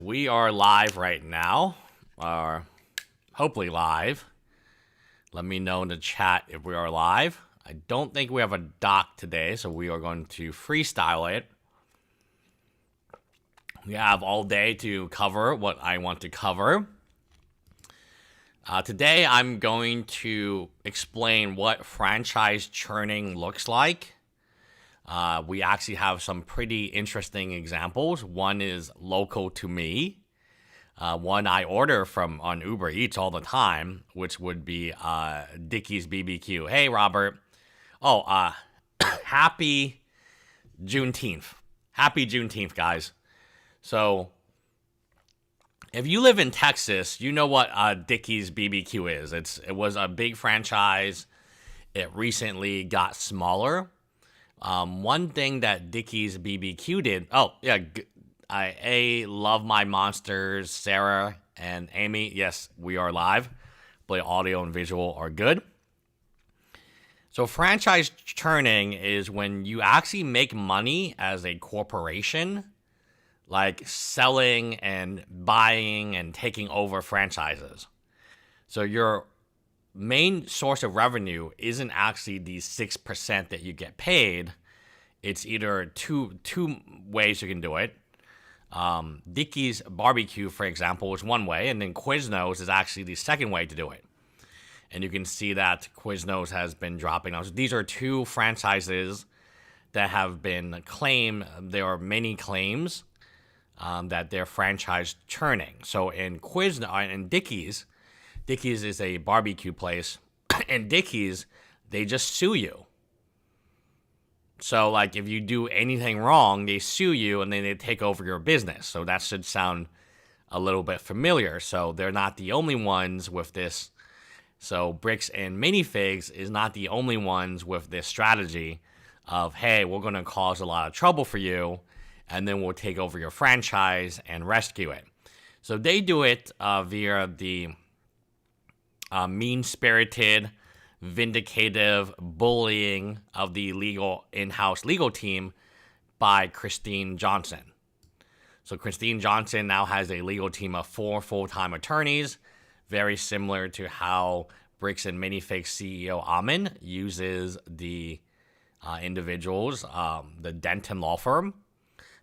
We are live right now, or hopefully live. Let me know in the chat if we are live. I don't think we have a doc today, so we are going to freestyle it. We have all day to cover what I want to cover. Today, I'm going to explain what franchise churning looks like. We actually have some pretty interesting examples. One is local to me. One I order from on Uber Eats all the time, which would be Dickie's BBQ. Hey, Robert. Oh, happy Juneteenth. Happy Juneteenth, guys. So, if you live in Texas, you know what Dickie's BBQ is. It was a big franchise. It recently got smaller. One thing that Dickie's BBQ did. Oh, yeah. I love my monsters, Sarah and Amy. Yes, we are live. But audio and visual are good. So franchise churning is when you actually make money as a corporation, like selling and buying and taking over franchises. So your main source of revenue isn't actually the 6% that you get paid. It's either two ways you can do it. Dickie's barbecue, for example, is one way, and then Quiznos is actually the second way to do it. And you can see that Quiznos has been dropping out. So these are two franchises that have been claimed. There are many claims that they're franchise churning. So in Dickie's is a barbecue place, and Dickie's, they just sue you. So, like, if you do anything wrong, they sue you, and then they take over your business. So that should sound a little bit familiar. So they're not the only ones with this. So Bricks and Minifigs is not the only ones with this strategy of, hey, we're going to cause a lot of trouble for you, and then we'll take over your franchise and rescue it. So they do it via the mean-spirited, vindicative bullying of the in-house legal team by Christine Johnson. So Christine Johnson now has a legal team of 4 full-time attorneys, very similar to how Bricks and Minifigs CEO Amin uses the individuals, the Denton law firm.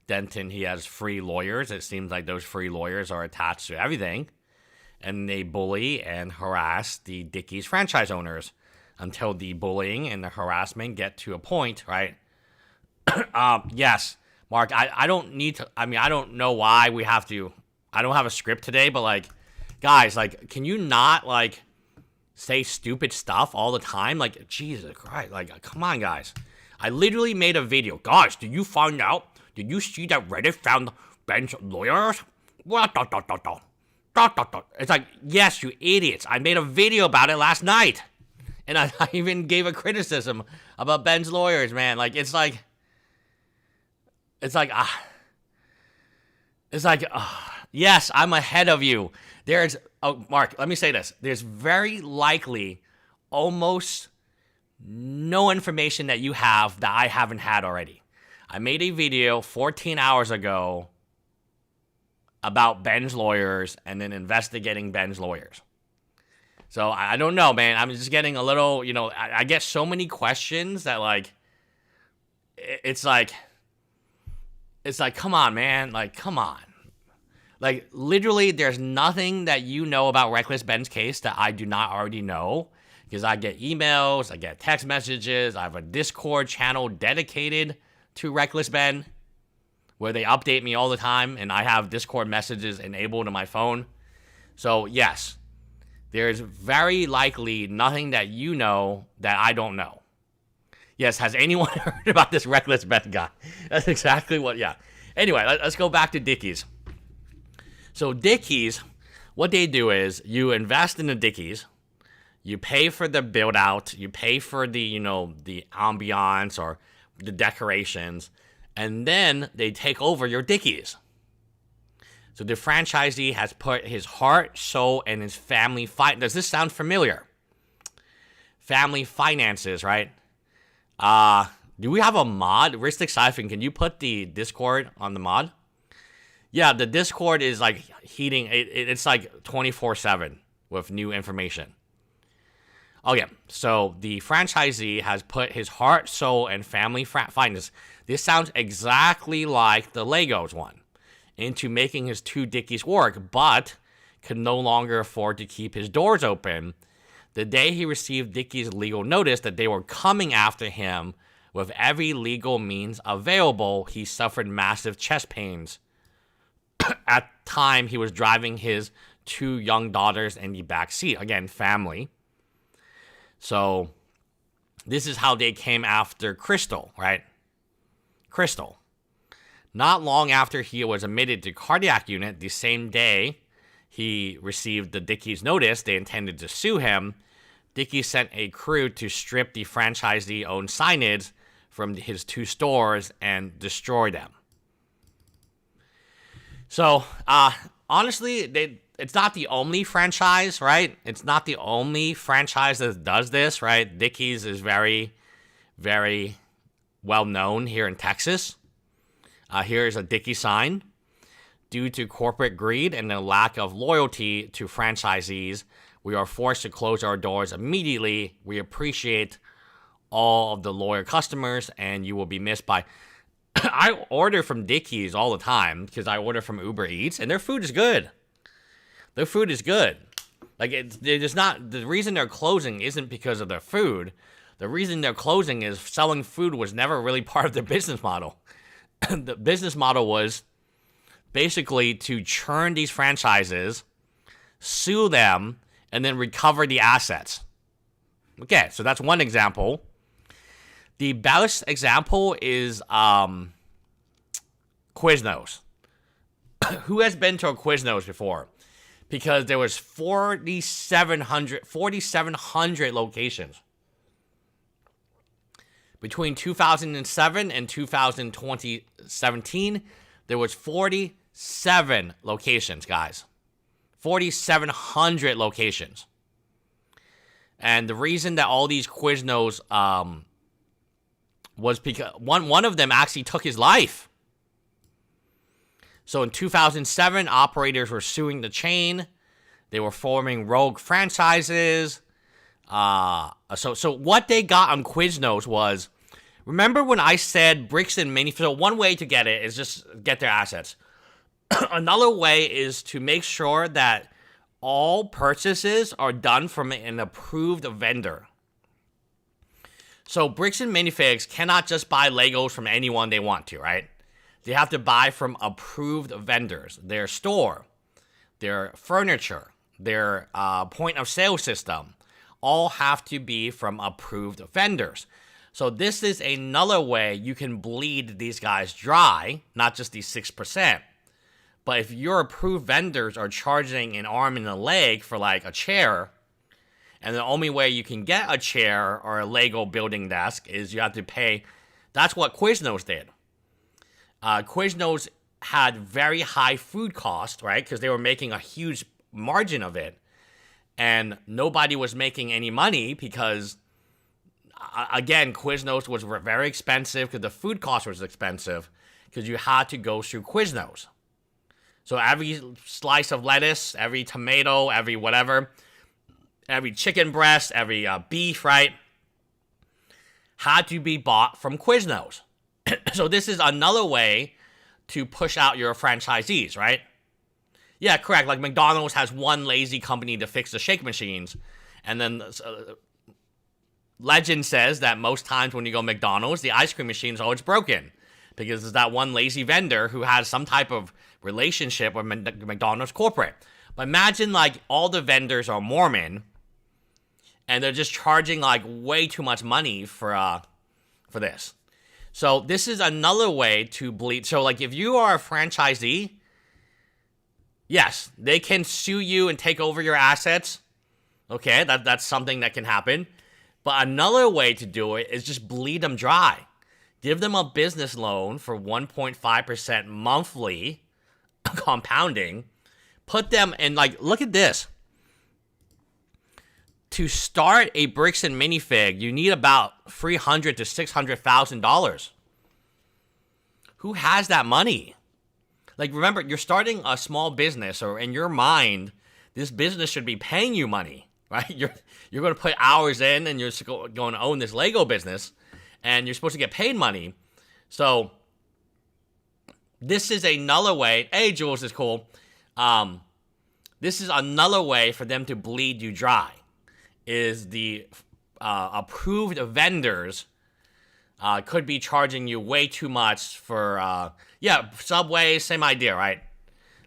Denton, he has free lawyers. It seems like those free lawyers are attached to everything. And they bully and harass the Dickie's franchise owners until the bullying and the harassment get to a point, right? Yes, Mark, I don't need to, I don't know why we have to, I don't have a script today, but, like, guys, like, can you not, like, say stupid stuff all the time? Like, Jesus Christ, like, come on, guys. I literally made a video. Guys, did you find out? Did you see that Reddit found Ben's lawyers? What? It's like, yes, you idiots. I made a video about it last night. And I even gave a criticism about Ben's lawyers, man. Like, yes, I'm ahead of you. Mark, let me say this. There's very likely almost no information that you have that I haven't had already. I made a video 14 hours ago about Ben's lawyers and then investigating Ben's lawyers. So I don't know, man. I'm just getting a little, I get so many questions that, like, it's like, come on, man. Like, come on. Like, literally, there's nothing that you know about Reckless Ben's case that I do not already know. Because I get emails, I get text messages, I have a Discord channel dedicated to Reckless Ben, where they update me all the time, and I have Discord messages enabled on my phone. So, yes, there's very likely nothing that you know that I don't know. Yes, has anyone heard about this Reckless Ben guy? That's exactly what, yeah. Anyway, let's go back to Dickie's. So Dickie's, what they do is you invest in the Dickie's, you pay for the build out, you pay for the, the ambiance or the decorations, and then they take over your Dickie's. So the franchisee has put his heart, soul, and his family Does this sound familiar? Family finances, right? Do we have a mod? Ristic Siphon, can you put the Discord on the mod? Yeah, the Discord is like heating. It's like 24/7 with new information. Okay, so the franchisee has put his heart, soul, and family finance. This sounds exactly like the Legos one, into making his two Dickies work, but could no longer afford to keep his doors open. The day he received Dickies' legal notice that they were coming after him with every legal means available, he suffered massive chest pains. At the time, he was driving his two young daughters in the back seat. Again, family. So this is how they came after Crystal, right? Crystal. Not long after he was admitted to cardiac unit, the same day he received the Dickies notice they intended to sue him, Dickies sent a crew to strip the franchisee-owned signage from his two stores and destroy them. So, honestly, it's not the only franchise, right? It's not the only franchise that does this, right? Dickies is very, very well known here in Texas. Here is a Dickies sign. Due to corporate greed and the lack of loyalty to franchisees, we are forced to close our doors immediately. We appreciate all of the loyal customers, and you will be missed by... I order from Dickies all the time because I order from Uber Eats, and their food is good. Their food is good. Like, it's not... The reason they're closing isn't because of their food. The reason they're closing is selling food was never really part of their business model. The business model was basically to churn these franchises, sue them, and then recover the assets. Okay, so that's one example. The best example is Quiznos. Who has been to a Quiznos before? Because there was 4,700 locations. Between 2007 and 2017, there was 47 locations, guys. 4,700 locations. And the reason that all these Quiznos was because one of them actually took his life. So in 2007, operators were suing the chain. They were forming rogue franchises. So what they got on Quiznos was, remember when I said bricks and mini? So one way to get it is just get their assets. Another way is to make sure that all purchases are done from an approved vendor. So bricks and minifigs cannot just buy Legos from anyone they want to, right? They have to buy from approved vendors. Their store, their furniture, their point of sale system, all have to be from approved vendors. So this is another way you can bleed these guys dry, not just these 6%. But if your approved vendors are charging an arm and a leg for like a chair, and the only way you can get a chair or a Lego building desk is you have to pay. That's what Quiznos did. Quiznos had very high food costs, right? Because they were making a huge margin of it. And nobody was making any money because, again, Quiznos was very expensive because the food cost was expensive because you had to go through Quiznos. So every slice of lettuce, every tomato, every whatever, every chicken breast, every beef, right, had to be bought from Quiznos. So this is another way to push out your franchisees, right? Yeah, correct. Like McDonald's has one lazy company to fix the shake machines. And then legend says that most times when you go to McDonald's, the ice cream machine is always broken. Because there's that one lazy vendor who has some type of relationship with McDonald's corporate. But imagine like all the vendors are Mormon and they're just charging like way too much money for this. So this is another way to bleed. So like if you are a franchisee, yes, they can sue you and take over your assets. Okay, that's something that can happen. But another way to do it is just bleed them dry. Give them a business loan for 1.5% monthly compounding. Put them in, like, look at this. To start a bricks and minifig, you need about $300,000 to $600,000. Who has that money? Like, remember, you're starting a small business, or in your mind, this business should be paying you money, right? You're going to put hours in, and you're going to own this Lego business, and you're supposed to get paid money. So this is another way. Hey, Jules is cool. This is another way for them to bleed you dry. Is the approved vendors could be charging you way too much for, Subway, same idea, right?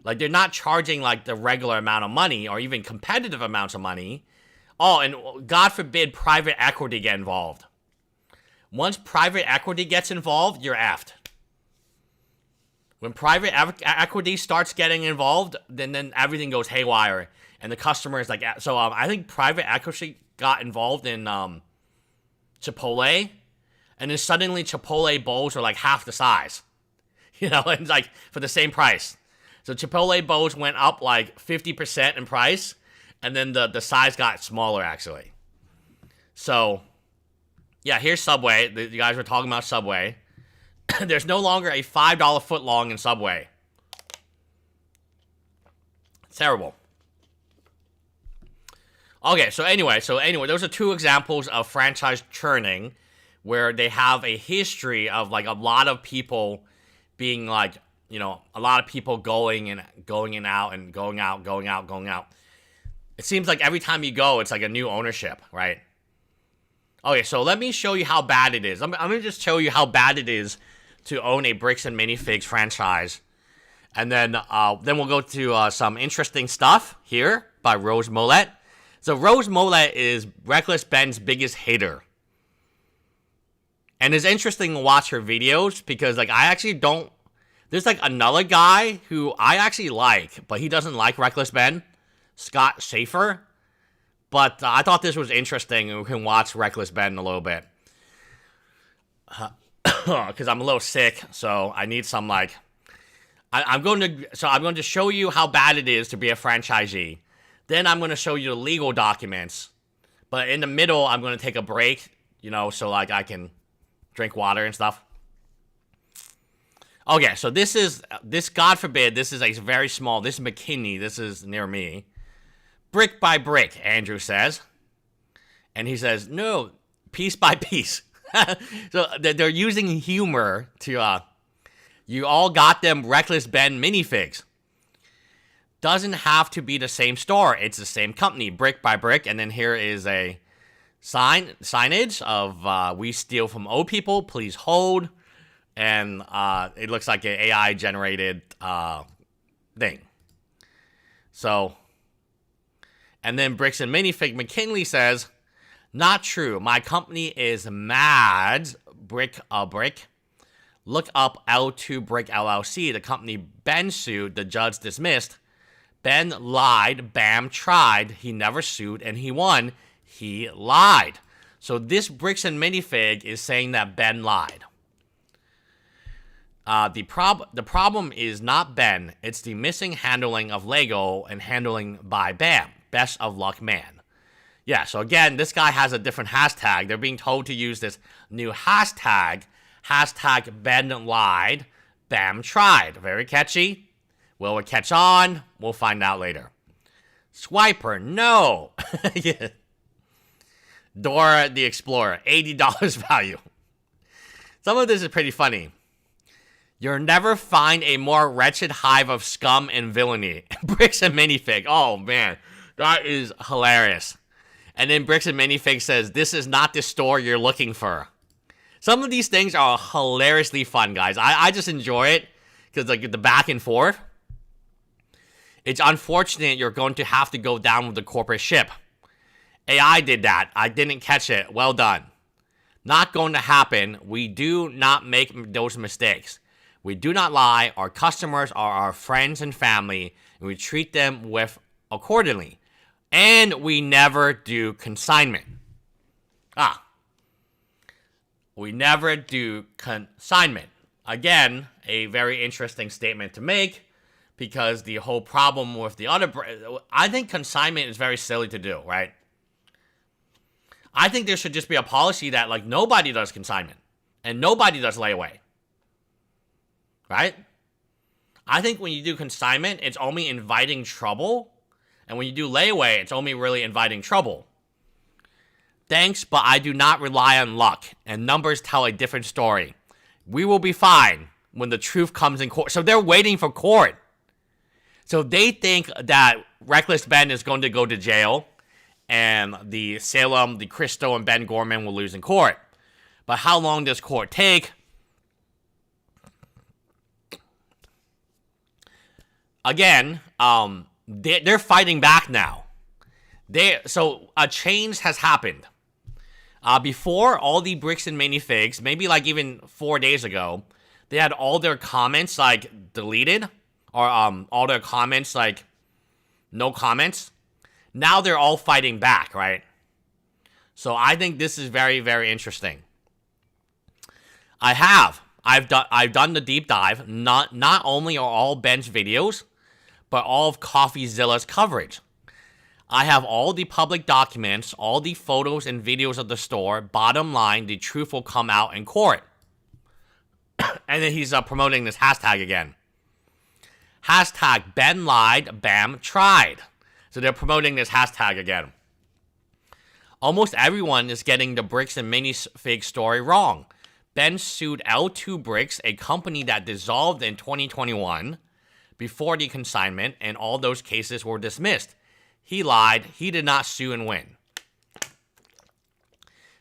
Like, they're not charging, like, the regular amount of money or even competitive amounts of money. Oh, and God forbid private equity get involved. Once private equity gets involved, you're effed. When private equity starts getting involved, then everything goes haywire. And the customer is like, so I think private equity got involved in Chipotle. And then suddenly Chipotle bowls are like half the size. You know, and like for the same price. So Chipotle bowls went up like 50% in price. And then the size got smaller, actually. So, yeah, here's Subway. You guys were talking about Subway. There's no longer a $5 footlong in Subway. It's terrible. Okay, so anyway, those are two examples of franchise churning where they have a history of like a lot of people being like, you know, a lot of people going in and out and going out. It seems like every time you go, it's like a new ownership, right? Okay, so let me show you how bad it is. I'm going to just show you how bad it is to own a Bricks and Minifigs franchise. And then we'll go to some interesting stuff here by Rose Mollett. So Rose Mollett is Reckless Ben's biggest hater. And it's interesting to watch her videos because, like, I actually don't... There's, like, another guy who I actually like, but he doesn't like Reckless Ben, Scott Schaefer. But I thought this was interesting. We can watch Reckless Ben a little bit. Because I'm a little sick, so I need some, like... I'm going to show you how bad it is to be a franchisee. Then I'm going to show you the legal documents. But in the middle, I'm going to take a break, you know, so like I can drink water and stuff. Okay, so this, God forbid, this is a very small, this is McKinney, this is near me. Brick by brick, Andrew says. And he says, no, piece by piece. So they're using humor to, you all got them Reckless Ben minifigs. Doesn't have to be the same store. It's the same company, brick by brick. And then here is a signage of we steal from old people, please hold. And it looks like an AI generated thing. So, and then Bricks and Minifig McKinley says, not true. My company is mad. Brick. Look up L2 Brick LLC, the company Ben sued, the judge dismissed. Ben lied, Bam tried, he never sued, and he won. He lied. So this Bricks and Minifig is saying that Ben lied. The problem is not Ben, it's the missing handling of Lego and handling by Bam. Best of luck, man. Yeah, so again, this guy has a different hashtag. They're being told to use this new hashtag. Hashtag Ben lied, Bam tried. Very catchy. Will it catch on? We'll find out later. Swiper, no. Yeah. Dora the Explorer, $80 value. Some of this is pretty funny. You'll never find a more wretched hive of scum and villainy. Bricks and Minifig. Oh, man. That is hilarious. And then Bricks and Minifig says, this is not the store you're looking for. Some of these things are hilariously fun, guys. I just enjoy it because, like, the back and forth. It's unfortunate you're going to have to go down with the corporate ship. AI did that. I didn't catch it. Well done. Not going to happen. We do not make those mistakes. We do not lie. Our customers are our friends and family, and we treat them with accordingly. And we never do consignment. We never do consignment. Again, a very interesting statement to make. Because the whole problem with the other... I think consignment is very silly to do, right? I think there should just be a policy that, like, nobody does consignment. And nobody does layaway. Right? I think when you do consignment, it's only inviting trouble. And when you do layaway, it's only really inviting trouble. Thanks, but I do not rely on luck, and numbers tell a different story. We will be fine when the truth comes in court. So they're waiting for court. So they think that Reckless Ben is going to go to jail, and the Salem, the Crystal, and Ben Gorman will lose in court. But how long does court take? Again, they're fighting back now. So a change has happened. Before, all the bricks and minifigs, maybe like even 4 days ago, they had all their comments like deleted, or all their comments like no comments. Now they're all fighting back, right? So I think this is very, very interesting. I've done the deep dive. Not only are all Ben's videos, but all of CoffeeZilla's coverage. I have all the public documents, all the photos and videos of the store. Bottom line, the truth will come out in court. And then he's promoting this hashtag again. Hashtag Ben lied, Bam tried. So they're promoting this hashtag again. Almost everyone is getting the bricks and minifig story wrong. Ben sued L2 Bricks, a company that dissolved in 2021 before the consignment, and all those cases were dismissed. He lied. He did not sue and win.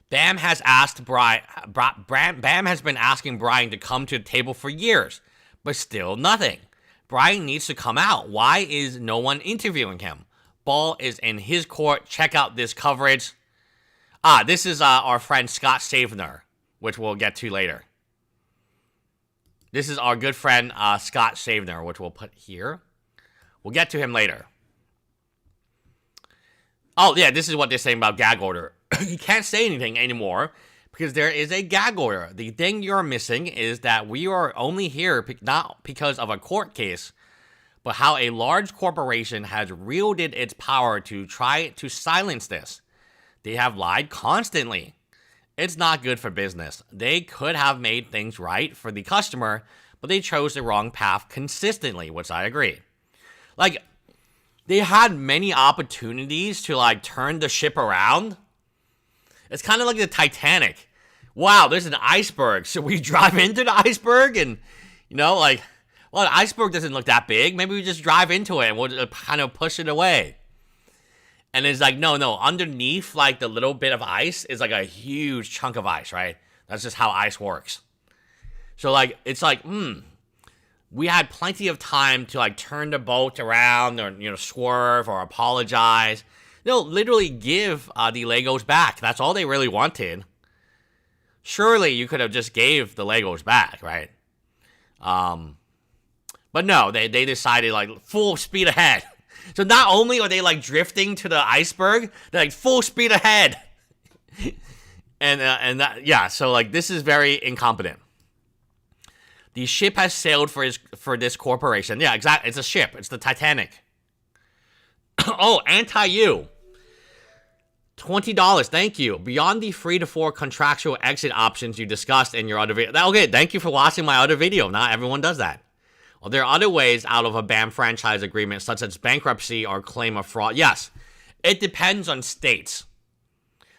Bam has been asking Brian to come to the table for years, but still nothing. Brian needs to come out. Why is no one interviewing him? Ball is in his court. Check out this coverage. This is our friend Scott Savener, which we'll get to later. This is our good friend Scott Savener, which we'll put here. We'll get to him later. Oh, yeah, this is what they're saying about gag order. You can't say anything anymore because there is a gag order. The thing you're missing is that we are only here not because of a court case, but how a large corporation has wielded its power to try to silence this. They have lied constantly. It's not good for business. They could have made things right for the customer, but they chose the wrong path consistently, which I agree. Like, they had many opportunities to, like, turn the ship around. It's kind of like the Titanic. Wow, there's an iceberg. Should we drive into the iceberg? And, you know, like, well, the iceberg doesn't look that big. Maybe we just drive into it and we'll kind of push it away. And it's like, no, underneath, like, the little bit of ice is, like, a huge chunk of ice, right? That's just how ice works. So, like, it's like, we had plenty of time to, like, turn the boat around or, you know, swerve or apologize. Literally give the Legos back. That's all they really wanted. Surely you could have just gave the Legos back, right? But no, they decided, like, full speed ahead. So not only are they, like, drifting to the iceberg, they're, like, full speed ahead. and that, yeah, so, like, this is very incompetent. The ship has sailed for this corporation. Yeah, exactly. It's a ship. It's the Titanic. Oh, anti-you. $20. Thank you. Beyond the 3 to 4 contractual exit options you discussed in your other video. Okay, thank you for watching my other video. Not everyone does that. Well, there are other ways out of a BAM franchise agreement, such as bankruptcy or claim of fraud. Yes, it depends on states.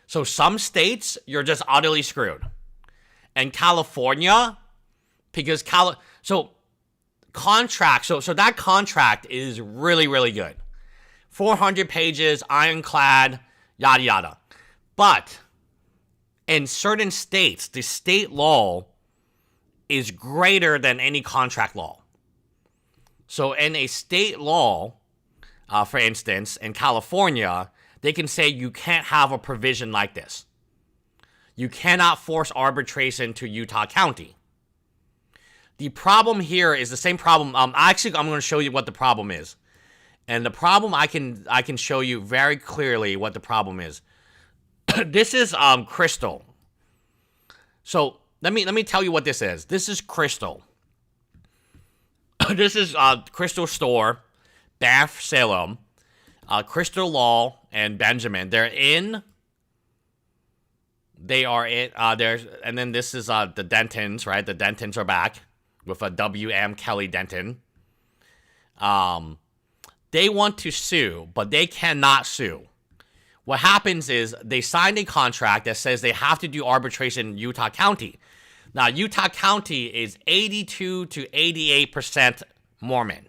So some states, you're just utterly screwed. And California, because contract, so that contract is really, really good. 400 pages, ironclad, yada, yada. But in certain states, the state law is greater than any contract law. So in a state law, for instance, in California, they can say you can't have a provision like this. You cannot force arbitration to Utah County. The problem here is the same problem. Actually, I'm going to show you what the problem is. And the problem, I can show you very clearly what the problem is. This is Crystal. So let me tell you what this is. This is Crystal. This is Crystal Store, Bath, Salem, Crystal Law, and Benjamin. They are in. There's, and then this is the Dentons, right? The Dentons are back with a W.M. Kelly Denton. They want to sue, but they cannot sue. What happens is they signed a contract that says they have to do arbitration in Utah County. Now, Utah County is 82 to 88% Mormon.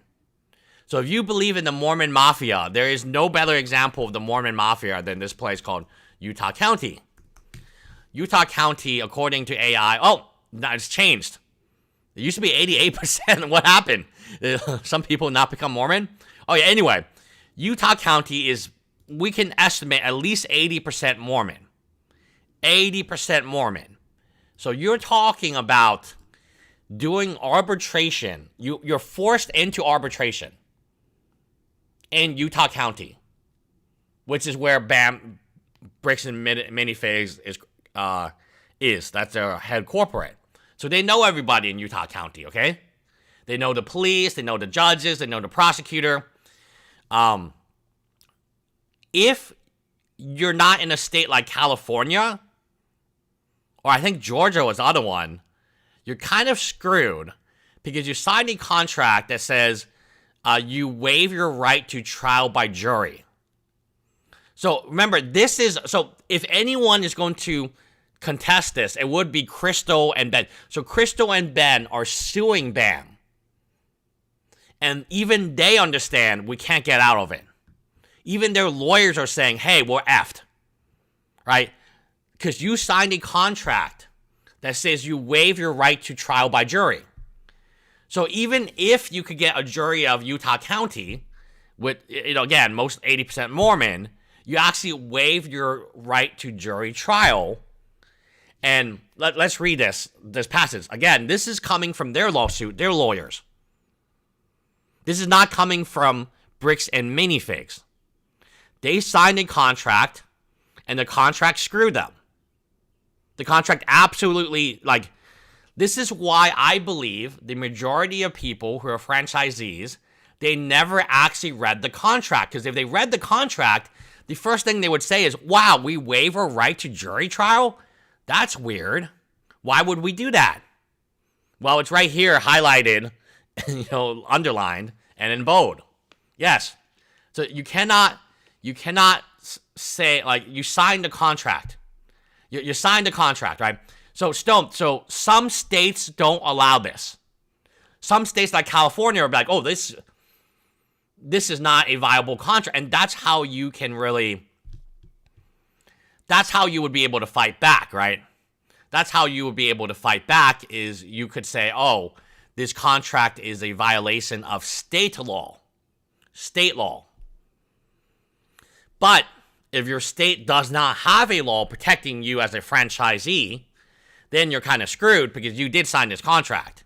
So if you believe in the Mormon Mafia, there is no better example of the Mormon Mafia than this place called Utah County. Utah County, according to AI, now it's changed. It used to be 88%. What happened? Some people not become Mormon? Oh, yeah, anyway. Utah County is, we can estimate at least 80% Mormon. 80% Mormon. So you're talking about doing arbitration. You're forced into arbitration in Utah County, which is where Bricks and Minifigs is. That's their head corporate. So they know everybody in Utah County, okay? They know the police, they know the judges, they know the prosecutor. If you're not in a state like California, or I think Georgia was the other one, you're kind of screwed because you signed a contract that says you waive your right to trial by jury. So remember, so if anyone is going to contest this, it would be Crystal and Ben. So Crystal and Ben are suing BAM. And even they understand we can't get out of it. Even their lawyers are saying, hey, we're effed. Right? Because you signed a contract that says you waive your right to trial by jury. So even if you could get a jury of Utah County, with, again, most 80% Mormon, you actually waive your right to jury trial. And let's read this passage. Again, this is coming from their lawsuit, their lawyers. This is not coming from Bricks and Minifigs. They signed a contract, and the contract screwed them. The contract absolutely, this is why I believe the majority of people who are franchisees, they never actually read the contract. Because if they read the contract, the first thing they would say is, wow, we waive our right to jury trial? That's weird. Why would we do that? Well, it's right here highlighted, underlined, and in bold. Yes. So you cannot say, you signed a contract. You signed a contract, right? So some states don't allow this. Some states like California are like, oh, this is not a viable contract. And that's how you would be able to fight back, right? That's how you would be able to fight back is you could say, oh, this contract is a violation of state law. State law. But if your state does not have a law protecting you as a franchisee, then you're kind of screwed because you did sign this contract.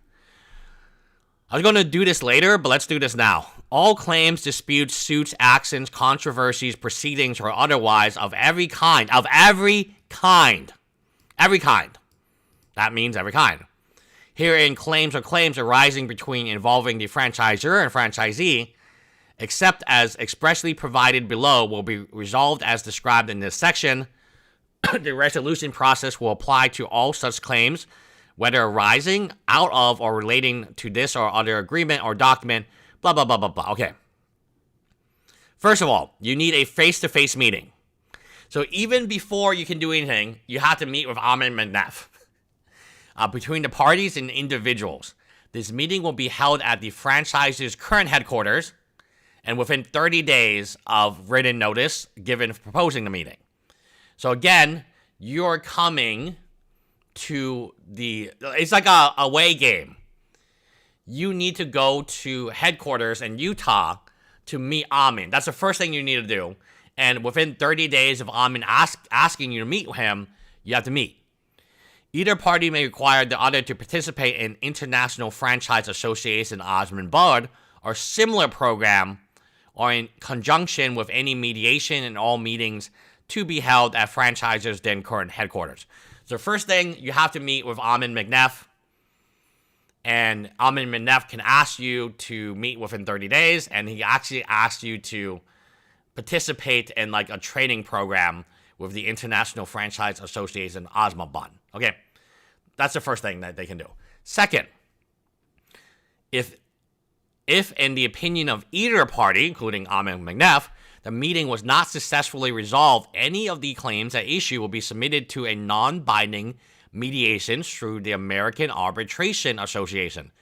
I was going to do this later, but let's do this now. All claims, disputes, suits, actions, controversies, proceedings, or otherwise of every kind. That means every kind. Herein, claims arising between involving the franchisor and franchisee, except as expressly provided below, will be resolved as described in this section. The resolution process will apply to all such claims, whether arising out of or relating to this or other agreement or document, blah, blah, blah, blah, blah. Okay. First of all, you need a face-to-face meeting. So even before you can do anything, you have to meet with Amin McNeff. Between the parties and individuals, this meeting will be held at the franchise's current headquarters and within 30 days of written notice given proposing the meeting. So again, you're coming to it's like a away game. You need to go to headquarters in Utah to meet Amin. That's the first thing you need to do. And within 30 days of Amin asking you to meet him, you have to meet. Either party may require the other to participate in International Franchise Association Osmond Board or similar program, or in conjunction with any mediation in all meetings to be held at franchisor's then current headquarters. So first thing, you have to meet with Amin McNeff, and Amin McNeff can ask you to meet within 30 days, and he actually asks you to participate in a training program with the International Franchise Association Osmond Board. Okay, that's the first thing that they can do. Second, if If, in the opinion of either party, including AM and McNeff, the meeting was not successfully resolved, any of the claims at issue will be submitted to a non-binding mediation through the American Arbitration Association.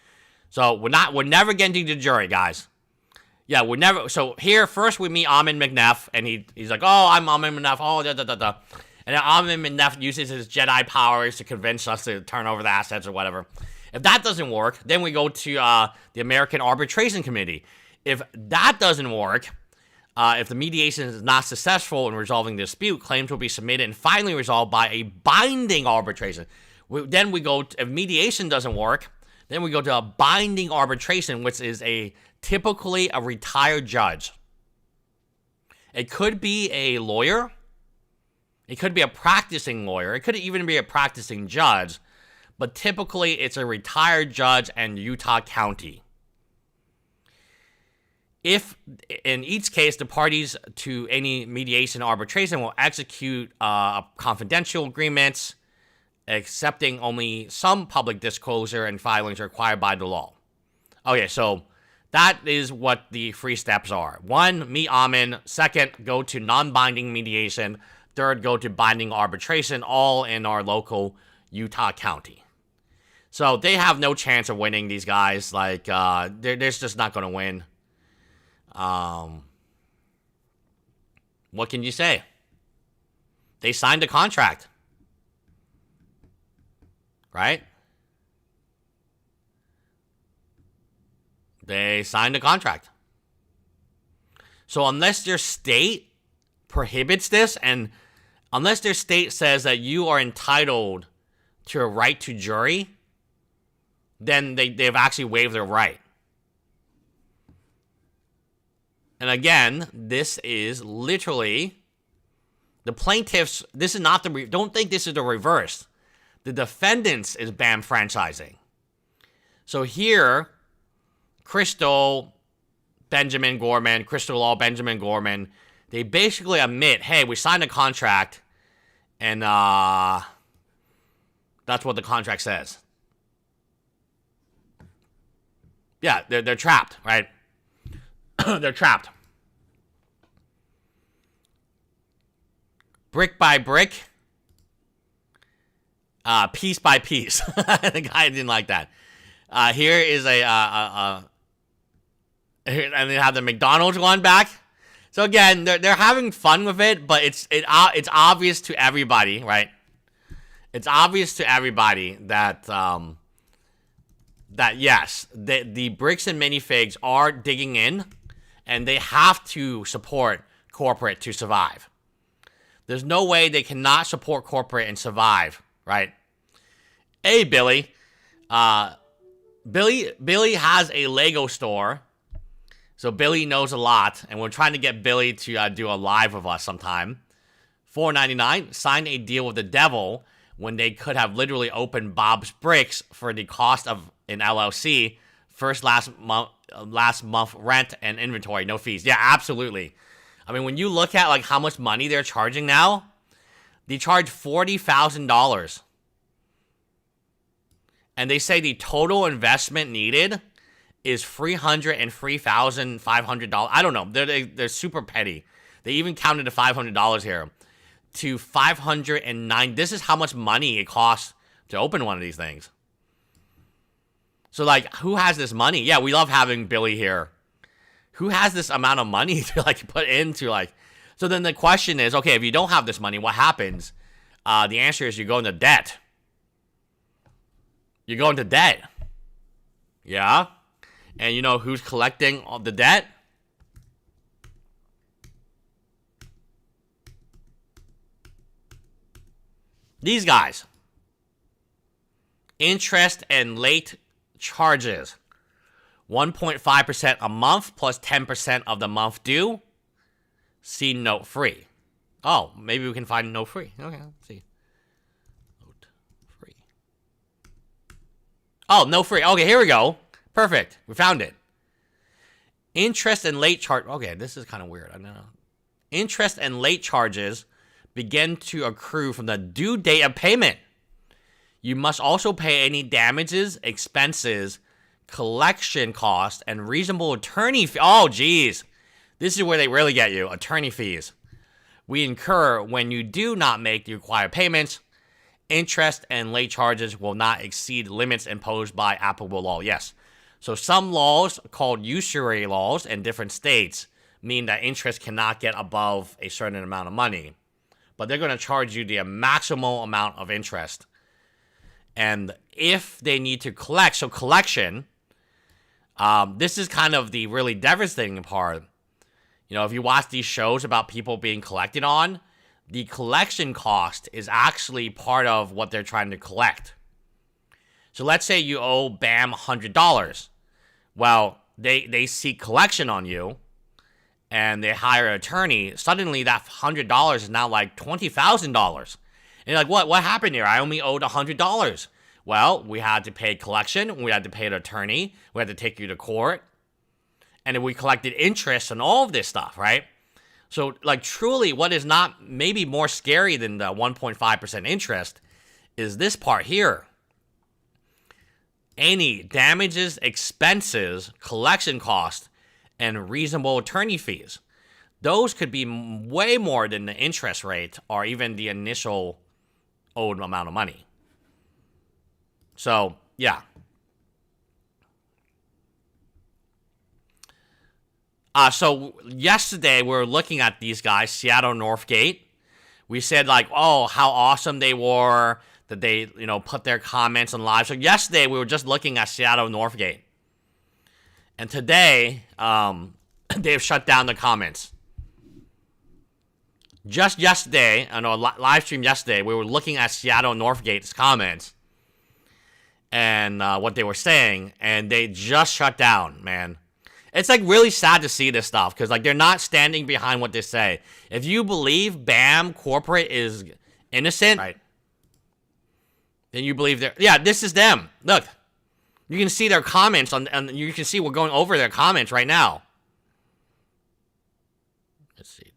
So we're never getting to the jury, guys. Yeah, we're never. So here, first we meet Armin McNeff, and he's like, "Oh, I'm Armin McNeff." Oh, da da da da. And then Armin McNeff uses his Jedi powers to convince us to turn over the assets or whatever. If that doesn't work, then we go to the American Arbitration Committee. If that doesn't work, if the mediation is not successful in resolving the dispute, claims will be submitted and finally resolved by a binding arbitration. Then we go, if mediation doesn't work, then we go to a binding arbitration, which is typically a retired judge. It could be a lawyer. It could be a practicing lawyer. It could even be a practicing judge. But typically, it's a retired judge and Utah County. If, in each case, the parties to any mediation or arbitration will execute confidential agreements, accepting only some public disclosure and filings required by the law. Okay, so that is what the 3 steps are. 1, meet Amin. 2nd, go to non-binding mediation. 3rd, go to binding arbitration, all in our local Utah County. So they have no chance of winning, these guys. Like, they're just not going to win. What can you say? They signed a contract. Right? They signed a contract. So unless their state prohibits this, and unless their state says that you are entitled to a right to jury, then they've actually waived their right. And again, this is literally the plaintiffs. This is not don't think this is the reverse. The defendants is BAM franchising. So here, Crystal Law, Benjamin Gorman, they basically admit, hey, we signed a contract, and that's what the contract says. Yeah, they're trapped, right? They're trapped. Brick by brick, piece by piece. The guy didn't like that. Here is and they have the McDonald's one back. So again, they're having fun with it, but it's obvious to everybody, right? It's obvious to everybody that yes, the bricks and minifigs are digging in, and they have to support corporate to survive. There's no way they cannot support corporate and survive, right? Hey, Billy. Billy has a Lego store, so Billy knows a lot, and we're trying to get Billy to do a live with us sometime. $4.99, sign a deal with the devil when they could have literally opened Bob's Bricks for the cost of an LLC, last month rent and inventory, no fees. Yeah, absolutely. I mean, when you look at like how much money they're charging now, they charge $40,000. And they say the total investment needed is $303,500. I don't know. They're super petty. They even counted the $500 here to $509. This is how much money it costs to open one of these things. So, like, who has this money? Yeah, we love having Billy here. Who has this amount of money to, like, put into, like... So then the question is, okay, if you don't have this money, what happens? The answer is you go into debt. You go into debt. Yeah? And you know who's collecting all the debt? These guys. Interest and late charges. 1.5% a month plus 10% of the month due. See note free. Oh, maybe we can find note free. Okay, let's see. Note free. Oh, no free. Okay, here we go. Perfect. We found it. Interest and late charge. Okay, this is kind of weird. I don't know. Interest and late charges begin to accrue from the due date of payment. You must also pay any damages, expenses, collection cost, and reasonable attorney fee. Oh, geez. This is where they really get you. Attorney fees. We incur when you do not make the required payments. Interest and late charges will not exceed limits imposed by applicable law. Yes. So some laws called usury laws in different states mean that interest cannot get above a certain amount of money. But they're going to charge you the maximal amount of interest. And if they need to collect, so collection, this is kind of the really devastating part. You know, if you watch these shows about people being collected on, the collection cost is actually part of what they're trying to collect. So let's say you owe BAM $100. Well, they seek collection on you, and they hire an attorney. Suddenly, that $100 is now like $20,000. And you're like, what happened here? I only owed $100. Well, we had to pay collection. We had to pay an attorney. We had to take you to court. And then we collected interest on all of this stuff, right? So, like, truly, what is not maybe more scary than the 1.5% interest is this part here. Any damages, expenses, collection costs, and reasonable attorney fees. Those could be way more than the interest rate or even the initial owed amount of money. So, yeah. So yesterday we were looking at these guys, Seattle Northgate. We said like, oh, how awesome they were, that they, you know, put their comments on live. So yesterday we were just looking at Seattle Northgate. And today, they've shut down the comments. Just yesterday, on a live stream yesterday, we were looking at Seattle Northgate's comments and what they were saying, and they just shut down, man. It's like really sad to see this stuff because like they're not standing behind what they say. If you believe BAM corporate is innocent, right, then you believe they're, yeah, this is them. Look, you can see their comments and you can see we're going over their comments right now. Let's see.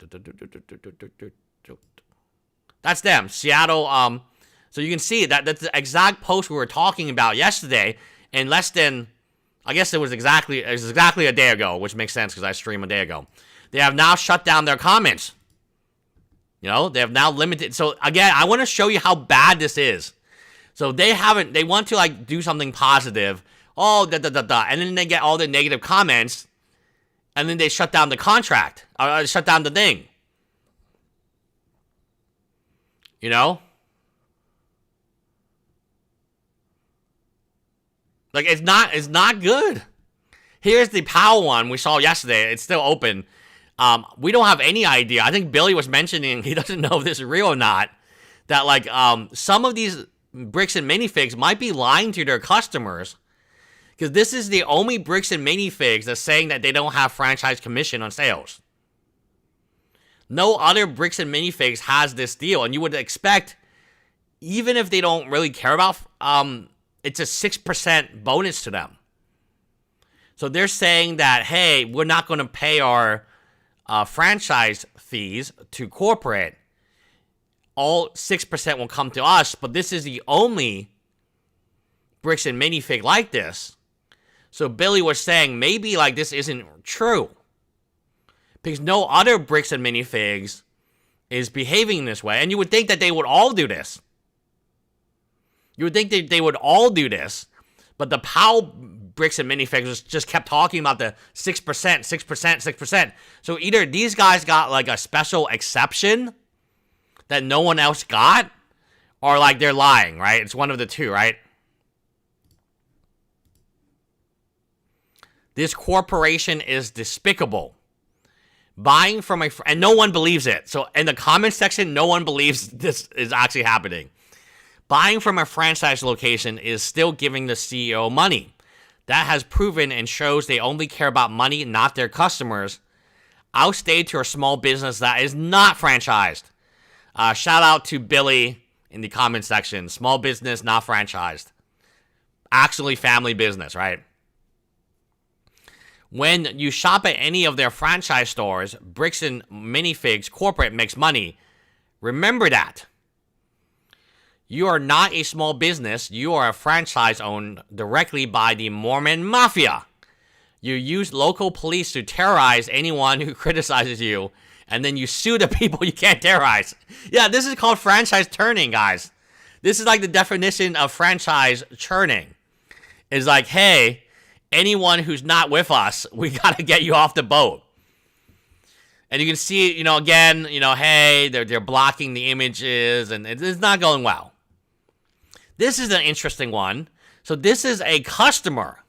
That's them, Seattle. So you can see that's the exact post we were talking about yesterday in less than, I guess it was exactly a day ago, which makes sense because I streamed a day ago. They have now shut down their comments. You know, they have now limited. So again, I want to show you how bad this is. So they want to like do something positive. Oh, and then they get all the negative comments, and then they shut down the contract, or shut down the thing. You know? Like, it's not good. Here's the POW one we saw yesterday. It's still open. We don't have any idea. I think Billy was mentioning, he doesn't know if this is real or not, that, like, some of these bricks and minifigs might be lying to their customers because this is the only bricks and minifigs that's saying that they don't have franchise commission on sales. No other bricks and minifigs has this deal, and you would expect, even if they don't really care about, it's a 6% bonus to them. So they're saying that, hey, we're not going to pay our franchise fees to corporate. All 6% will come to us, but this is the only bricks and minifig like this. So Billy was saying maybe like this isn't true because no other bricks and minifigs is behaving this way. And you would think that they would all do this. You would think they would all do this, but the POW bricks and minifigs just kept talking about the 6%, 6%, 6%. So either these guys got like a special exception that no one else got, or like they're lying, right? It's one of the two, right? This corporation is despicable. Buying from a, and no one believes it. So in the comment section, no one believes this is actually happening. Buying from a franchise location is still giving the CEO money. That has proven and shows they only care about money, not their customers. I'll stay to a small business that is not franchised. Shout out to Billy in the comment section. Small business, not franchised. Actually family business, right? When you shop at any of their franchise stores, Bricks and Minifigs corporate makes money. Remember that. You are not a small business. You are a franchise owned directly by the Mormon Mafia. You use local police to terrorize anyone who criticizes you, and then you sue the people you can't terrorize. Yeah, this is called franchise turning, guys. This is like the definition of franchise churning. It's like, hey, anyone who's not with us, we gotta get you off the boat. And you can see, again, hey, they're blocking the images, and it's not going well. This is an interesting one. So this is a customer.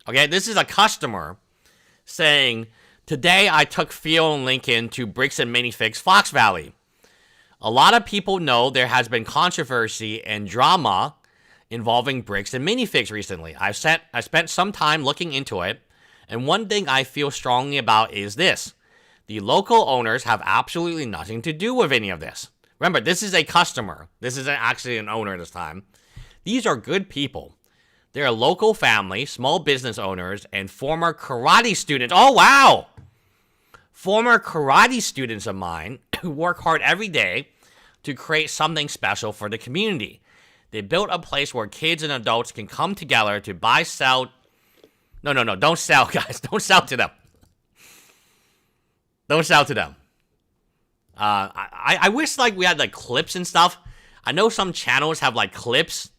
Okay, this is a customer saying, today I took Theo and Lincoln to Bricks and Minifigs Fox Valley. A lot of people know there has been controversy and drama involving Bricks and Minifigs recently. I spent some time looking into it, and one thing I feel strongly about is this. The local owners have absolutely nothing to do with any of this. Remember, this is a customer. This isn't actually an owner this time. These are good people. They're a local family, small business owners, and former karate students. Oh, wow! Former karate students of mine who work hard every day to create something special for the community. They built a place where kids and adults can come together to buy, sell. No, don't sell, guys. Don't sell to them. Don't sell to them. I wish we had clips and stuff. I know some channels have clips.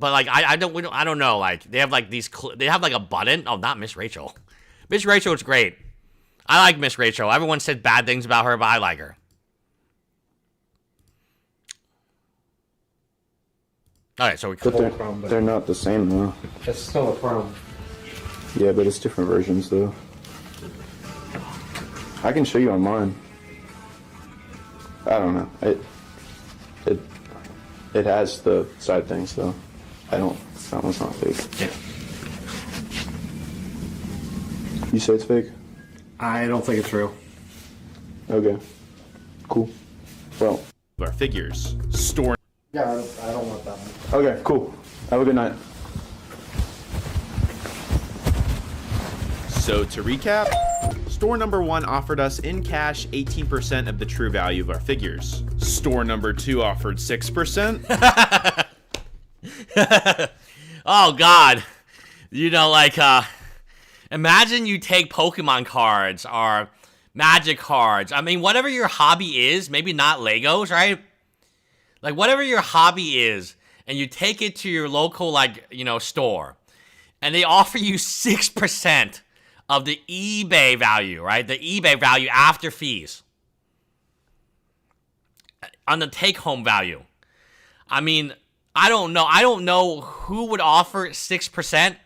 But I don't know. They have they have a button. Oh, not Miss Rachel. Miss Rachel is great. I like Miss Rachel. Everyone said bad things about her, but I like her. All right, so they're not the same though. It's still a Chrome. Yeah, but it's different versions though. I can show you on mine. I don't know. It has the side things though. That one's not fake. Yeah. You say it's fake? I don't think it's real. Okay. Cool. Well. Our figures. Store. Yeah, I don't want that one. Okay, cool. Have a good night. So to recap, store number 1 offered us in cash 18% of the true value of our figures. Store number 2 offered 6%. Oh, God. Imagine you take Pokemon cards or Magic cards. I mean, whatever your hobby is, maybe not Legos, right? Whatever your hobby is, and you take it to your local, store, and they offer you 6% of the eBay value, right? The eBay value after fees on the take-home value. I mean, I don't know. I don't know who would offer 6%.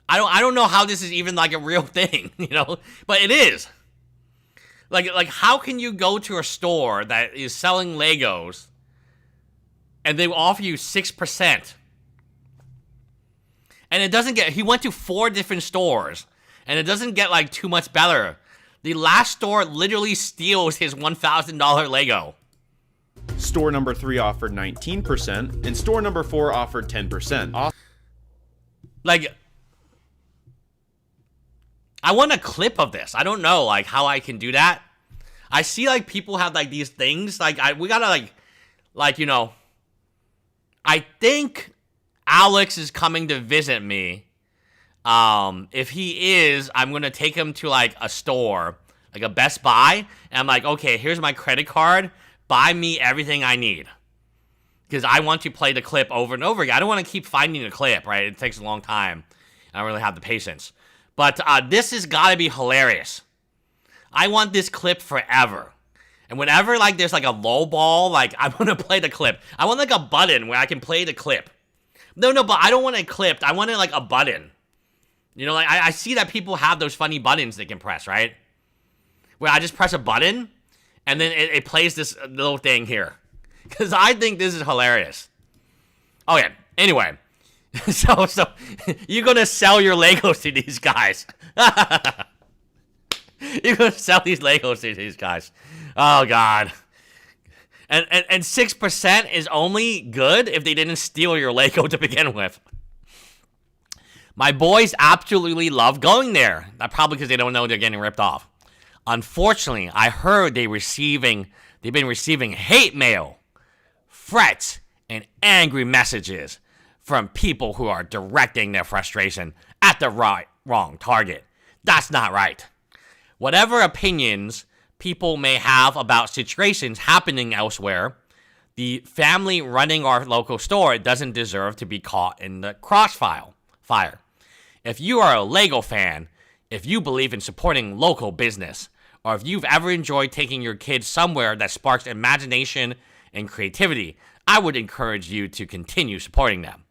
I don't know how this is even a real thing, but it is. How can you go to a store that is selling Legos and they offer you 6%? And it doesn't get, he went to 4 different stores and it doesn't get too much better. The last store literally steals his $1,000 Lego. Store number 3 offered 19%, and store number 4 offered 10%. I want a clip of this. I don't know, how I can do that. I see, people have, these things. We gotta, I think Alex is coming to visit me. If he is, I'm gonna take him to, a store, a Best Buy, and I'm okay, here's my credit card. Buy me everything I need. Because I want to play the clip over and over again. I don't want to keep finding the clip, right? It takes a long time. I don't really have the patience. But this has got to be hilarious. I want this clip forever. And whenever, there's, a low ball, I'm going to play the clip. I want, a button where I can play the clip. No, but I don't want it clipped. I want it, a button. I see that people have those funny buttons they can press, right? Where I just press a button, and then it plays this little thing here. Because I think this is hilarious. Okay, anyway. So you're going to sell your Legos to these guys. You're going to sell these Legos to these guys. Oh, God. And 6% is only good if they didn't steal your Lego to begin with. My boys absolutely love going there. Probably because they don't know they're getting ripped off. Unfortunately, I heard they're receiving they've been receiving hate mail, threats, and angry messages from people who are directing their frustration at the wrong target. That's not right. Whatever opinions people may have about situations happening elsewhere, the family running our local store doesn't deserve to be caught in the crossfire. If you are a Lego fan, if you believe in supporting local business, or if you've ever enjoyed taking your kids somewhere that sparks imagination and creativity, I would encourage you to continue supporting them.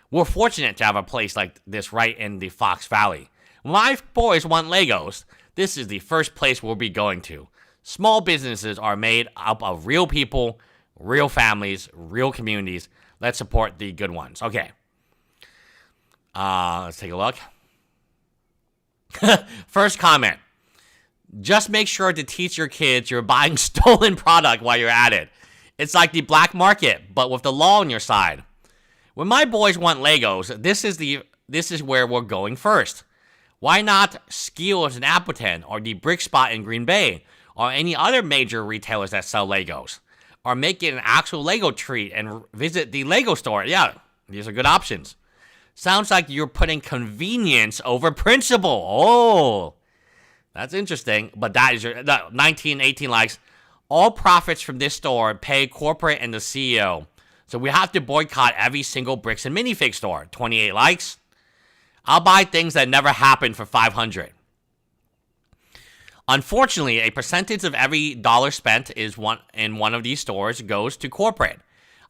We're fortunate to have a place like this right in the Fox Valley. When my boys want Legos, this is the first place we'll be going to. Small businesses are made up of real people, real families, real communities. Let's support the good ones. Okay. Let's take a look. First comment. Just make sure to teach your kids you're buying stolen product while you're at it. It's like the black market, but with the law on your side. When my boys want Legos, this is where we're going first. Why not Scheels in Appleton, or the Brick Spot in Green Bay, or any other major retailers that sell Legos? Or make it an actual Lego treat and visit the Lego store. Yeah, these are good options. Sounds like you're putting convenience over principle. Oh, that's interesting. But that is your 18 likes. All profits from this store pay corporate and the CEO. So we have to boycott every single Bricks and Minifig store. 28 likes. I'll buy things that never happened for 500. Unfortunately, a percentage of every dollar spent in one of these stores goes to corporate.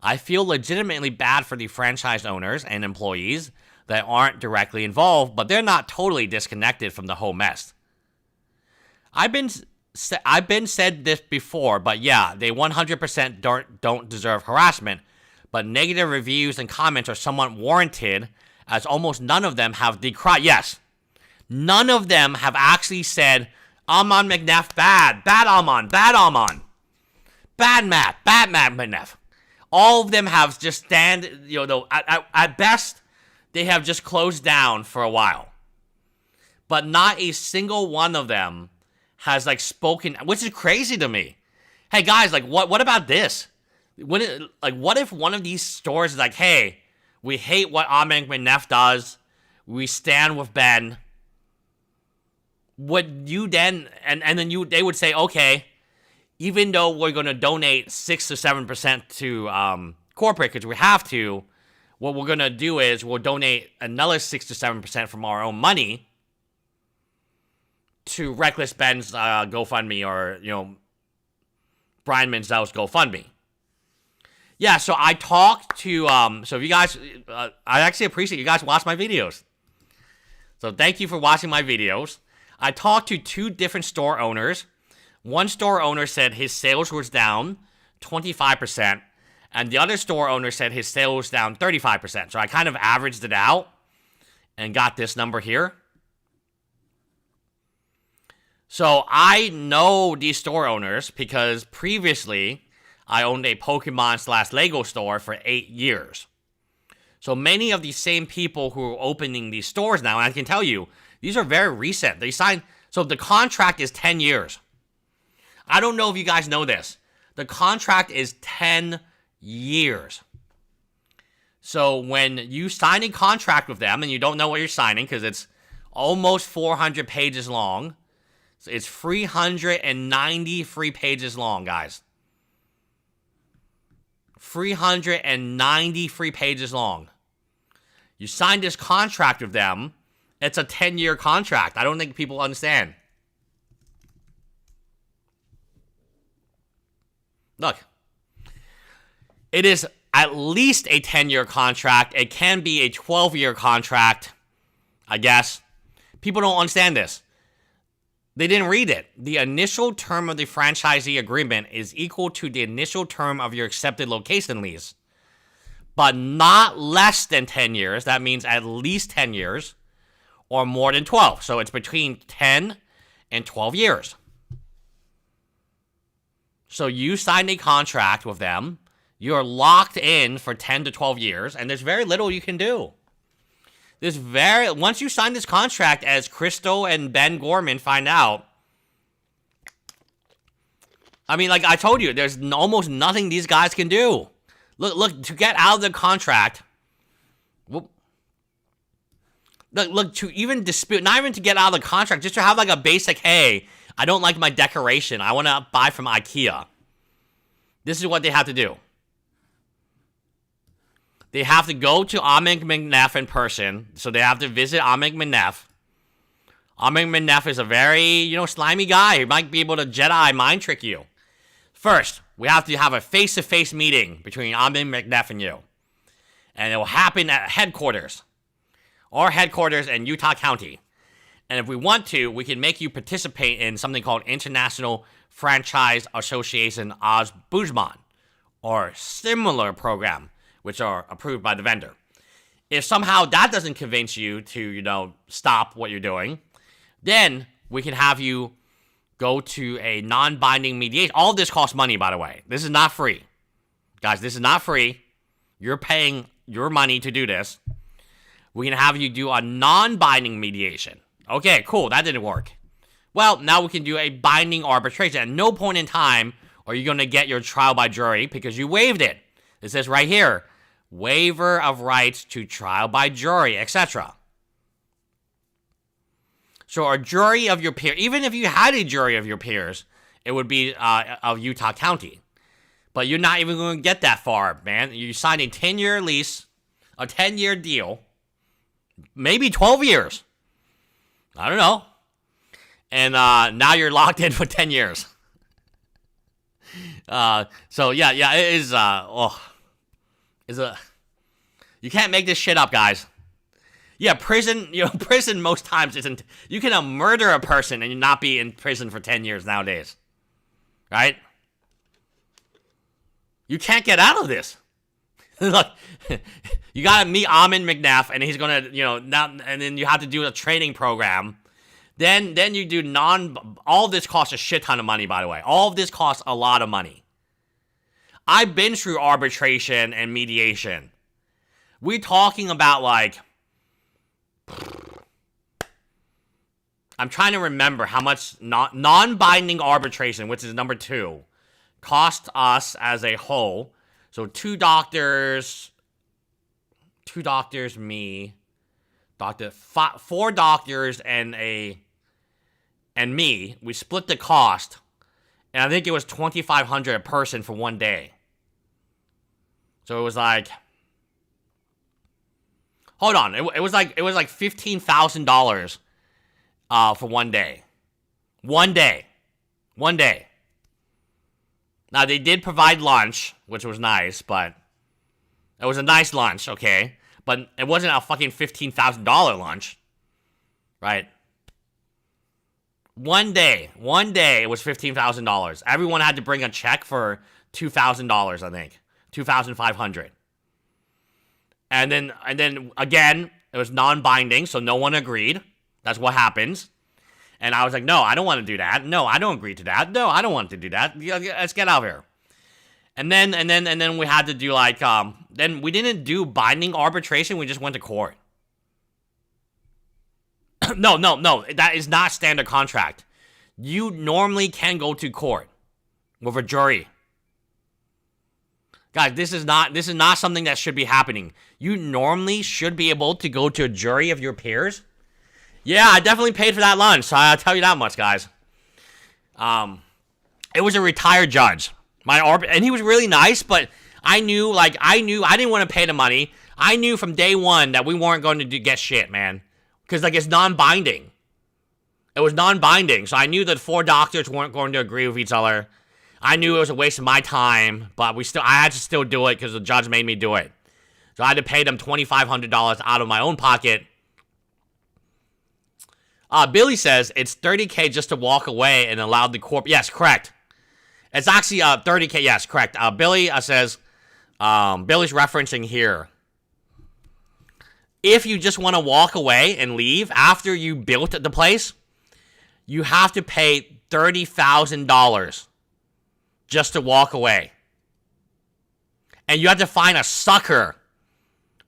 I feel legitimately bad for the franchise owners and employees that aren't directly involved, but they're not totally disconnected from the whole mess. I've been said this before, but yeah, they 100% don't deserve harassment, but negative reviews and comments are somewhat warranted, as almost none of them have decried. Yes, none of them have actually said, Amon McNeff, bad Amon, bad Matt McNeff. All of them have just at best, they have just closed down for a while. But not a single one of them has spoken, which is crazy to me. Hey guys, what about this? What if one of these stores is like, hey, we hate what Amon McNeff does, we stand with Ben. Would you then, and then they would say, okay, even though we're going to donate 6 to 7% to corporate because we have to, what we're going to do is we'll donate another 6 to 7% from our own money to Reckless Ben's GoFundMe, or, Brian Menzel's GoFundMe. Yeah, so I talked to, so if you guys, I actually appreciate you guys watch my videos. So thank you for watching my videos. I talked to 2 different store owners. One store owner said his sales was down 25%, and the other store owner said his sales was down 35%. So I kind of averaged it out and got this number here. So I know these store owners because previously I owned a Pokemon/Lego store for 8 years. So many of these same people who are opening these stores now, and I can tell you, these are very recent. They signed, so the contract is 10 years. I don't know if you guys know this. The contract is 10 years. So when you sign a contract with them and you don't know what you're signing because it's almost 400 pages long, so it's 393 pages long, guys. 393 pages long. You sign this contract with them. It's a 10-year contract. I don't think people understand. Look. It is at least a 10-year contract. It can be a 12-year contract, I guess. People don't understand this. They didn't read it. The initial term of the franchisee agreement is equal to the initial term of your accepted location lease, but not less than 10 years. That means at least 10 years or more than 12. So it's between 10 and 12 years. So you signed a contract with them. You're locked in for 10 to 12 years, and there's very little you can do. Once you sign this contract, as Crystal and Ben Gorman find out, I mean, like I told you, there's almost nothing these guys can do. Look, to get out of the contract. Look, to even dispute, not even to get out of the contract, just to have like a basic, hey, I don't like my decoration. I want to buy from IKEA. This is what they have to do. They have to go to Ahmed McNeff in person. So they have to visit Ahmed McNeff. Ahmed McNeff is a very, slimy guy. He might be able to Jedi mind trick you. First, we have to have a face-to-face meeting between Ahmed McNeff and you. And it will happen at headquarters. Our headquarters in Utah County. And if we want to, we can make you participate in something called International Franchise Association Osbuzman, or similar program, which are approved by the vendor. If somehow that doesn't convince you to, stop what you're doing, then we can have you go to a non-binding mediation. All of this costs money, by the way. This is not free. Guys, this is not free. You're paying your money to do this. We can have you do a non-binding mediation. Okay, cool. That didn't work. Well, now we can do a binding arbitration. At no point in time are you going to get your trial by jury because you waived it. It says right here, waiver of rights to trial by jury, etc. So a jury of your peers, even if you had a jury of your peers, it would be of Utah County. But you're not even going to get that far, man. You signed a 10-year lease, a 10-year deal, maybe 12 years. I don't know. And now you're locked in for 10 years. So yeah, it is. You can't make this shit up, guys. Yeah, prison. Prison most times isn't. You can murder a person and not be in prison for 10 years nowadays, right? You can't get out of this. Look, you gotta meet Ahmed McNeff, and he's gonna, and then you have to do a training program. Then you do all of this costs a shit ton of money, by the way. All of this costs a lot of money. I've been through arbitration and mediation. We're talking about I'm trying to remember how much non-binding arbitration, which is number 2, cost us as a whole. So 2 doctors, me, 4 doctors and me. We split the cost, and I think it was $2,500 a person for one day. So it was like, hold on, it was like $15,000 for one day. One day. Now, they did provide lunch, which was nice, but it was a nice lunch, okay? But it wasn't a fucking $15,000 lunch, right? One day, it was $15,000. Everyone had to bring a check for $2,000, I think. $2,500. And then, again, it was non-binding, so no one agreed. That's what happens. And I was like, no, I don't want to do that. No, I don't agree to that. No, I don't want to do that. Let's get out of here. And then we had to do then we didn't do binding arbitration. We just went to court. No. That is not standard contract. You normally can go to court with a jury. Guys, this is not something that should be happening. You normally should be able to go to a jury of your peers. Yeah, I definitely paid for that lunch, so I'll tell you that much, guys. It was a retired judge. And he was really nice, but I knew I didn't want to pay the money. I knew from day one that we weren't going to get shit, man. Because, it's non-binding. It was non-binding, so I knew that 4 doctors weren't going to agree with each other. I knew it was a waste of my time, but I had to still do it because the judge made me do it. So I had to pay them $2,500 out of my own pocket. Billy says it's $30K just to walk away and allow the corp. Yes, correct. It's actually $30K. Yes, correct. Billy says, Billy's referencing here. If you just want to walk away and leave after you built the place, you have to pay $30,000 just to walk away. And you have to find a sucker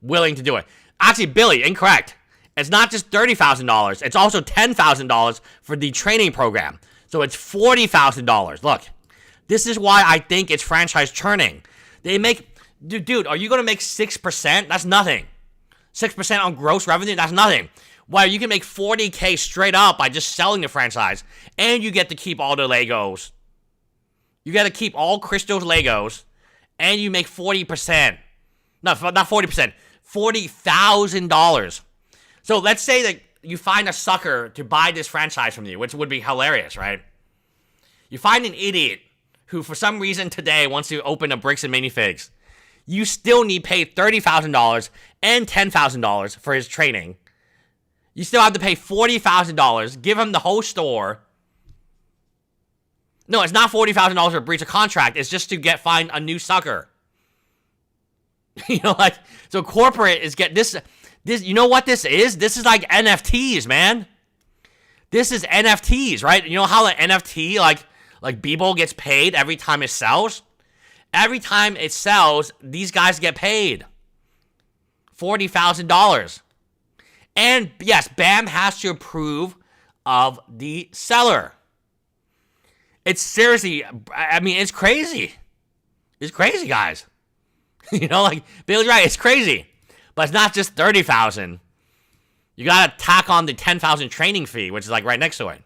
willing to do it. Actually, Billy, incorrect. It's not just $30,000. It's also $10,000 for the training program. So it's $40,000. Look, This is why I think it's franchise churning. They make, dude, are you going to make 6%? That's nothing. 6% on gross revenue, that's nothing. Well, you can make 40K straight up by just selling the franchise, and you get to keep all the Legos. You got to keep all Crystal's Legos, and you make 40%. No, not 40%. $40,000. So let's say that you find a sucker to buy this franchise from you, which would be hilarious, right? You find an idiot who, for some reason today, wants to open a Bricks and Minifigs. You still need to pay $30,000 and $10,000 for his training. You still have to pay $40,000, give him the whole store. No, it's not $40,000 for breach of contract. It's just to find a new sucker. You know, like, so corporate is this, you know what this is? This is like NFTs, man. This is NFTs, right? You know how the NFT, like Bebo gets paid every time it sells? Every time it sells, these guys get paid $40,000. And yes, BAM has to approve of the seller. It's seriously, I mean, it's crazy. It's crazy, guys. You know, like, Bailey's right, it's crazy. But it's not just $30,000. You gotta tack on the $10,000 training fee, which is like right next to it.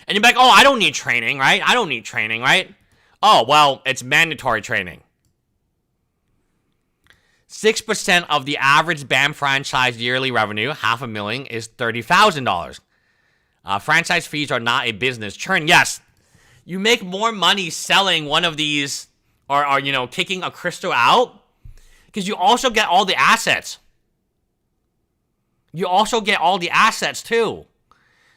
And you're like, oh, I don't need training, right? I don't need training, right? Oh, well, it's mandatory training. 6% of the average BAM franchise yearly revenue, $500,000, is $30,000. Franchise fees are not a business. Churn, yes. You make more money selling one of these or you know, kicking a crystal out because you also get all the assets. You also get all the assets too.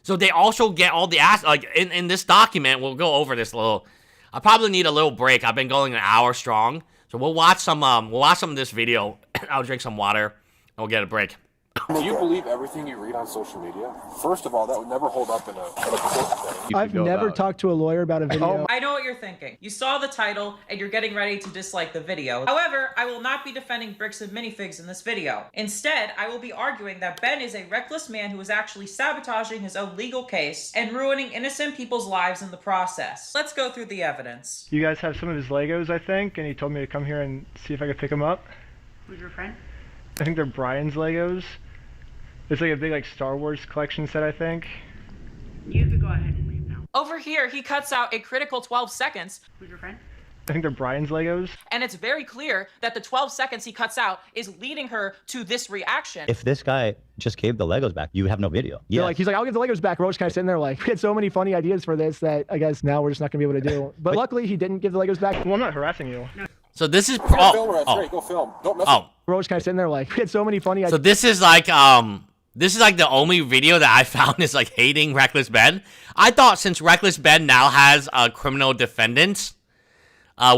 So they also get all the assets. Like in this document, we'll go over this a little. I probably need a little break. I've been going an hour strong. So we'll watch some of this video. I'll drink some water and we'll get a break. Do you believe everything you read on social media? First of all, that would never hold up in a court thing. I've never talked to a lawyer about a video. I know what you're thinking. You saw the title and you're getting ready to dislike the video. However, I will not be defending Bricks and Minifigs in this video. Instead, I will be arguing that Ben is a reckless man who is actually sabotaging his own legal case and ruining innocent people's lives in the process. Let's go through the evidence. You guys have some of his Legos, I think, and he told me to come here and see if I could pick them up. Who's your friend? I think they're Brian's Legos. It's like a big like Star Wars collection set, I think. You could go ahead and leave now. Over here, he cuts out a critical 12 seconds. Who's your friend? I think they're Brian's Legos. And it's very clear that the 12 seconds he cuts out is leading her to this reaction. If this guy just gave the Legos back, you have no video. Yeah, like he's like, I'll give the Legos back. Roach kind of sitting there like, we had so many funny ideas for this that I guess now we're just not gonna be able to do. But luckily he didn't give the Legos back. Well, I'm not harassing you. So this is Go film. Don't mess with Roach kind of sitting there like, we had so many funny ideas. So this is like the only video that I found is like hating Reckless Ben. I thought since Reckless Ben now has criminal defendants,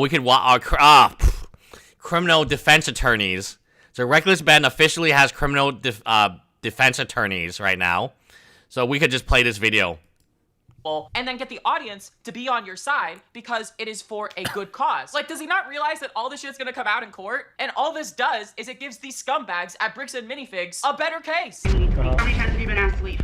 we could criminal defense attorneys. So Reckless Ben officially has criminal defense attorneys right now. So we could just play this video. And then get the audience to be on your side because it is for a good cause. Like, does he not realize that all this shit's gonna come out in court? And all this does is it gives these scumbags at Bricks and Minifigs a better case. How many times have you been asked to leave?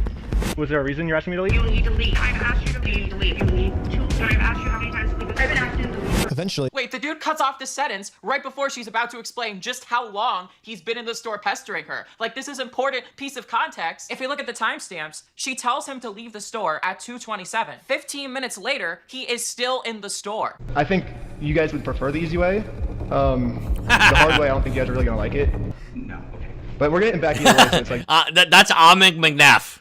Was there a reason you're asking me to leave? You need to leave. I've asked you to leave. You need to leave. You need to. I've asked you how many times to leave. I've been asking to leave. Eventually. Wait, the dude cuts off this sentence right before she's about to explain just how long he's been in the store pestering her. Like, this is important piece of context. If we look at the timestamps, she tells him to leave the store at 2:27. 15 minutes later, he is still in the store. I think you guys would prefer the easy way. The hard way, I don't think you guys are really gonna like it. No, okay. But we're getting back either way, so it's like That's Ahmed McNeff.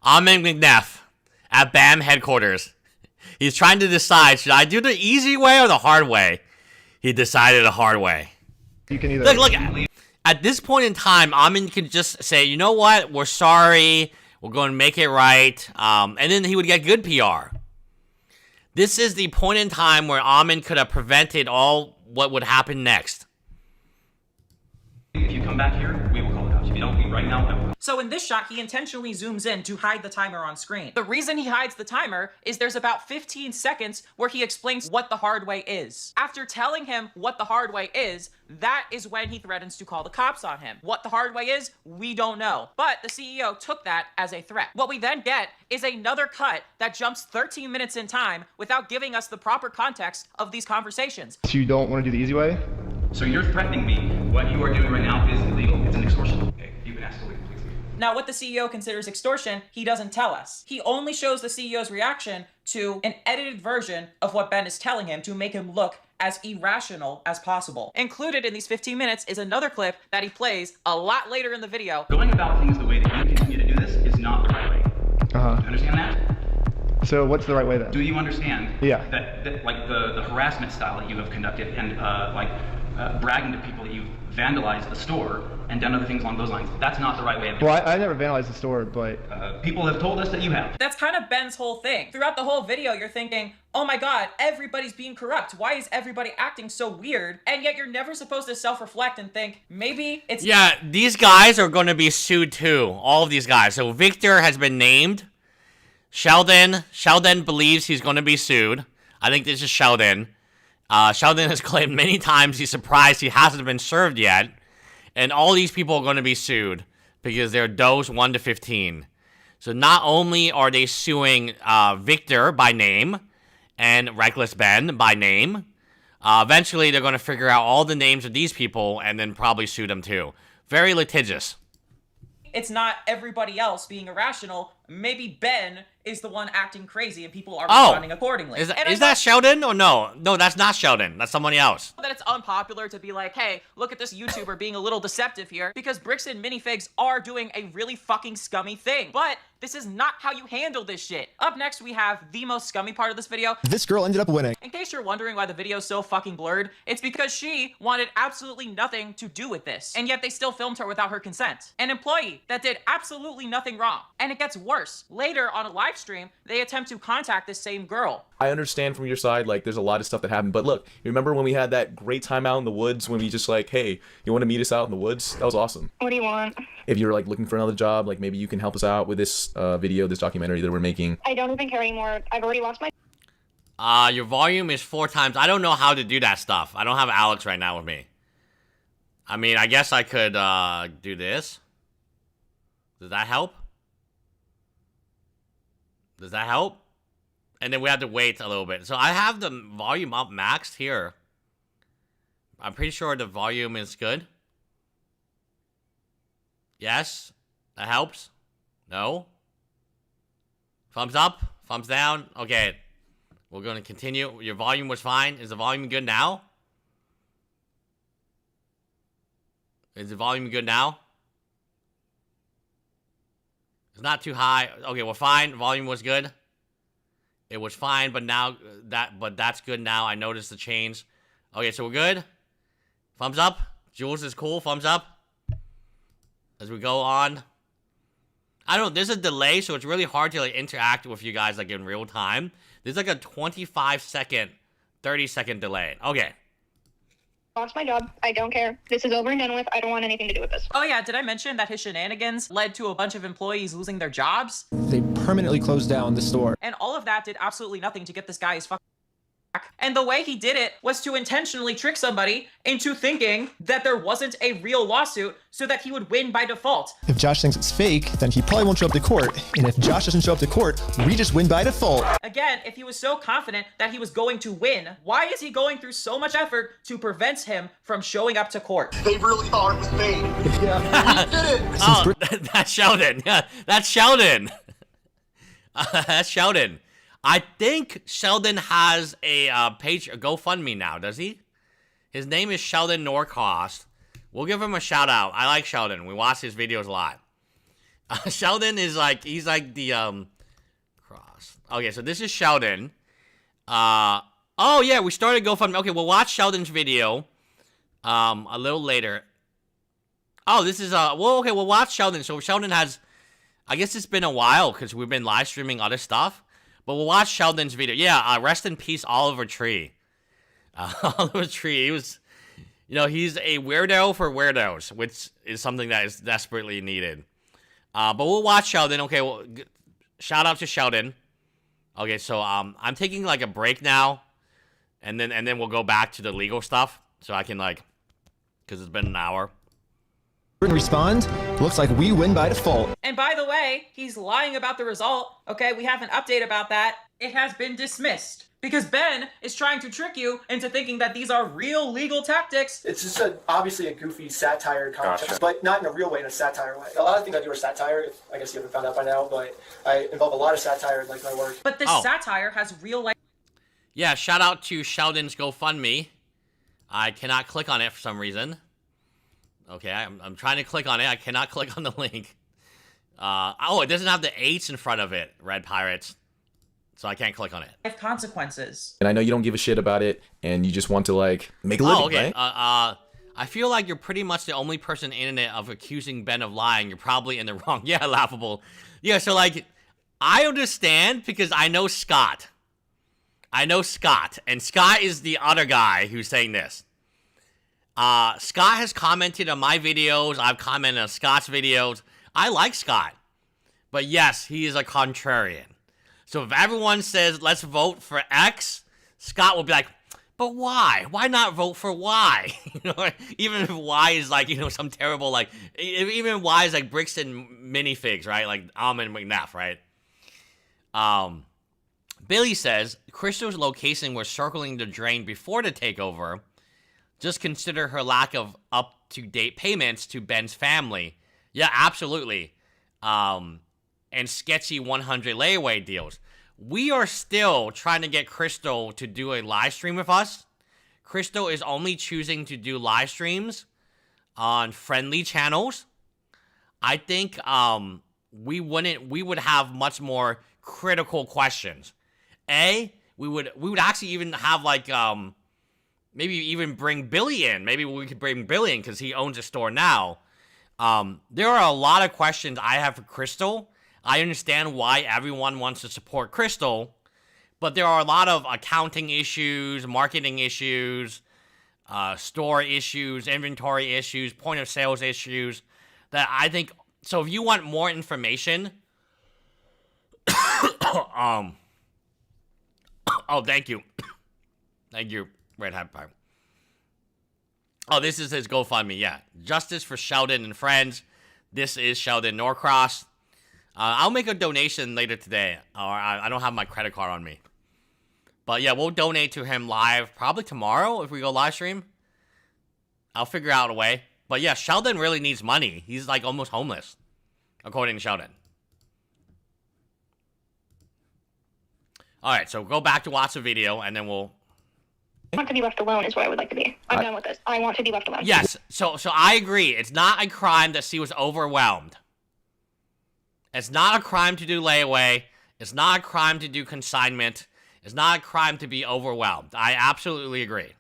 Ahmed McNeff at BAM headquarters. He's trying to decide, should I do the easy way or the hard way? He decided the hard way. you can either Look, at this point in time, Ahmed can just say, you know what, we're sorry, we're going to make it right, and then he would get good PR. This is the point in time where Ahmed could have prevented all what would happen next. If you come back here, we will call the cops. we don't right now. So in this shot, he intentionally zooms in to hide the timer on screen. The reason he hides the timer is there's about 15 seconds where he explains what the hard way is. After telling him what the hard way is, that is when he threatens to call the cops on him. What the hard way is, we don't know. But the CEO took that as a threat. What we then get is another cut that jumps 13 minutes in time without giving us the proper context of these conversations. So you don't want to do the easy way? So you're threatening me. What you are doing right now is illegal. It's an extortion. Okay, you can ask the legal, please. Now, what the CEO considers extortion, he doesn't tell us. He only shows the CEO's reaction to an edited version of what Ben is telling him to make him look as irrational as possible. Included in these 15 minutes is another clip that he plays a lot later in the video. Going about things the way that you continue to do this is not the right way. Do you understand that? So what's the right way then? Do you understand Yeah. that like the harassment style that you have conducted and bragging to people that you've vandalized the store and done other things along those lines? That's not the right way of doing it. Well, I never vandalized the store, but... people have told us that you have. That's kind of Ben's whole thing. Throughout the whole video, you're thinking, oh my god, everybody's being corrupt. Why is everybody acting so weird? And yet you're never supposed to self-reflect and think, maybe it's... Yeah, these guys are going to be sued too. All of these guys. So Victor has been named. Sheldon believes he's going to be sued. I think this is Sheldon. Sheldon has claimed many times he's surprised he hasn't been served yet. And all these people are going to be sued because they're dose 1 to 15. So not only are they suing Victor by name and Reckless Ben by name, eventually they're going to figure out all the names of these people and then probably sue them too. Very litigious. It's not everybody else being irrational. Maybe Ben is the one acting crazy and people are responding accordingly. Is that Sheldon or no? No, that's not Sheldon. That's somebody else. That it's unpopular to be like, hey, look at this YouTuber being a little deceptive here because Bricks and Minifigs are doing a really fucking scummy thing. But this is not how you handle this shit. Up next, we have the most scummy part of this video. This girl ended up winning. In case you're wondering why the video's so fucking blurred, it's because she wanted absolutely nothing to do with this. And yet they still filmed her without her consent. An employee that did absolutely nothing wrong. And it gets worse. Later on a live stream, they attempt to contact this same girl. I understand from your side, like, there's a lot of stuff that happened, but look, you remember when we had that great time out in the woods when we just like, hey, you want to meet us out in the woods? That was awesome. What do you want? If you're like looking for another job, like maybe you can help us out with this video, this documentary that we're making. I don't even care anymore. I've already lost my... Your volume is 4 times. I don't know how to do that stuff. I don't have Alex right now with me. I mean, I guess I could do this. Does that help? Does that help? And then we have to wait a little bit. So I have the volume up maxed here. I'm pretty sure the volume is good. Yes? That helps? No? Thumbs up? Thumbs down? Okay. We're going to continue. Your volume was fine. Is the volume good now? Is the volume good now? It's not too high. Okay, we're fine. Volume was good. It was fine, but now that's good now. I noticed the change. Okay, so we're good. Thumbs up. Jules is cool. Thumbs up. As we go on. I don't know. There's a delay, so it's really hard to like interact with you guys like in real time. There's like a 25-second, 30-second delay. Okay. Lost my job. I don't care. This is over and done with. I don't want anything to do with this. Oh yeah, did I mention that his shenanigans led to a bunch of employees losing their jobs? They permanently closed down the store. And all of that did absolutely nothing to get this guy his fucking back. And the way he did it was to intentionally trick somebody into thinking that there wasn't a real lawsuit so that he would win by default. If Josh thinks it's fake, then he probably won't show up to court. And if Josh doesn't show up to court, we just win by default. Again, if he was so confident that he was going to win, why is he going through so much effort to prevent him from showing up to court? They really thought it was me. Yeah, we did it. Oh, that's Sheldon. Yeah, that's Sheldon. That's Sheldon. I think Sheldon has a page, a GoFundMe now, does he? His name is Sheldon Norcost. We'll give him a shout out. I like Sheldon. We watch his videos a lot. Sheldon is like, he's like the, cross. Okay, so this is Sheldon. Oh yeah, we started GoFundMe. Okay, we'll watch Sheldon's video, a little later. Oh, this is, well, okay, we'll watch Sheldon. So Sheldon has, I guess it's been a while because we've been live streaming other stuff. But we'll watch Sheldon's video. Yeah, rest in peace, Oliver Tree. Oliver Tree, You know, he's a weirdo for weirdos, which is something that is desperately needed. But we'll watch Sheldon. Okay, well, shout out to Sheldon. Okay, so I'm taking like a break now, and then we'll go back to the legal stuff, so I can like, because it's been an hour. Respond. Looks like we win by default. And by the way, he's lying about the result. Okay, we have an update about that. It has been dismissed. Because Ben is trying to trick you into thinking that these are real legal tactics. It's just obviously a goofy satire contest, but not in a real way, in a satire way. A lot of things I do are satire. I guess you haven't found out by now, but I involve a lot of satire in like my work. But this satire has real life. Yeah, shout out to Sheldon's GoFundMe. I cannot click on it for some reason. Okay, I'm trying to click on it. I cannot click on the link. Oh, it doesn't have the H in front of it, Red Pirates. So I can't click on it. Consequences. And I know you don't give a shit about it, and you just want to like make a living, okay. right? I feel like you're pretty much the only person in it of accusing Ben of lying. You're probably in the wrong. Yeah, laughable. Yeah, so like, I understand because I know Scott. And Scott is the other guy who's saying this. Scott has commented on my videos. I've commented on Scott's videos. I like Scott. But yes, he is a contrarian. So if everyone says, let's vote for X, Scott will be like, but why? Why not vote for Y? You know, even if Y is like, you know, some terrible, like, even Y is like Brixton Minifigs, right? Like Almond McNaff, right? Billy says, Crystal's location was circling the drain before the takeover. Just consider her lack of up-to-date payments to Ben's family. Yeah, absolutely. And sketchy 100 layaway deals. We are still trying to get Crystal to do a live stream with us. Crystal is only choosing to do live streams on friendly channels. I think we would have much more critical questions. We would actually even have like maybe even bring Billy in. Maybe we could bring Billy in because he owns a store now. There are a lot of questions I have for Crystal. I understand why everyone wants to support Crystal, but there are a lot of accounting issues, marketing issues, store issues, inventory issues, point of sales issues that I think. So if you want more information, oh, thank you, Red Hat Pie. Oh, this is his GoFundMe. Yeah, Justice for Sheldon and Friends. This is Sheldon Norcross. I'll make a donation later today, or I don't have my credit card on me. But yeah, we'll donate to him live, probably tomorrow if we go live stream. I'll figure out a way. But yeah, Sheldon really needs money. He's like almost homeless, according to Sheldon. Alright, so go back to watch the video, and then we'll... I want to be left alone is what I would like to be. I'm done with this. I want to be left alone. Yes, so I agree. It's not a crime that she was overwhelmed. It's not a crime to do layaway. It's not a crime to do consignment. It's not a crime to be overwhelmed. I absolutely agree.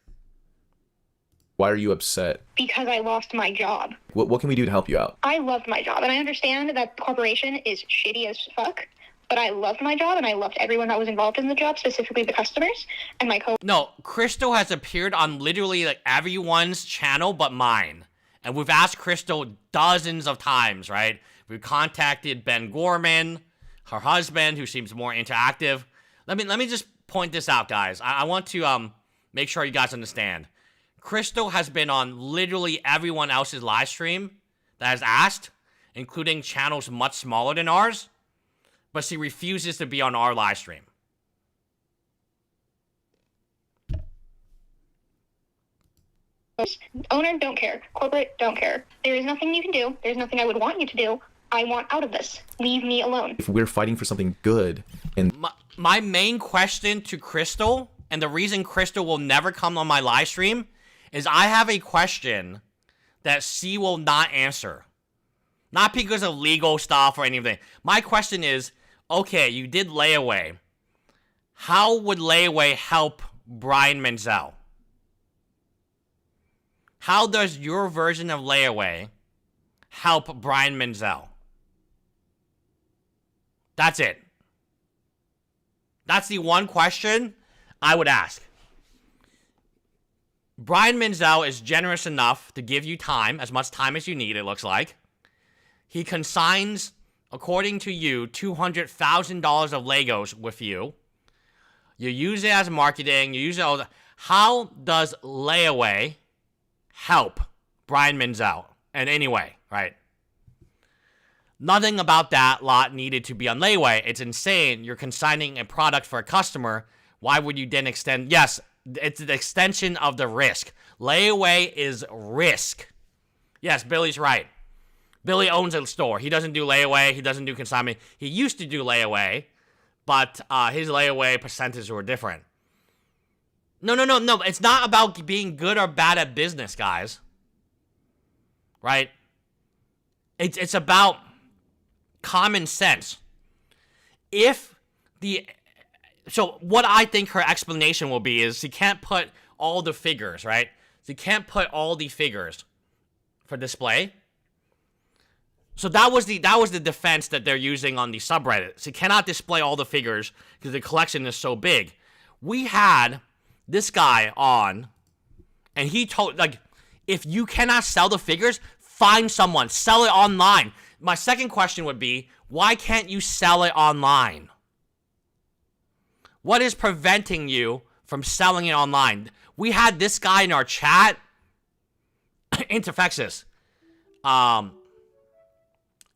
Why are you upset? Because I lost my job. What can we do to help you out? I loved my job, and I understand that the corporation is shitty as fuck, but I loved my job, and I loved everyone that was involved in the job, specifically the customers and my No, Crystal has appeared on literally like everyone's channel but mine. And we've asked Crystal dozens of times, right? We've contacted Ben Gorman, her husband, who seems more interactive. Let me just point this out, guys. I want to make sure you guys understand. Crystal has been on literally everyone else's live stream that has asked, including channels much smaller than ours, but she refuses to be on our live stream. Owner don't care. Corporate don't care. There is nothing you can do. There's nothing I would want you to do. I want out of this. Leave me alone. If we're fighting for something good, and my main question to Crystal, and the reason Crystal will never come on my live stream, is I have a question that she will not answer. Not because of legal stuff or anything. My question is, okay, you did layaway. How would layaway help Brian Menzel? How does your version of layaway help Brian Menzel? That's it. That's the one question I would ask. Brian Menzel is generous enough to give you time, as much time as you need, it looks like. He consigns, according to you, $200,000 of Legos with you. You use it as marketing. You use it. How does layaway help Brian Menzel in any way, right? Nothing about that lot needed to be on layaway. It's insane. You're consigning a product for a customer. Why would you then extend? Yes, it's an extension of the risk. Layaway is risk. Yes, Billy's right. Billy owns a store. He doesn't do layaway. He doesn't do consignment. He used to do layaway, but his layaway percentages were different. No. It's not about being good or bad at business, guys. Right? It's about common sense. So what I think her explanation will be is she can't put all the figures, right? She can't put all the figures for display. So that was the defense that they're using on the subreddit. She cannot display all the figures because the collection is so big. We had this guy on, and he told, like, if you cannot sell the figures, find someone, sell it online. My second question would be, why can't you sell it online? What is preventing you from selling it online? We had this guy in our chat, Interfexus.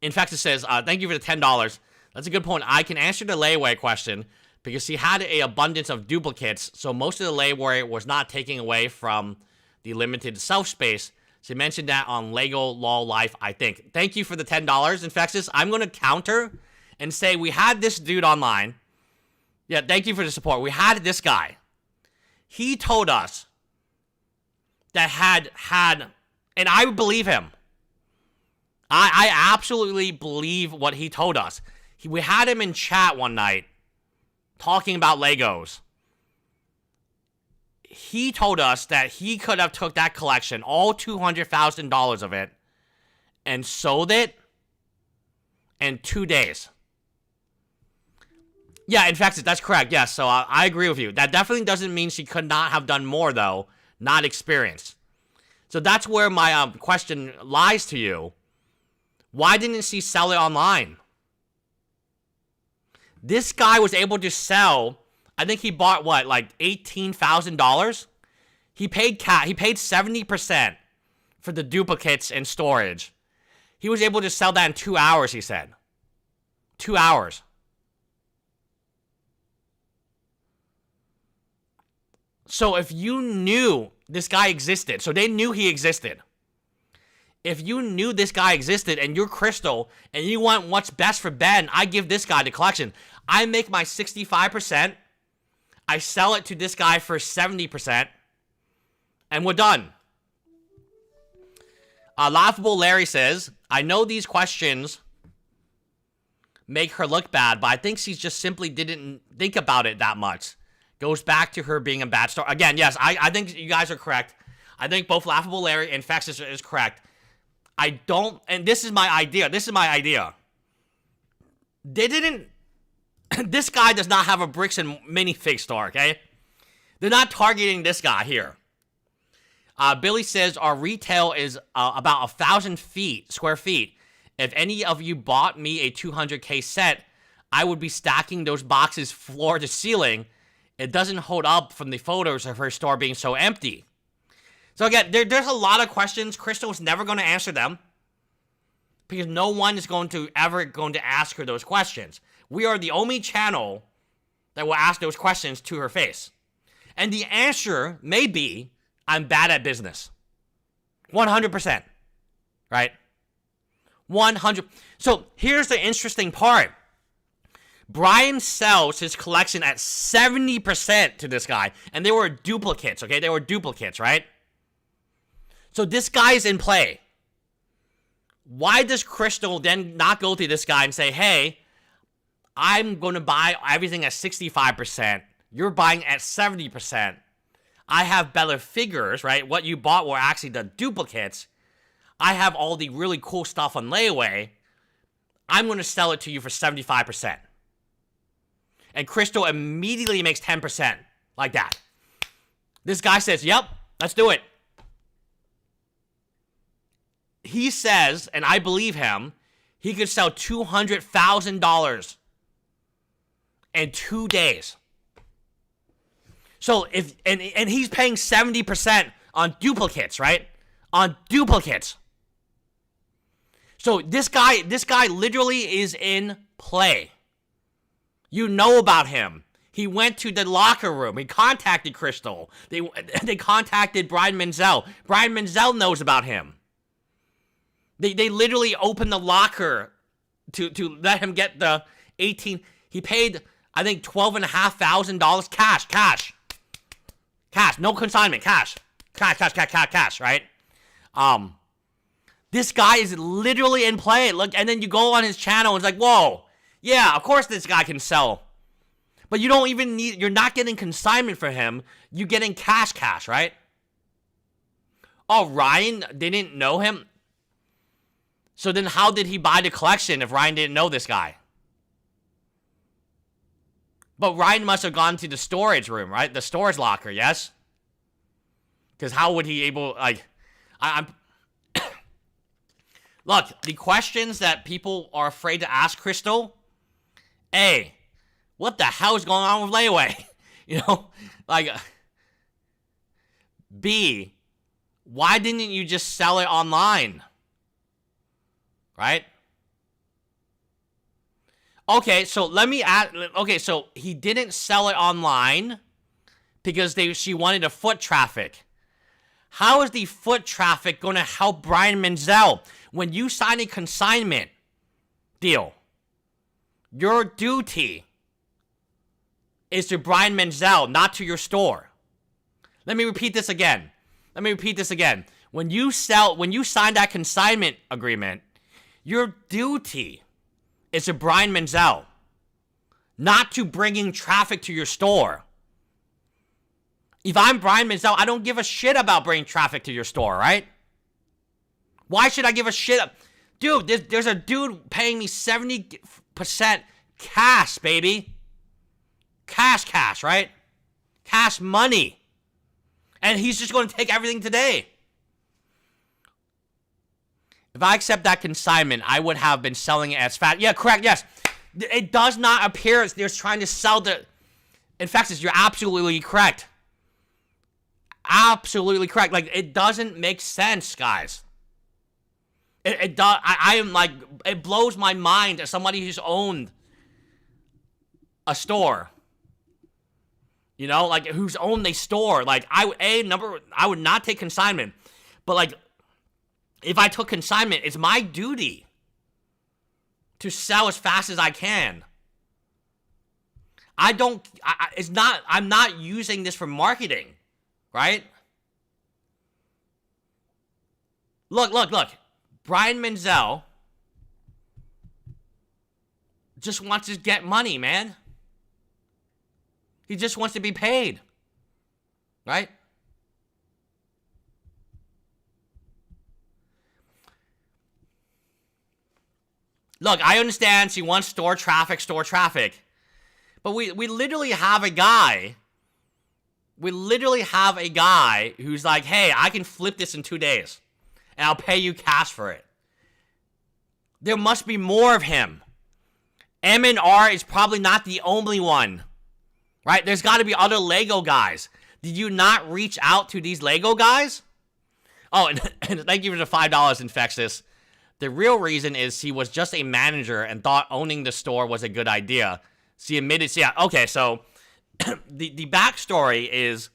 Infexus says, thank you for the $10. That's a good point. I can answer the layaway question because he had an abundance of duplicates, so most of the layaway was not taking away from the limited shelf space. She mentioned that on Lego Law Life, I think. Thank you for the $10, Infexus. I'm going to counter and say we had this dude online. Yeah, thank you for the support. We had this guy. He told us that had, and I believe him. I absolutely believe what he told us. We had him in chat one night talking about Legos. He told us that he could have took that collection, all $200,000 of it, and sold it in 2 days. Yeah, in fact, that's correct. Yes, so I agree with you. That definitely doesn't mean she could not have done more, though. Not experienced. So that's where my question lies to you. Why didn't she sell it online? This guy was able to sell, I think he bought, what, like $18,000? He paid 70% for the duplicates and storage. He was able to sell that in 2 hours, he said. 2 hours. So if you knew this guy existed, so they knew he existed. If you knew this guy existed and you're Crystal and you want what's best for Ben, I give this guy the collection. I make my 65%. I sell it to this guy for 70%. And we're done. Laughable Larry says, I know these questions make her look bad, but I think she just simply didn't think about it that much. Goes back to her being a bad star. Again, yes, I think you guys are correct. I think both Laughable Larry and Fexus is correct. I don't, and this is my idea. They didn't, this guy does not have a bricks and minifig store, okay? They're not targeting this guy here. Billy says our retail is about 1,000 square feet. If any of you bought me a 200K set, I would be stacking those boxes floor to ceiling. It doesn't hold up from the photos of her store being so empty. So again, there's a lot of questions. Crystal's never going to answer them because no one is ever going to ask her those questions. We are the only channel that will ask those questions to her face. And the answer may be, I'm bad at business. 100%. Right? 100. So here's the interesting part. Brian sells his collection at 70% to this guy. And they were duplicates, okay? They were duplicates, right? So this guy's in play. Why does Crystal then not go to this guy and say, hey, I'm going to buy everything at 65%. You're buying at 70%. I have better figures, right? What you bought were actually the duplicates. I have all the really cool stuff on layaway. I'm going to sell it to you for 75%. And Crystal immediately makes 10% like that. This guy says, yep, Let's do it. He says, and I believe him, he could sell $200,000 in 2 days. So if and he's paying 70% on duplicates, right? On duplicates. So this guy literally is in play. You know about him. He went to the locker room. He contacted Crystal. They contacted Brian Menzel. Brian Menzel knows about him. They literally opened the locker to let him get the 18. He paid, I think, $12,500 cash. No consignment, cash, right? This guy is literally in play. Look, and then you go on his channel and it's like, whoa, yeah, of course this guy can sell. But you don't even need, you're not getting consignment for him. You're getting cash, right? Oh, Ryan didn't know him? So then how did he buy the collection if Ryan didn't know this guy? But Ryan must have gone to the storage room, right? The storage locker, yes? Because how would he able, like, I'm... Look, the questions that people are afraid to ask Crystal, A, what the hell is going on with layaway? You know? Like, B, why didn't you just sell it online? Right? Okay, so let me add. Okay, so he didn't sell it online because she wanted a foot traffic. How is the foot traffic going to help Brian Menzel? When you sign a consignment deal, your duty is to Brian Menzel, not to your store. Let me repeat this again. When you sign that consignment agreement, your duty is to Brian Menzel, not to bringing traffic to your store. If I'm Brian Menzel, I don't give a shit about bringing traffic to your store, right? Why should I give a shit? Dude, there's a dude paying me 70% cash, baby. Cash, right? Cash money. And he's just going to take everything today. If I accept that consignment, I would have been selling it as fast. Yeah, correct, yes. It does not appear as they're trying to sell the... In fact, you're absolutely correct. Absolutely correct. Like, it doesn't make sense, guys. It does. I am like... It blows my mind as somebody who's owned a store. You know, like, who's owned a store. Like, I would not take consignment. But, like... If I took consignment, it's my duty to sell as fast as I can. I'm not using this for marketing, right? Look. Brian Menzel just wants to get money, man. He just wants to be paid, right? Look, I understand she wants store traffic. But we literally have a guy. Who's like, hey, I can flip this in 2 days. And I'll pay you cash for it. There must be more of him. M&R is probably not the only one. Right? There's got to be other Lego guys. Did you not reach out to these Lego guys? Oh, and thank you for the $5, Infexus. The real reason is he was just a manager and thought owning the store was a good idea. She admitted, yeah, okay, so the backstory is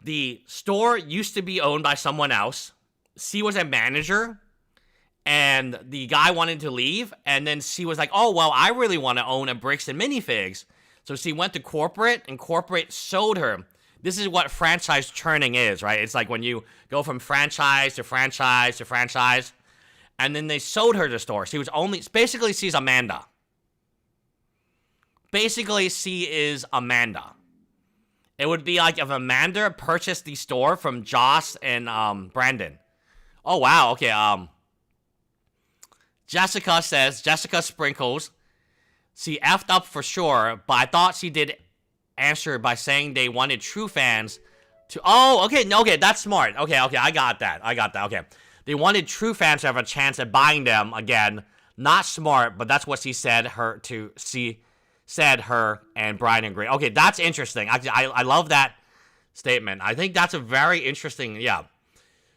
the store used to be owned by someone else. She was a manager, and the guy wanted to leave, and then she was like, oh, well, I really want to own a Bricks and Minifigs. So she went to corporate, and corporate sold her. This is what franchise churning is, right? It's like when you go from franchise to franchise to franchise. And then they sold her the store. Basically, she's Amanda. Basically, she is Amanda. It would be like if Amanda purchased the store from Josh and Brandon. Oh, wow. Okay, Jessica Sprinkles, she effed up for sure, but I thought she did answer by saying they wanted true fans Okay, no, okay, that's smart. Okay, I got that. Okay. They wanted true fans to have a chance at buying them again. Not smart, but that's what she said her and Brian agree. Okay, that's interesting. I love that statement. I think that's a very interesting, yeah.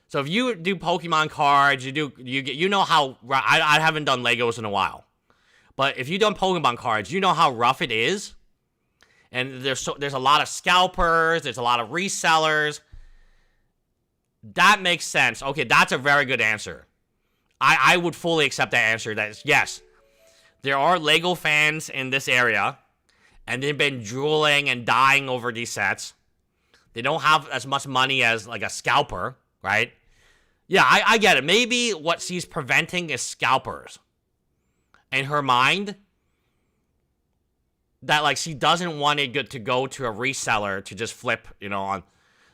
So if you do Pokemon cards, you know how I haven't done Legos in a while. But if you've done Pokemon cards, you know how rough it is. And there's a lot of scalpers, there's a lot of resellers. That makes sense. Okay, that's a very good answer. I would fully accept that answer. That is, yes, there are Lego fans in this area, and they've been drooling and dying over these sets. They don't have as much money as like a scalper, right? Yeah, I get it. Maybe what she's preventing is scalpers. In her mind, that like she doesn't want it to go to a reseller to just flip, on.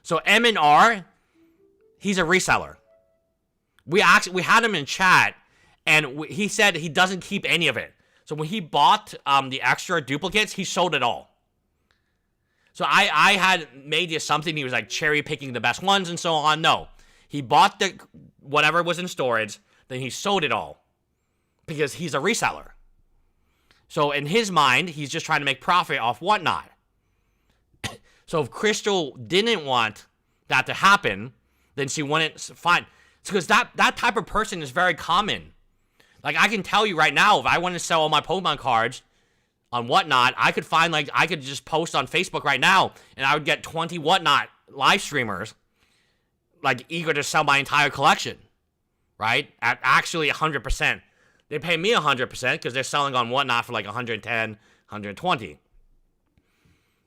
So M&R, he's a reseller. We had him in chat, and he said he doesn't keep any of it. So when he bought the extra duplicates, he sold it all. So I had made the assumption he was like cherry picking the best ones and so on. No, he bought whatever was in storage, then he sold it all because he's a reseller. So in his mind, he's just trying to make profit off Whatnot. So if Crystal didn't want that to happen, then she wouldn't find. It's because that type of person is very common. Like, I can tell you right now, if I want to sell all my Pokemon cards on Whatnot, I could just post on Facebook right now, and I would get 20 Whatnot live streamers, like, eager to sell my entire collection, right? At actually 100%. They pay me 100% because they're selling on Whatnot for like 110, 120.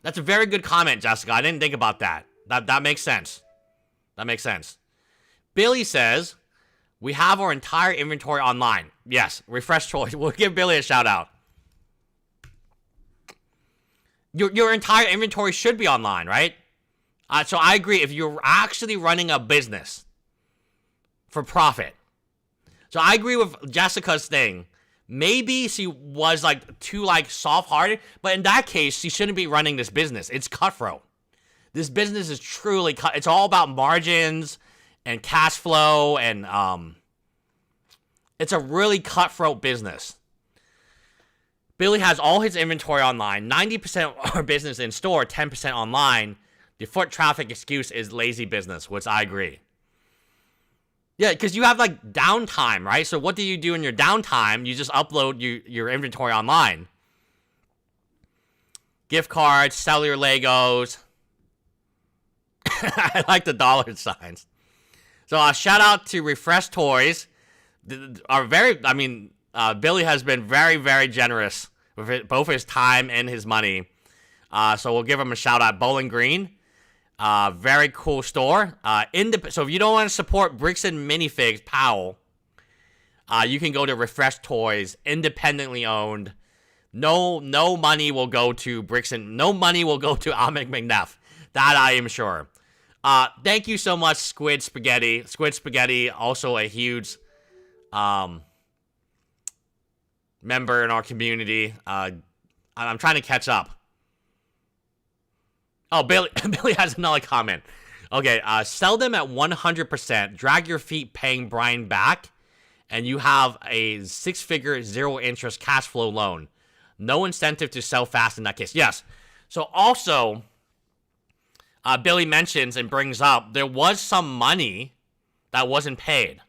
That's a very good comment, Jessica. I didn't think about that. That makes sense. That makes sense. Billy says, we have our entire inventory online. Yes, refresh choice. We'll give Billy a shout out. Your entire inventory should be online, right? So I agree. If you're actually running a business for profit. So I agree with Jessica's thing. Maybe she was like too like soft-hearted, but in that case, she shouldn't be running this business. It's cutthroat. This business is truly cut. It's all about margins and cash flow, and it's a really cutthroat business. Billy has all his inventory online, 90% of our business in store, 10% online. The foot traffic excuse is lazy business, which I agree. Yeah, because you have like downtime, right? So what do you do in your downtime? You just upload your inventory online. Gift cards, sell your Legos. I like the dollar signs. So shout out to Refresh Toys. Billy has been very, very generous with both his time and his money. So we'll give him a shout out. Bowling Green. Very cool store. So if you don't want to support Bricks and Minifigs, Powell, you can go to Refresh Toys, independently owned. No money will go to no money will go to Amic McNeff. That I am sure. Thank you so much, Squid Spaghetti. Squid Spaghetti, also a huge member in our community. I'm trying to catch up. Oh, Billy has another comment. Okay, sell them at 100%. Drag your feet paying Brian back, and you have a 6-figure, 0-interest cash flow loan. No incentive to sell fast in that case. Yes. So also, Billy mentions and brings up, there was some money that wasn't paid.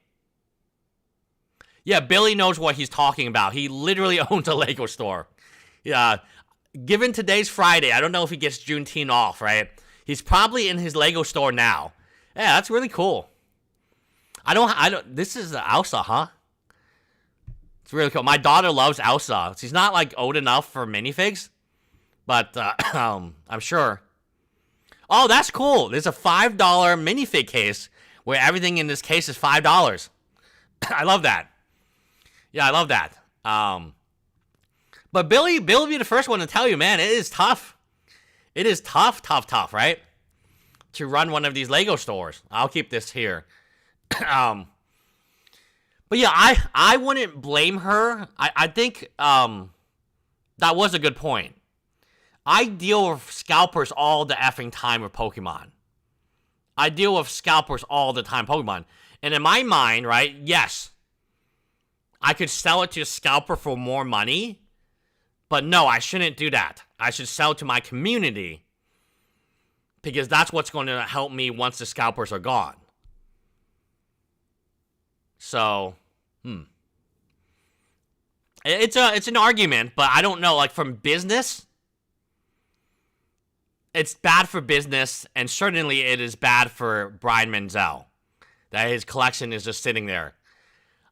Yeah, Billy knows what he's talking about. He literally owns a Lego store. Yeah. Given today's Friday, I don't know if he gets Juneteenth off, right? He's probably in his Lego store now. Yeah, that's really cool. This is Elsa, huh? It's really cool. My daughter loves Elsa. She's not, like, old enough for minifigs, but I'm sure. Oh, that's cool. There's a $5 minifig case where everything in this case is $5. I love that. Yeah, I love that. But Billy will be the first one to tell you, man, it is tough. It is tough, right? To run one of these Lego stores. I'll keep this here. But yeah, I wouldn't blame her. I think that was a good point. I deal with scalpers all the effing time with Pokemon. I deal with scalpers all the time, Pokemon. And in my mind, right, yes, I could sell it to a scalper for more money, but no, I shouldn't do that. I should sell it to my community because that's what's going to help me once the scalpers are gone. So, it's an argument, but I don't know, like from business, it's bad for business, and certainly it is bad for Brian Menzel that his collection is just sitting there.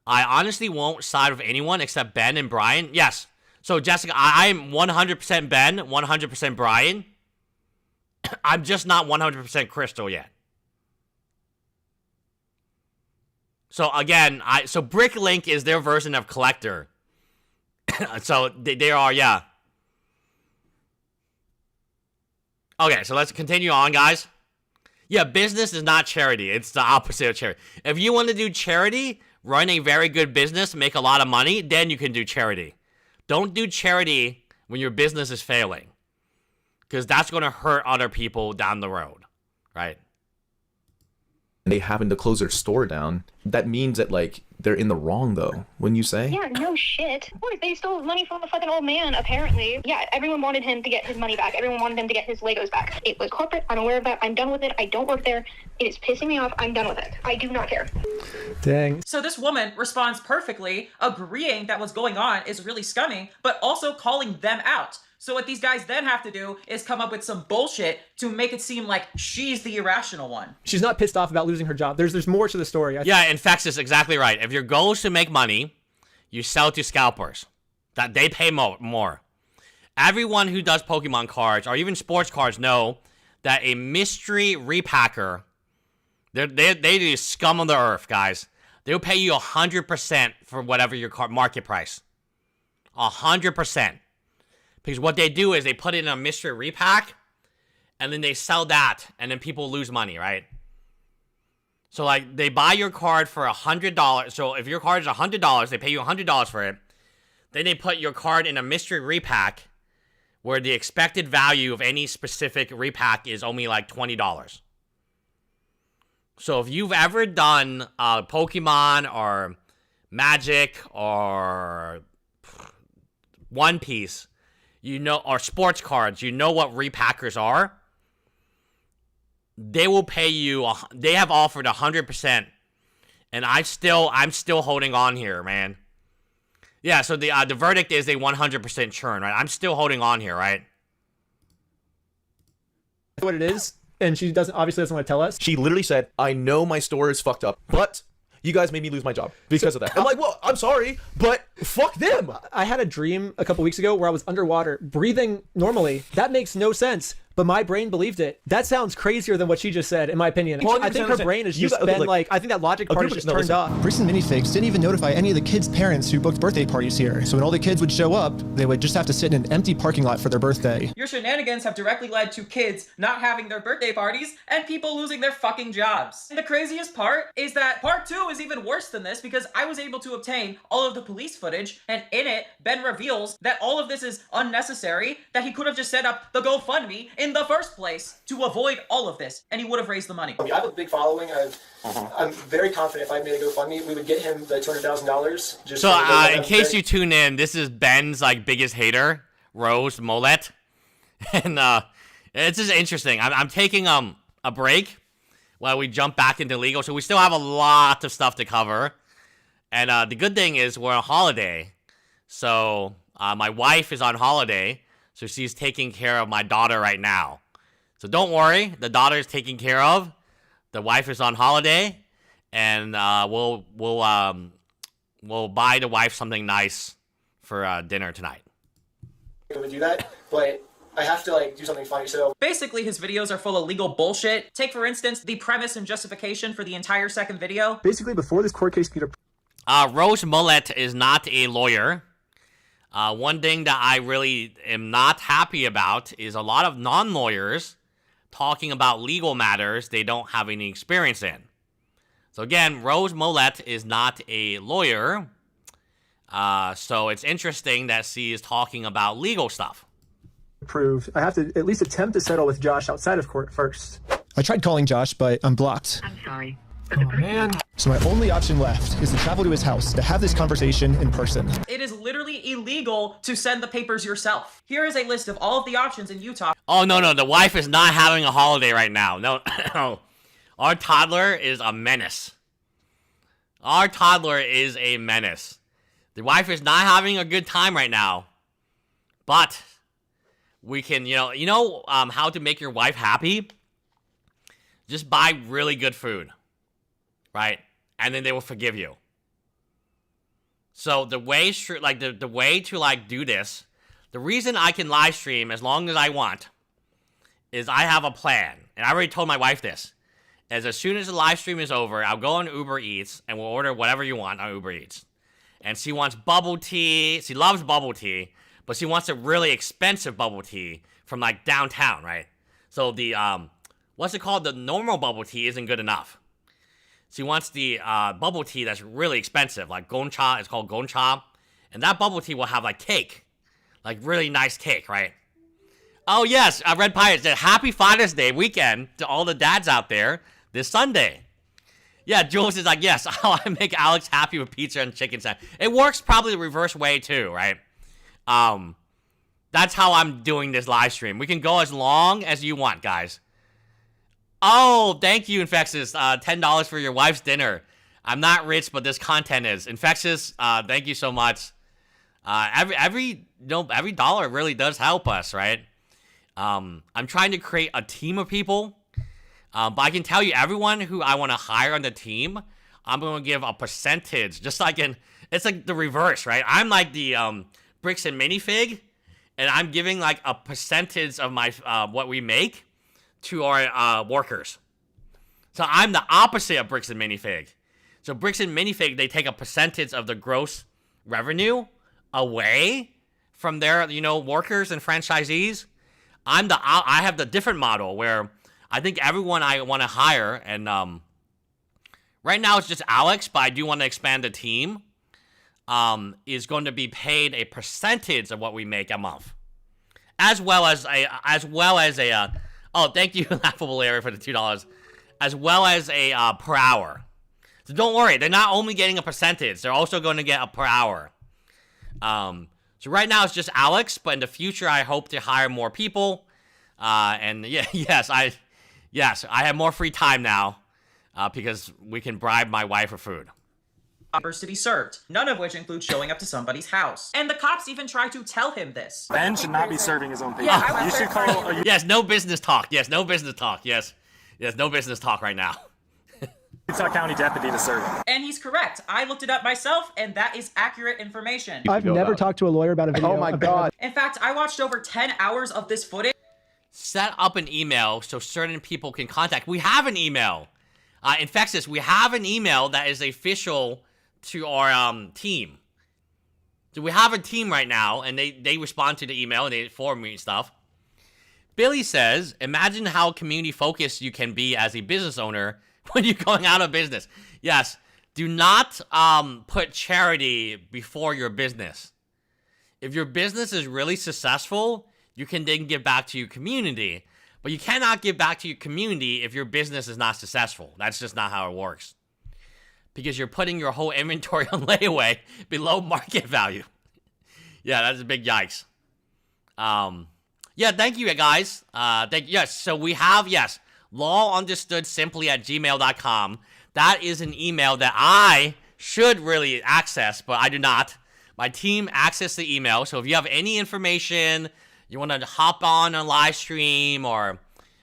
I honestly won't side with anyone except Ben and Brian. Yes. So, Jessica, I'm 100% Ben, 100% Brian. I'm just not 100% Crystal yet. So, again, so Bricklink is their version of Collector. So, they are, yeah. Okay, so let's continue on, guys. Yeah, business is not charity. It's the opposite of charity. If you want to do charity, run a very good business, make a lot of money, then you can do charity. Don't do charity when your business is failing, because that's going to hurt other people down the road, right? They happen to close their store down. That means that, like, they're in the wrong, though, wouldn't you say? Yeah, no shit. Of course, they stole money from a fucking old man, apparently. Yeah, everyone wanted him to get his money back. Everyone wanted him to get his Legos back. It was corporate. I'm aware of that. I'm done with it. I don't work there. It is pissing me off. I'm done with it. I do not care. Dang. So this woman responds perfectly, agreeing that what's going on is really scummy, but also calling them out. So what these guys then have to do is come up with some bullshit to make it seem like she's the irrational one. She's not pissed off about losing her job. There's more to the story. Yeah, Infex is exactly right. If your goal is to make money, you sell to scalpers. That they pay more. Everyone who does Pokemon cards or even sports cards know that a mystery repacker, they do scum on the earth, guys. They'll pay you 100% for whatever your card market price. 100%. Because what they do is they put it in a mystery repack, and then they sell that, and then people lose money, right? So, like, they buy your card for $100. So, if your card is $100, they pay you $100 for it. Then they put your card in a mystery repack, where the expected value of any specific repack is only, like, $20. So, if you've ever done Pokemon or Magic or One Piece, you know, or sports cards, you know what repackers are. They will pay you. They have offered 100%, and I'm still holding on here, man. Yeah. So the verdict is a 100% churn, right? I'm still holding on here, right? What it is, and she obviously doesn't want to tell us. She literally said, "I know my store is fucked up, but you guys made me lose my job because of that." I'm like, well, I'm sorry, but fuck them. I had a dream a couple weeks ago where I was underwater, breathing normally. That makes no sense, but my brain believed it. That sounds crazier than what she just said, in my opinion. I think her brain has just been like, I think that logic part is just turned off. Bricks and Minifigs didn't even notify any of the kids' parents who booked birthday parties here. So when all the kids would show up, they would just have to sit in an empty parking lot for their birthday. Your shenanigans have directly led to kids not having their birthday parties and people losing their fucking jobs. And the craziest part is that part 2 is even worse than this, because I was able to obtain all of the police footage, and in it, Ben reveals that all of this is unnecessary, that he could have just set up the GoFundMe in the first place to avoid all of this, and he would have raised the money. I have a big following. I'm very confident if I made a GoFundMe, we would get him the $200,000. So, in case you tune in, this is Ben's like biggest hater, Rose Mollett, and it's just interesting. I'm taking a break while we jump back into legal, so we still have a lot of stuff to cover. And the good thing is we're on holiday, so my wife is on holiday, so she's taking care of my daughter right now. So don't worry, the daughter is taken care of. The wife is on holiday, and we'll buy the wife something nice for dinner tonight. I would do that, but I have to do something funny. So basically, his videos are full of legal bullshit. Take for instance the premise and justification for the entire second video. Basically, before this court case could Rose Mollett is not a lawyer. One thing that I really am not happy about is a lot of non-lawyers talking about legal matters they don't have any experience in. So again, Rose Mollett is not a lawyer. So it's interesting that she is talking about legal stuff. prove, I have to at least attempt to settle with Josh outside of court first. I tried calling Josh, but I'm blocked. I'm sorry. Oh, man. So my only option left is to travel to his house to have this conversation in person. It is literally illegal to send the papers yourself. Here is a list of all of the options in Utah. Oh, no, the wife is not having a holiday right now. No, our toddler is a menace. Our toddler is a menace. The wife is not having a good time right now. But we can, how to make your wife happy? Just buy really good food. Right? And then they will forgive you. So the way to do this, the reason I can live stream as long as I want is I have a plan. And I already told my wife this. As soon as the live stream is over, I'll go on Uber Eats and we'll order whatever you want on Uber Eats. And she wants bubble tea. She loves bubble tea, but she wants a really expensive bubble tea from like downtown, right? So the what's it called? The normal bubble tea isn't good enough. She wants the bubble tea that's really expensive, like gongcha. It's called gongcha. And that bubble tea will have like cake. Like really nice cake, right? Oh yes, Red Pirate said happy Father's Day weekend to all the dads out there this Sunday. Yeah, Jules is like, yes, I'll make Alex happy with pizza and chicken sandwich. It works probably the reverse way too, right? That's how I'm doing this live stream. We can go as long as you want, guys. Oh, thank you, Infectious. $10 for your wife's dinner. I'm not rich, but this content is. Infectious, thank you so much. Every dollar really does help us, right? I'm trying to create a team of people. But I can tell you, everyone who I want to hire on the team, I'm going to give a percentage. Just like it's like the reverse, right? I'm like the Bricks and Minifig, and I'm giving like a percentage of my what we make to our workers. So I'm the opposite of Bricks and Minifig. So Bricks and Minifig, they take a percentage of the gross revenue away from their, workers and franchisees. I have the different model where I think everyone I want to hire, and right now it's just Alex, but I do want to expand the team, is going to be paid a percentage of what we make a month. As well as a oh, thank you, Laughable Larry, for the $2. As well as a per hour. So don't worry, they're not only getting a percentage, they're also going to get a per hour. So right now it's just Alex, but in the future I hope to hire more people. And yeah, yes, I have more free time now because we can bribe my wife for food. Offers to be served, none of which include showing up to somebody's house. And the cops even try to tell him this. Ben should not be serving his own people. Yeah, you should call. Yes, no business talk. Yes, no business talk. Yes, no business talk right now. Utah County deputy to serve him. And he's correct. I looked it up myself, and that is accurate information. I've never talked to a lawyer about a video. Oh my God. In fact, I watched over 10 hours of this footage. Set up an email so certain people can contact. We have an email. Infectious, we have an email that is official to our team. So we have a team right now, and they respond to the email, and they inform me and stuff. Billy says, imagine how community focused you can be as a business owner when you're going out of business. Yes, do not put charity before your business. If your business is really successful, you can then give back to your community. But you cannot give back to your community if your business is not successful. That's just not how it works. Because you're putting your whole inventory on layaway below market value. Yeah, that's a big yikes. Yeah, thank you guys. Yes, so we have, yes, lawunderstoodsimply@gmail.com. That is an email that I should really access, but I do not. My team access the email, so if you have any information, you want to hop on a live stream or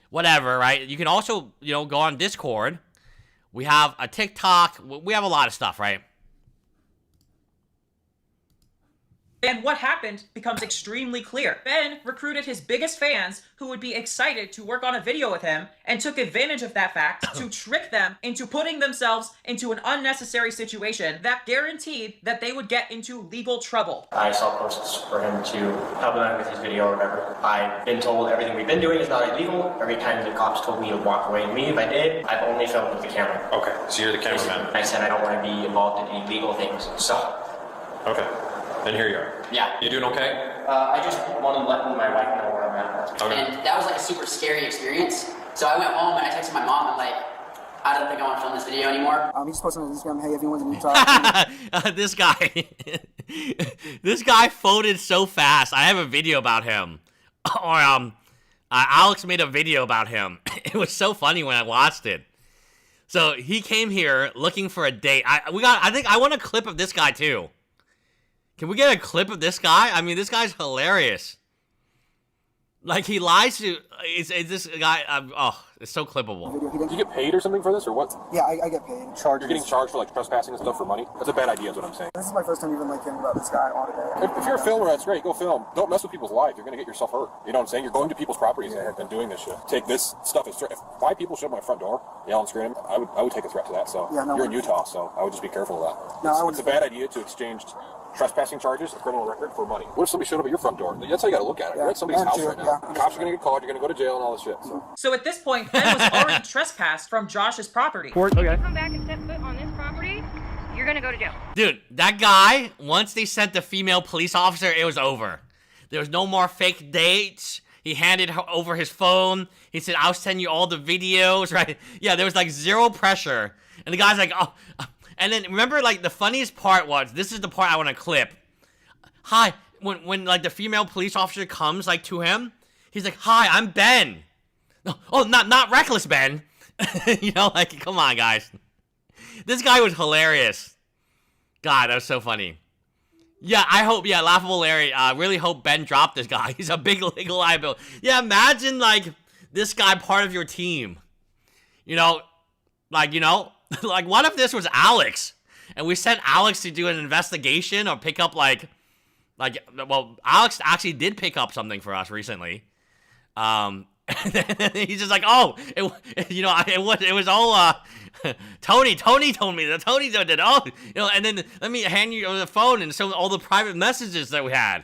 whatever, right? You can also, go on Discord. We have a TikTok. We have a lot of stuff, right? And what happened becomes extremely clear. Ben recruited his biggest fans who would be excited to work on a video with him and took advantage of that fact to trick them into putting themselves into an unnecessary situation that guaranteed that they would get into legal trouble. I saw posts for him to help him out with his video or whatever. I've been told everything we've been doing is not illegal. Every time the cops told me to walk away and leave, I did. I've only filmed with the camera. Okay, so you're the cameraman. I said I don't want to be involved in any legal things, so. Okay. And here you are. Yeah. You doing okay? I just want to let my wife know where I'm at. Okay. And that was like a super scary experience. So I went home and I texted my mom. I'm like, I don't think I want to film this video anymore. He just posted on Instagram, hey, if anyone's in Utah. This guy. This guy folded so fast. I have a video about him. Or, Alex made a video about him. It was so funny when I watched it. So he came here looking for a date. I think I want a clip of this guy too. Can we get a clip of this guy? I mean, this guy's hilarious. Like, he lies to... Is this guy... oh, it's so clippable. Do you get paid or something for this, or what? Yeah, I get paid. You're getting charged for, like, trespassing and stuff for money? That's a bad idea is what I'm saying. This is my first time even, like, hearing about this guy on today. If you're a filmer, that's great. Go film. Don't mess with people's lives. You're going to get yourself hurt. You know what I'm saying? You're going to people's properties and doing this shit. Take this stuff as threat. If 5 people showed my front door, yelling and screaming, I would take a threat to that. So yeah, no, you're in Utah, so I would just be careful of that. No, it's a bad idea to exchange trespassing charges, a criminal record, for money. What if somebody showed up at your front door? That's how you got to look at it. You're at somebody's house right now. Yeah. Cops are going to get called. You're going to go to jail and all this shit. So at this point, Ben was already trespassed from Josh's property. If you come back and set foot on this property, you're gonna go to jail. Dude, that guy, once they sent the female police officer, it was over. There was no more fake dates. He handed over his phone. He said, I'll send you all the videos, right? Yeah, there was like zero pressure. And the guy's like, oh. And then remember, like, the funniest part was, this is the part I want to clip. Hi, when like the female police officer comes like to him, he's like, hi, I'm Ben. No, oh, not reckless Ben. You know, like, come on, guys. This guy was hilarious. God, that was so funny. Yeah, I hope, yeah, Laughable Larry, really hope Ben dropped this guy. He's a big legal liability. Yeah, imagine, like, this guy part of your team. You know, like, like, what if this was Alex? And we sent Alex to do an investigation or pick up, well, Alex actually did pick up something for us recently. He's just like, oh, it was all, Tony told me that Tony did it. Oh, and then let me hand you the phone and show all the private messages that we had.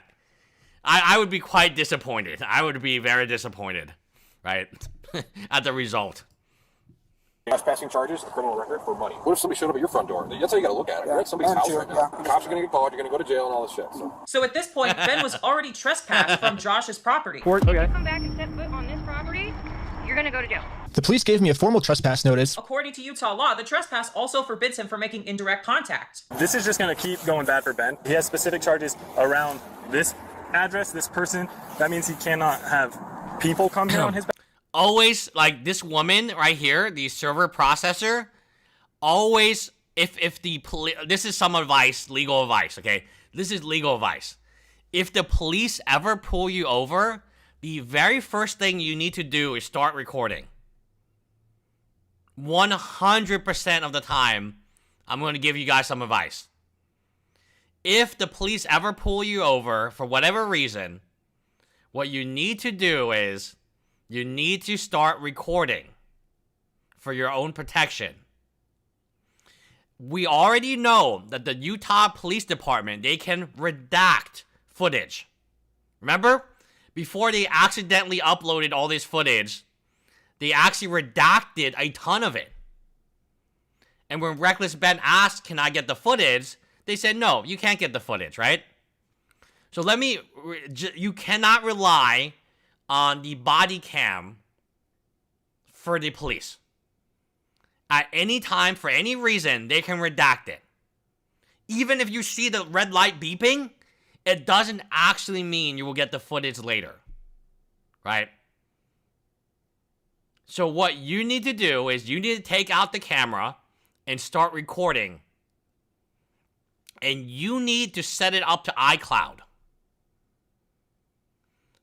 I would be quite disappointed. I would be very disappointed, right, at the result. Trespassing charges, a criminal record, for money. What if somebody showed up at your front door? That's how you got to look at it. You're at somebody's house right now. Cops are going to get called. You're going to go to jail and all this shit. So at this point, Ben was already trespassed from Josh's property. If you come back and set foot on this property, you're gonna go to jail. The police gave me a formal trespass notice. According to Utah law, the trespass also forbids him from making indirect contact. This is just gonna keep going bad for Ben. He has specific charges around this address, this person. That means he cannot have people come here on his back. Always, like, this woman right here, the server processor, always, if the police, this is some advice, legal advice, okay? This is legal advice. If the police ever pull you over, the very first thing you need to do is start recording. 100% of the time, I'm going to give you guys some advice. If the police ever pull you over for whatever reason, what you need to do is you need to start recording for your own protection. We already know that the Utah Police Department, they can redact footage. Remember? Before they accidentally uploaded all this footage, they actually redacted a ton of it. And when Reckless Ben asked, can I get the footage? They said, no, you can't get the footage, right? So you cannot rely on the body cam for the police. At any time, for any reason, they can redact it. Even if you see the red light beeping, it doesn't actually mean you will get the footage later, right? So what you need to do is you need to take out the camera and start recording. And you need to set it up to iCloud.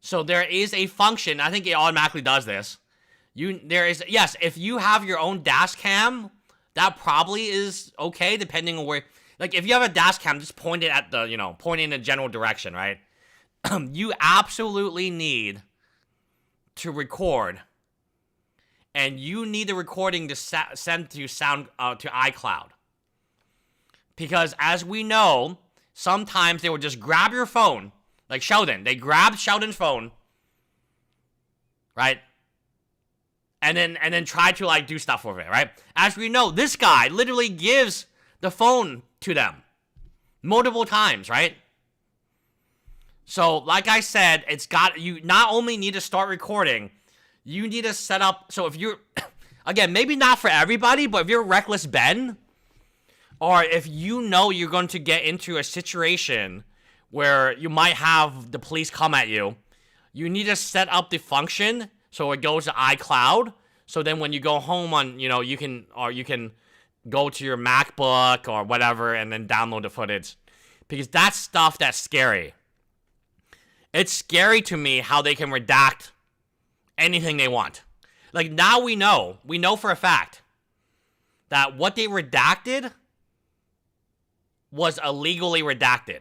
So there is a function, I think it automatically does this. Yes, if you have your own dash cam, that probably is okay, depending on where, like, if you have a dash cam, just point it at the, point it in a general direction, right? You absolutely need to record, and you need the recording to send to iCloud. Because as we know, sometimes they will just grab your phone, like Sheldon. They grabbed Sheldon's phone, right? And then try to, like, do stuff with it, right? As we know, this guy literally gives the phone to them multiple times, right? So, like I said, you not only need to start recording, you need to set up, so if you're, again, maybe not for everybody, but if you're Reckless Ben, or if you know you're going to get into a situation where you might have the police come at you, you need to set up the function so it goes to iCloud. So then when you go home on, you know, you can go to your MacBook or whatever and then download the footage. Because that's stuff that's scary. It's scary to me how they can redact anything they want. Like, now we know for a fact that what they redacted was illegally redacted.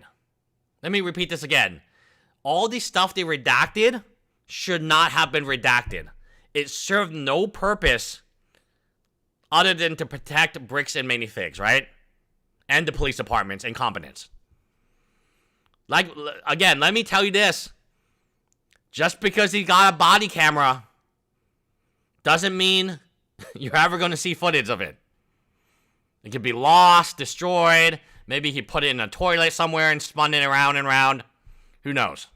Let me repeat this again. All the stuff they redacted should not have been redacted. It served no purpose other than to protect Bricks and Minifigs, right? And the police department's incompetence. Like, again, let me tell you this. Just because he got a body camera doesn't mean you're ever going to see footage of it. It could be lost, destroyed. Maybe he put it in a toilet somewhere and spun it around and around. Who knows?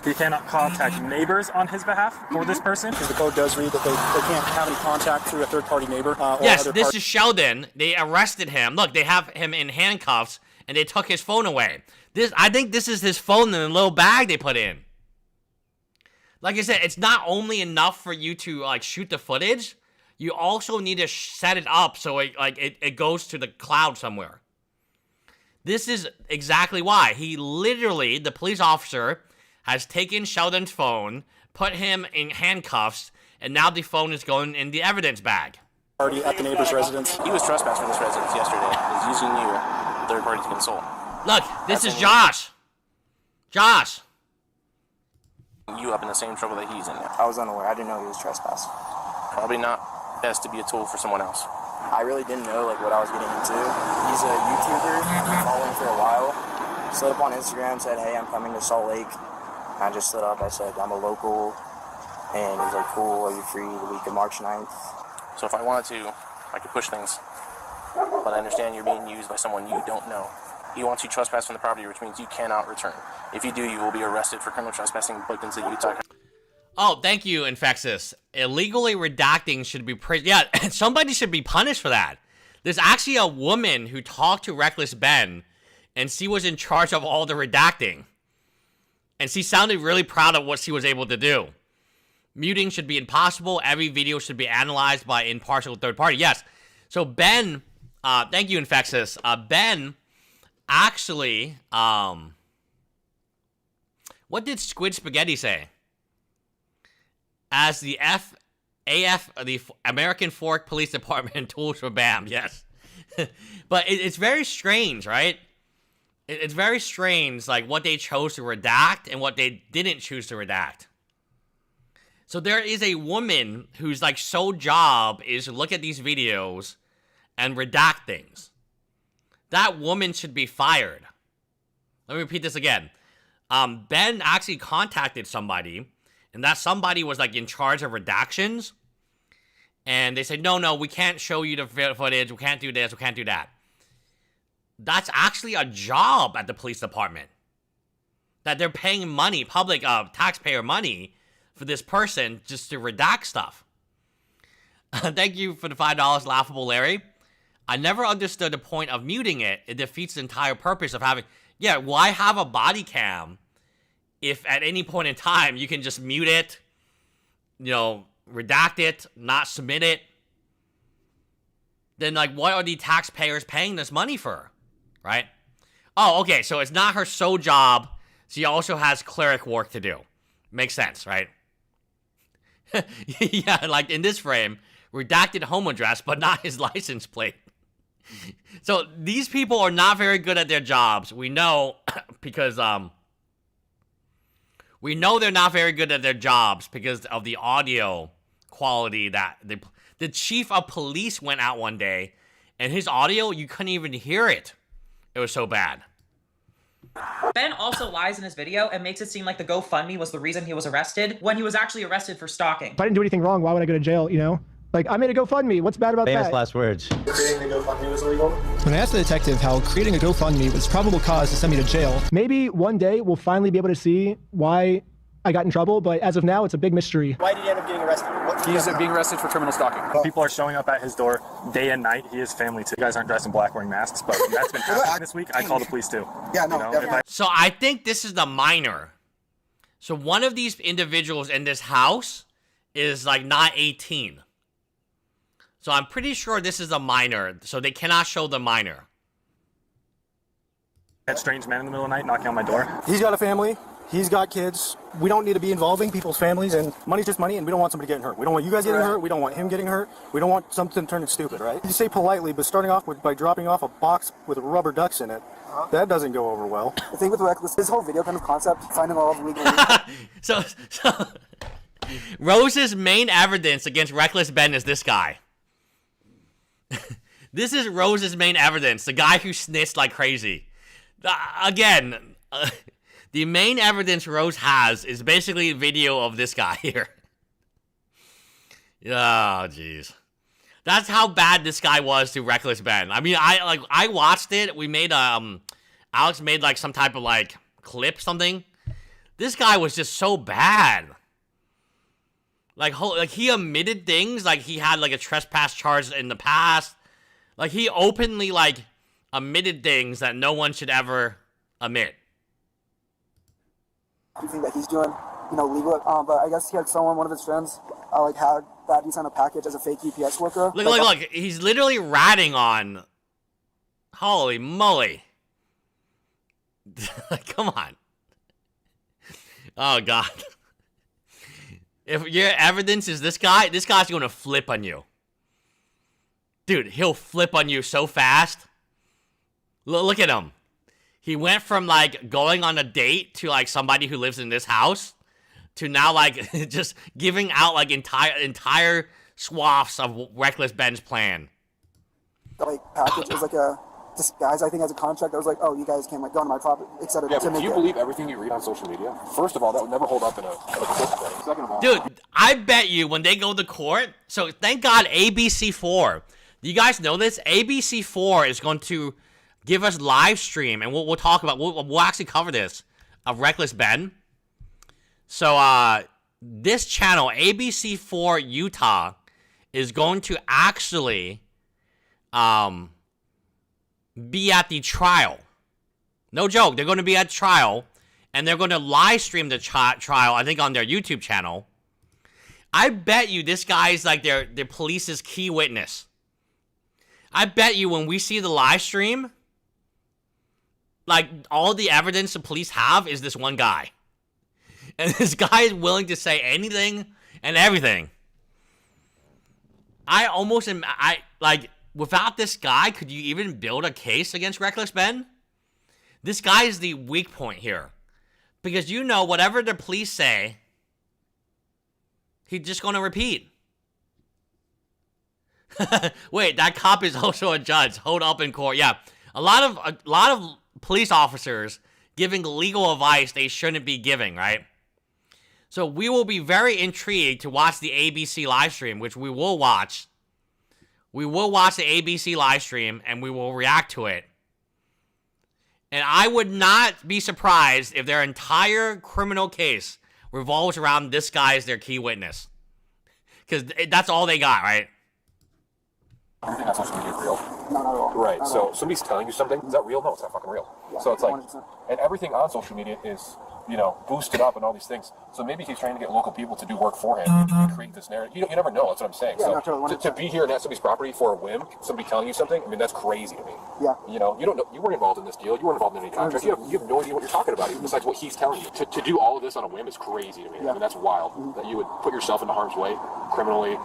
He cannot contact neighbors on his behalf for this person. Because the code does read that they can't have any contact through a third-party neighbor. Yes, this is Sheldon. They arrested him. Look, they have him in handcuffs, and they took his phone away. I think this is his phone in a little bag they put in. Like I said, it's not only enough for you to like shoot the footage. You also need to set it up so it goes to the cloud somewhere. This is exactly why. He literally, the police officer, has taken Sheldon's phone, put him in handcuffs, and now the phone is going in the evidence bag. Party at the neighbor's residence. He was trespassing this residence yesterday. He's using you, third party to console. Look, this is Josh. Josh. You up in the same trouble that he's in now. I was unaware. I didn't know he was trespassing. Probably not best to be a tool for someone else. I really didn't know what I was getting into. He's a YouTuber. I've been following for a while. Slid up on Instagram, said, hey, I'm coming to Salt Lake. I just stood up. I said, I'm a local. And he was like, cool, are you free the week of March 9th? So if I wanted to, I could push things. But I understand you're being used by someone you don't know. He wants you trespass from the property, which means you cannot return. If you do, you will be arrested for criminal trespassing booked into the Utah. Oh, thank you, Infexus. Illegally redacting should be yeah, somebody should be punished for that. There's actually a woman who talked to Reckless Ben, and she was in charge of all the redacting. And she sounded really proud of what she was able to do. Muting should be impossible. Every video should be analyzed by impartial third party. Yes. So Ben, thank you, Infexus. Ben actually, what did Squid Spaghetti say? As the the American Fork Police Department tools for BAM, yes. But it's very strange, right? It's very strange, like, what they chose to redact and what they didn't choose to redact. So there is a woman whose, like, sole job is to look at these videos and redact things. That woman should be fired. Let me repeat this again. Ben actually contacted somebody, and that somebody was, like, in charge of redactions. And they said, no, we can't show you the footage. We can't do this. We can't do that. That's actually a job at the police department. That they're paying money, public taxpayer money, for this person just to redact stuff. Thank you for the $5, Laughable Larry. I never understood the point of muting it. It defeats the entire purpose of having... Yeah, why have a body cam if at any point in time you can just mute it, you know, redact it, not submit it? Then, like, what are the taxpayers paying this money for? Right? Oh, okay, so it's not her sole job. She also has cleric work to do. Makes sense, right? Yeah, like in this frame, redacted home address, but not his license plate. So these people are not very good at their jobs. We know because we know they're not very good at their jobs because of the audio quality that the chief of police went out one day, and his audio, you couldn't even hear it. It was so bad. Ben also lies in his video and makes it seem like the GoFundMe was the reason he was arrested when he was actually arrested for stalking. If I didn't do anything wrong, why would I go to jail, you know? Like, I made a GoFundMe. What's bad about Famous that? last words. Creating a GoFundMe was illegal? When I asked the detective how creating a GoFundMe was probable cause to send me to jail, maybe one day we'll finally be able to see why I got in trouble, but as of now, it's a big mystery. Why did he end up getting arrested? He's being arrested for criminal stalking. People are showing up at his door day and night. He has family too. You guys aren't dressed in black wearing masks, but that's been happening this week. I call the police too. Yeah, no. So I think this is the minor. So one of these individuals in this house is like not 18. So I'm pretty sure this is a minor. So they cannot show the minor. That strange man in the middle of the night knocking on my door. He's got a family. He's got kids. We don't need to be involving people's families, and money's just money, and we don't want somebody getting hurt. We don't want you guys getting hurt. We don't want him getting hurt. We don't want something turning stupid, right? You say politely, but starting off by dropping off a box with rubber ducks in it, that doesn't go over well. The thing with reckless, this whole video kind of concept, finding all of legal. So Rose's main evidence against Reckless Ben is this guy. This is Rose's main evidence, the guy who snitched like crazy. Again, the main evidence Rose has is basically a video of this guy here. Oh, jeez. That's how bad this guy was to Reckless Ben. I mean, I watched it. We made Alex made like some type of like clip something. This guy was just so bad. Like he admitted things, like he had like a trespass charge in the past. Like he openly like admitted things that no one should ever admit. You think that he's doing, legal, but I guess he had one of his friends, had that he sent a package as a fake UPS worker. Look, he's literally ratting on. Holy moly. Come on. Oh, God. If your evidence is this guy's going to flip on you. Dude, he'll flip on you so fast. Look at him. He went from, like, going on a date to, like, somebody who lives in this house to now, like, just giving out, like, entire swaths of Reckless Ben's plan. The, package was, like, a disguise, I think, as a contract. I was like, oh, you guys can't, go on my property, etc. Yeah, but do you believe everything you read on social media? First of all, that would never hold up in a court setting. Second of all... Dude, I bet you when they go to court, so thank God ABC4. Do you guys know this? ABC4 is going to give us live stream, and we'll talk about, we'll actually cover this, of Reckless Ben. So, this channel, ABC4 Utah, is going to actually, be at the trial. No joke, they're going to be at trial, and they're going to live stream the trial, I think, on their YouTube channel. I bet you this guy's, like, their police's key witness. I bet you when we see the live stream, like, all the evidence the police have is this one guy. And this guy is willing to say anything and everything. I almost am, without this guy, could you even build a case against Reckless Ben? This guy is the weak point here. Because whatever the police say, he's just going to repeat. Wait, that cop is also a judge. Hold up in court. Yeah, a lot of police officers giving legal advice they shouldn't be giving, right? So we will be very intrigued to watch the ABC live stream, which we will watch. We will watch the ABC live stream, and we will react to it. And I would not be surprised if their entire criminal case revolves around this guy as their key witness. Because that's all they got, right? You think that social media is real? No, not at all. Right, Not at so all. somebody's telling you something, is that real? No, it's not fucking real. Yeah, So it's like, 100%. and everything on social media is, boosted up and all these things. So maybe he's trying to get local people to do work for him and create this narrative. You never know, that's what I'm saying. Yeah, so no, totally, to be here and at somebody's property for a whim, somebody telling you something, I mean, that's crazy to me. Yeah. You don't know, you weren't involved in this deal, you weren't involved in any contract, you have no idea what you're talking about, even besides what he's telling you. To do all of this on a whim is crazy to me. Yeah. I mean, that's wild, that you would put yourself into harm's way, criminally,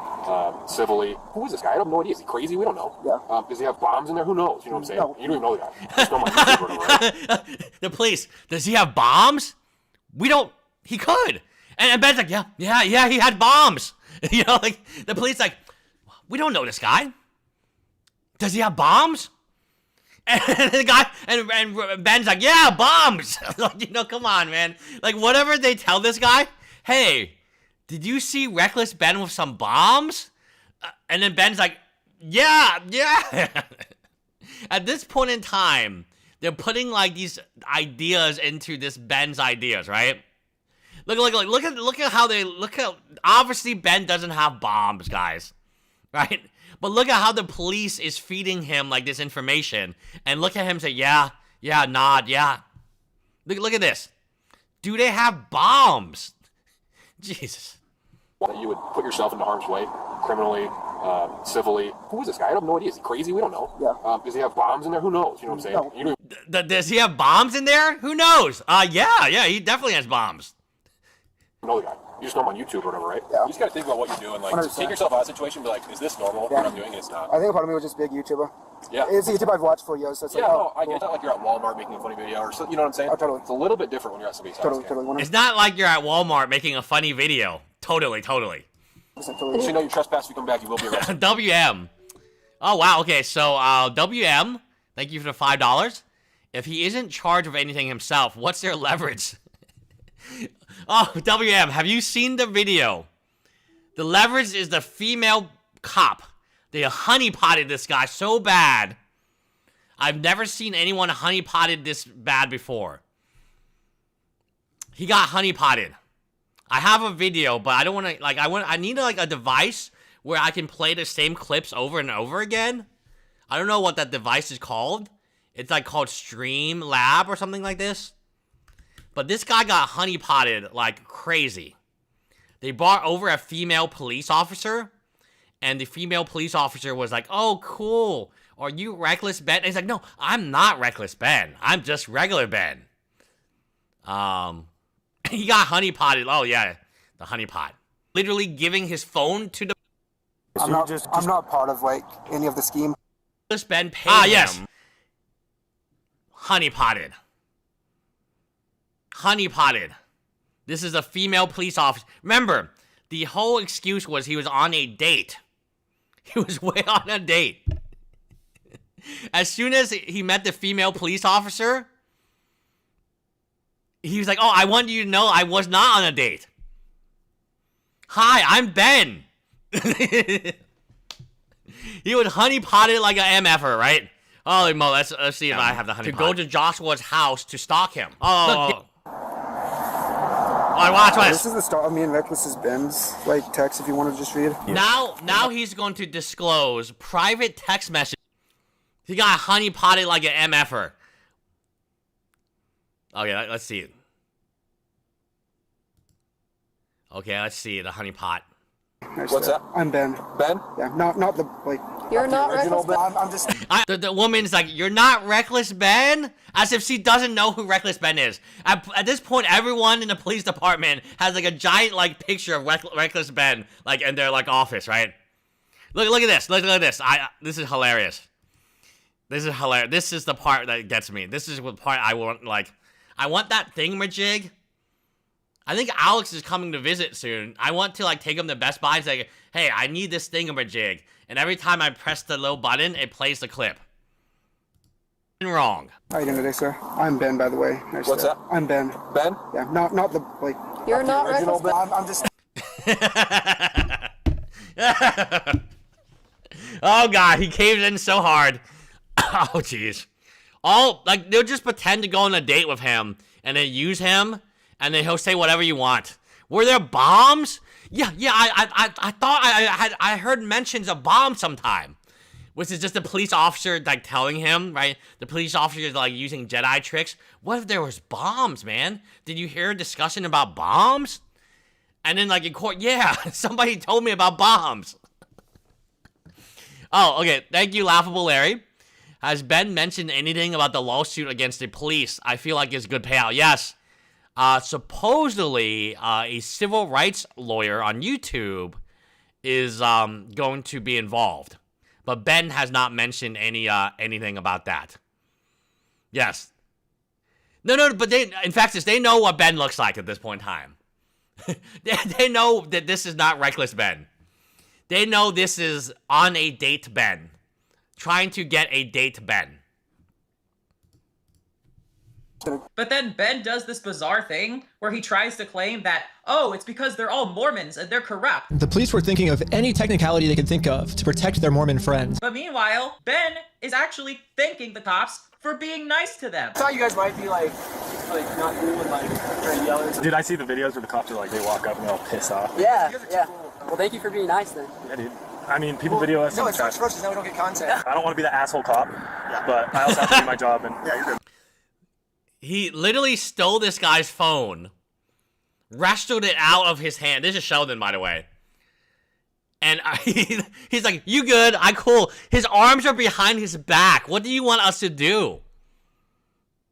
civilly. Who is this guy? I have no idea. Is he crazy? We don't know. Yeah. Does he have bombs in there? Who knows? You know what I'm saying? No. You don't even know the guy. Just know my YouTube or whatever, right? The police, does he have bombs? He could. And Ben's like, yeah, he had bombs. The police like, we don't know this guy. Does he have bombs? And the guy, and Ben's like, yeah, bombs. Come on, man. Like, whatever they tell this guy, hey, did you see Reckless Ben with some bombs? And then Ben's like, yeah. At this point in time, they're putting, like, these ideas into this Ben's ideas, right? Look at how they look at. Obviously, Ben doesn't have bombs, guys, right? But look at how the police is feeding him like this information, and look at him say, yeah, nod, yeah. Look at this. Do they have bombs? Jesus. That you would put yourself into harm's way, criminally, civilly. Who is this guy? I have no idea. Is he crazy? We don't know. Yeah. Does he have bombs in there? Who knows? You know what I'm saying? No. Does he have bombs in there? Who knows? Yeah, he definitely has bombs. You know the guy. You just know him on YouTube or whatever, right? Yeah. You just gotta think about what you're doing. Like, 100%. take yourself out of the situation and be like, is this normal? What I'm doing, and it's not. I think a part of me was just big YouTuber. Yeah. It's a YouTube I've watched for years. So it's Yeah, like, no, I get that. Like you're at Walmart making a funny video or something. You know what I'm saying? Oh, totally. It's a little bit different when you're at somebody's house. Totally. It's not like you're at Walmart making a funny video. Totally. Once you know you trespass, you come back, you will be arrested. WM. Oh, wow. Okay, so WM, thank you for the $5. If he isn't charged with anything himself, what's their leverage? Oh, WM, have you seen the video? The leverage is the female cop. They honeypotted this guy so bad. I've never seen anyone honeypotted this bad before. He got honeypotted. I have a video, but I don't want to, like, I need, like, a device where I can play the same clips over and over again. I don't know what that device is called. It's, like, called Stream Lab or something like this. But this guy got honeypotted like crazy. They brought over a female police officer, and the female police officer was like, oh, cool. Are you Reckless Ben? And he's like, no, I'm not Reckless Ben. I'm just regular Ben. He got honeypotted. Oh, yeah, the honeypot. Literally giving his phone to the... I'm not part of, like, any of the scheme. Reckless Ben paid him. Honeypotted. Honeypotted. This is a female police officer. Remember, the whole excuse was he was on a date. He was way on a date. As soon as he met the female police officer, he was like, oh, I want you to know I was not on a date. Hi, I'm Ben. He would honeypot it like an MFer, right? Holy mo, let's see if I have the honeypot. To go to Joshua's house to stalk him. Oh. Look, watch. This is the start of me and Reckless's Ben's, like, text if you want to just read. Now he's going to disclose private text message. He got honeypotted like an MFer. Okay, let's see it. Okay, let's see the honeypot. What's that? I'm Ben. Ben? Yeah, not the, like... You're not Reckless Ben. I'm just... The woman's like, you're not Reckless Ben? As if she doesn't know who Reckless Ben is. At this point, everyone in the police department has like a giant like picture of Reckless Ben like in their like office, right? Look at this. Look at this. This is hilarious. This is hilarious. This is the part that gets me. This is the part I want, like... I want that thingamajig. I think Alex is coming to visit soon. I want to like take him to Best Buy and say, hey, I need this thingamajig. And every time I press the little button, it plays the clip. Wrong. How are you doing today, sir? I'm Ben, by the way. What's that? I'm Ben. Ben? Yeah, not the, like... You're not Reckless Ben. I'm just... Oh, God, he caved in so hard. Oh, jeez. Like, they'll just pretend to go on a date with him, and then use him, and then he'll say whatever you want. Were there bombs? Yeah, I thought I heard mentions of bombs sometime. Which is just the police officer, like, telling him, right? The police officer is, like, using Jedi tricks. What if there was bombs, man? Did you hear a discussion about bombs? And then, like, in court, yeah, somebody told me about bombs. Oh, okay, thank you, Laughable Larry. Has Ben mentioned anything about the lawsuit against the police? I feel like it's a good payout. Yes. Supposedly, a civil rights lawyer on YouTube is going to be involved. But Ben has not mentioned anything about that. Yes. No, but in fact, they know what Ben looks like at this point in time. They know that this is not Reckless Ben. They know this is on a date Ben. Trying to get a date Ben. But then Ben does this bizarre thing where he tries to claim that, oh, it's because they're all Mormons and they're corrupt. The police were thinking of any technicality they could think of to protect their Mormon friends. But meanwhile, Ben is actually thanking the cops for being nice to them. I thought you guys might be like like not cool and like trying to yell. Dude, I see the videos where the cops are like, they walk up and they're all pissed off. Yeah, yeah. Well, thank you for being nice then. Yeah, dude. I mean, people video us. No, it's first because now we don't get content. I don't want to be the asshole cop, but I also have to do my job. And yeah, you're good. He literally stole this guy's phone, wrestled it out of his hand. This is Sheldon, by the way. And he's like, you good? I cool. His arms are behind his back. What do you want us to do?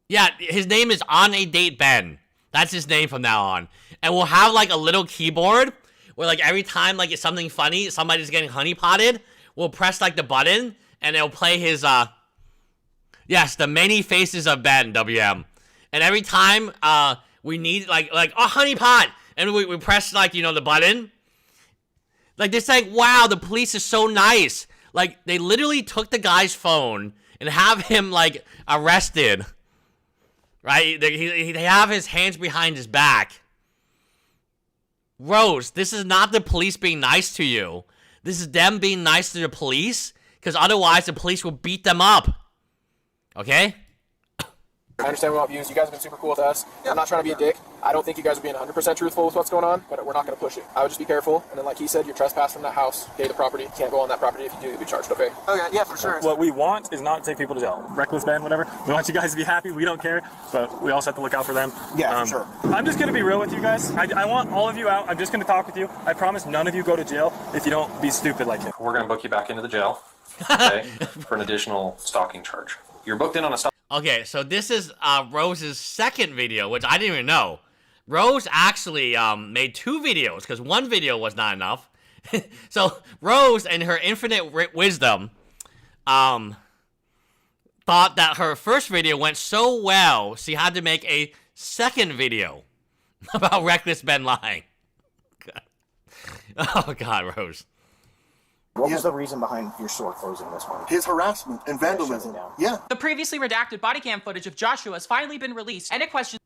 Yeah, his name is On a Date Ben. That's his name from now on. And we'll have like a little keyboard where like every time like it's something funny, somebody's getting honeypotted, we'll press like the button and it'll play his, yes, the many faces of Ben, WM. And every time we need like oh, honeypot, and we press like, you know, the button. Like, they're saying, wow, the police is so nice. Like, they literally took the guy's phone and have him, like, arrested. Right? They have his hands behind his back. Rose, this is not the police being nice to you. This is them being nice to the police, because otherwise the police will beat them up. Okay? I understand we want views. You guys have been super cool with us. I'm not trying to be a dick. I don't think you guys are being 100% truthful with what's going on, but we're not going to push it. I would just be careful. And then, like he said, you're trespassing from that house. Okay, the property. You can't go on that property. If you do, you'll be charged, okay? Okay, yeah, for sure. what we want is not to take people to jail. Reckless ban, whatever. We want you guys to be happy. We don't care, but we also have to look out for them. Yeah, for sure. I'm just going to be real with you guys. I want all of you out. I'm just going to talk with you. I promise none of you go to jail if you don't be stupid like him. We're going to book you back into the jail, okay, for an additional stalking charge. You're booked in on a stalking. Okay, so this is Rose's second video, which I didn't even know. Rose actually made 2 videos, because 1 video was not enough. So Rose, in her infinite wisdom, thought that her first video went so well, she had to make a second video about Reckless Ben lying. Oh, God, Rose. What was the reason behind your store closing this one? His harassment and vandalism. Yeah. The previously redacted body cam footage of Joshua has finally been released, and it questions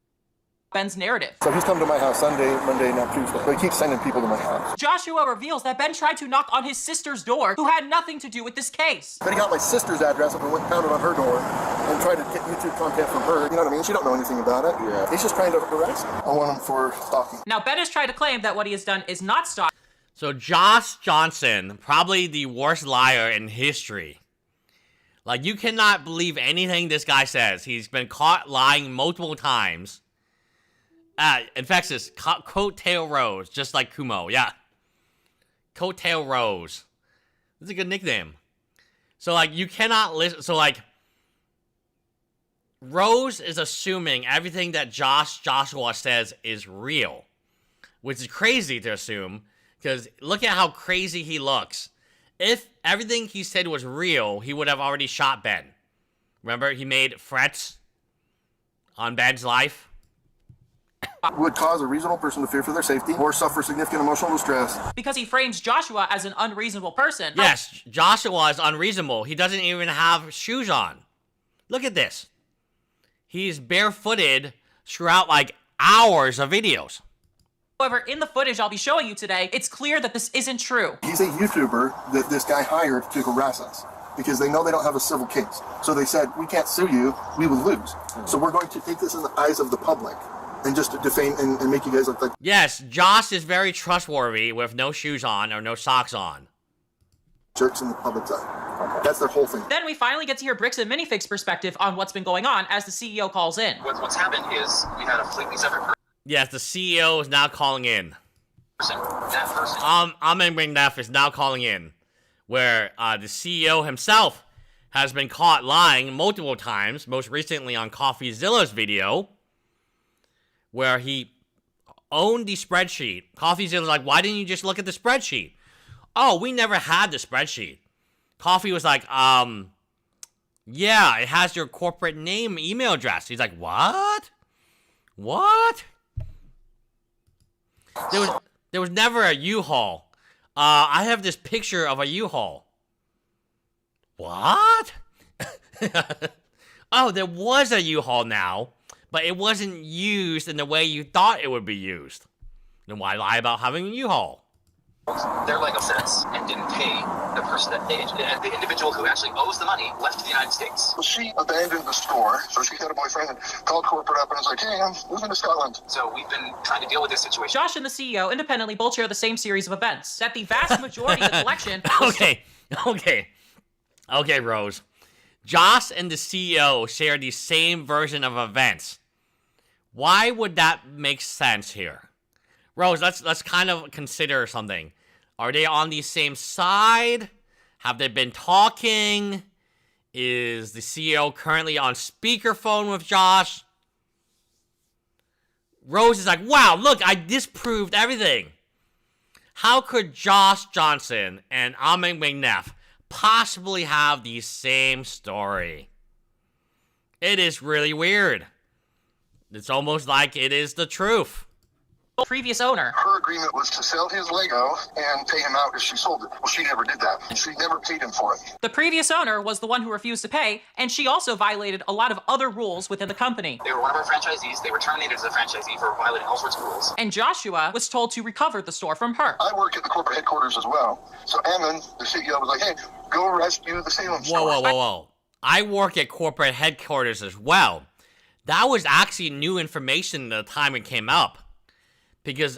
Ben's narrative. So he's come to my house Sunday, Monday, now Tuesday. But he keeps sending people to my house. Joshua reveals that Ben tried to knock on his sister's door, who had nothing to do with this case. Then he got my sister's address and went and pounded on her door and tried to get YouTube content from her. You know what I mean? She don't know anything about it. Yeah. He's just trying to harass me. I want him for stalking. Now, Ben has tried to claim that what he has done is not stalking. So Josh Johnson, probably the worst liar in history. Like, you cannot believe anything this guy says. He's been caught lying multiple times. Infectious, Coattail Rose, just like Kumo, yeah. Coattail Rose. That's a good nickname. So, like, you cannot listen. So, like, Rose is assuming everything that Joshua says is real, which is crazy to assume. Because look at how crazy he looks. If everything he said was real, he would have already shot Ben. Remember, he made threats on Ben's life. Would cause a reasonable person to fear for their safety or suffer significant emotional distress. Because he frames Joshua as an unreasonable person. Yes, Joshua is unreasonable. He doesn't even have shoes on. Look at this. He's barefooted throughout like hours of videos. However, in the footage I'll be showing you today, it's clear that this isn't true. He's a YouTuber that this guy hired to harass us because they know they don't have a civil case. So they said, we can't sue you, we would lose. So we're going to take this in the eyes of the public and just defame and make you guys look like... Yes, Josh is very trustworthy with no shoes on or no socks on. Jerks in the public's eye. That's their whole thing. Then we finally get to hear Bricks and Minifigs' perspective on what's been going on as the CEO calls in. What's happened is we had a completely separate person. Yes, the CEO is now calling in. That person. Amin Ringneff is now calling in, where the CEO himself has been caught lying multiple times, most recently on CoffeeZilla's video, where he owned the spreadsheet. CoffeeZilla's like, why didn't you just look at the spreadsheet? Oh, we never had the spreadsheet. Coffee was like, yeah, it has your corporate name, email address. He's like, what? What? There was never a U-Haul. I have this picture of a U-Haul. What? Oh, there was a U-Haul now, but it wasn't used in the way you thought it would be used. Then why lie about having a U-Haul? their Lego sets and didn't pay the person that paid. And the individual who actually owes the money left the United States. She abandoned the store, so she had a boyfriend and called corporate up and was like, hey, I'm moving to Scotland. So we've been trying to deal with this situation. Josh and the CEO independently both share the same series of events. That the vast majority of the collection... Okay, Rose. Josh and the CEO share the same version of events. Why would that make sense here? Rose, let's kind of consider something. Are they on the same side? Have they been talking? Is the CEO currently on speakerphone with Josh? Rose is like, wow, look, I disproved everything. How could Josh Johnson and Ahmed McNeff possibly have the same story? It is really weird. It's almost like it is the truth. Previous owner. Her agreement was to sell his Lego and pay him out if she sold it. Well, she never did that. She never paid him for it. The previous owner was the one who refused to pay, and she also violated a lot of other rules within the company. They were one of our franchisees. They were terminated as a franchisee for violating all sorts of rules. And Joshua was told to recover the store from her. I work at the corporate headquarters as well. So Ammon, the CEO, was like, hey, go rescue the Salem store. Whoa. I work at corporate headquarters as well. That was actually new information at the time it came up. Because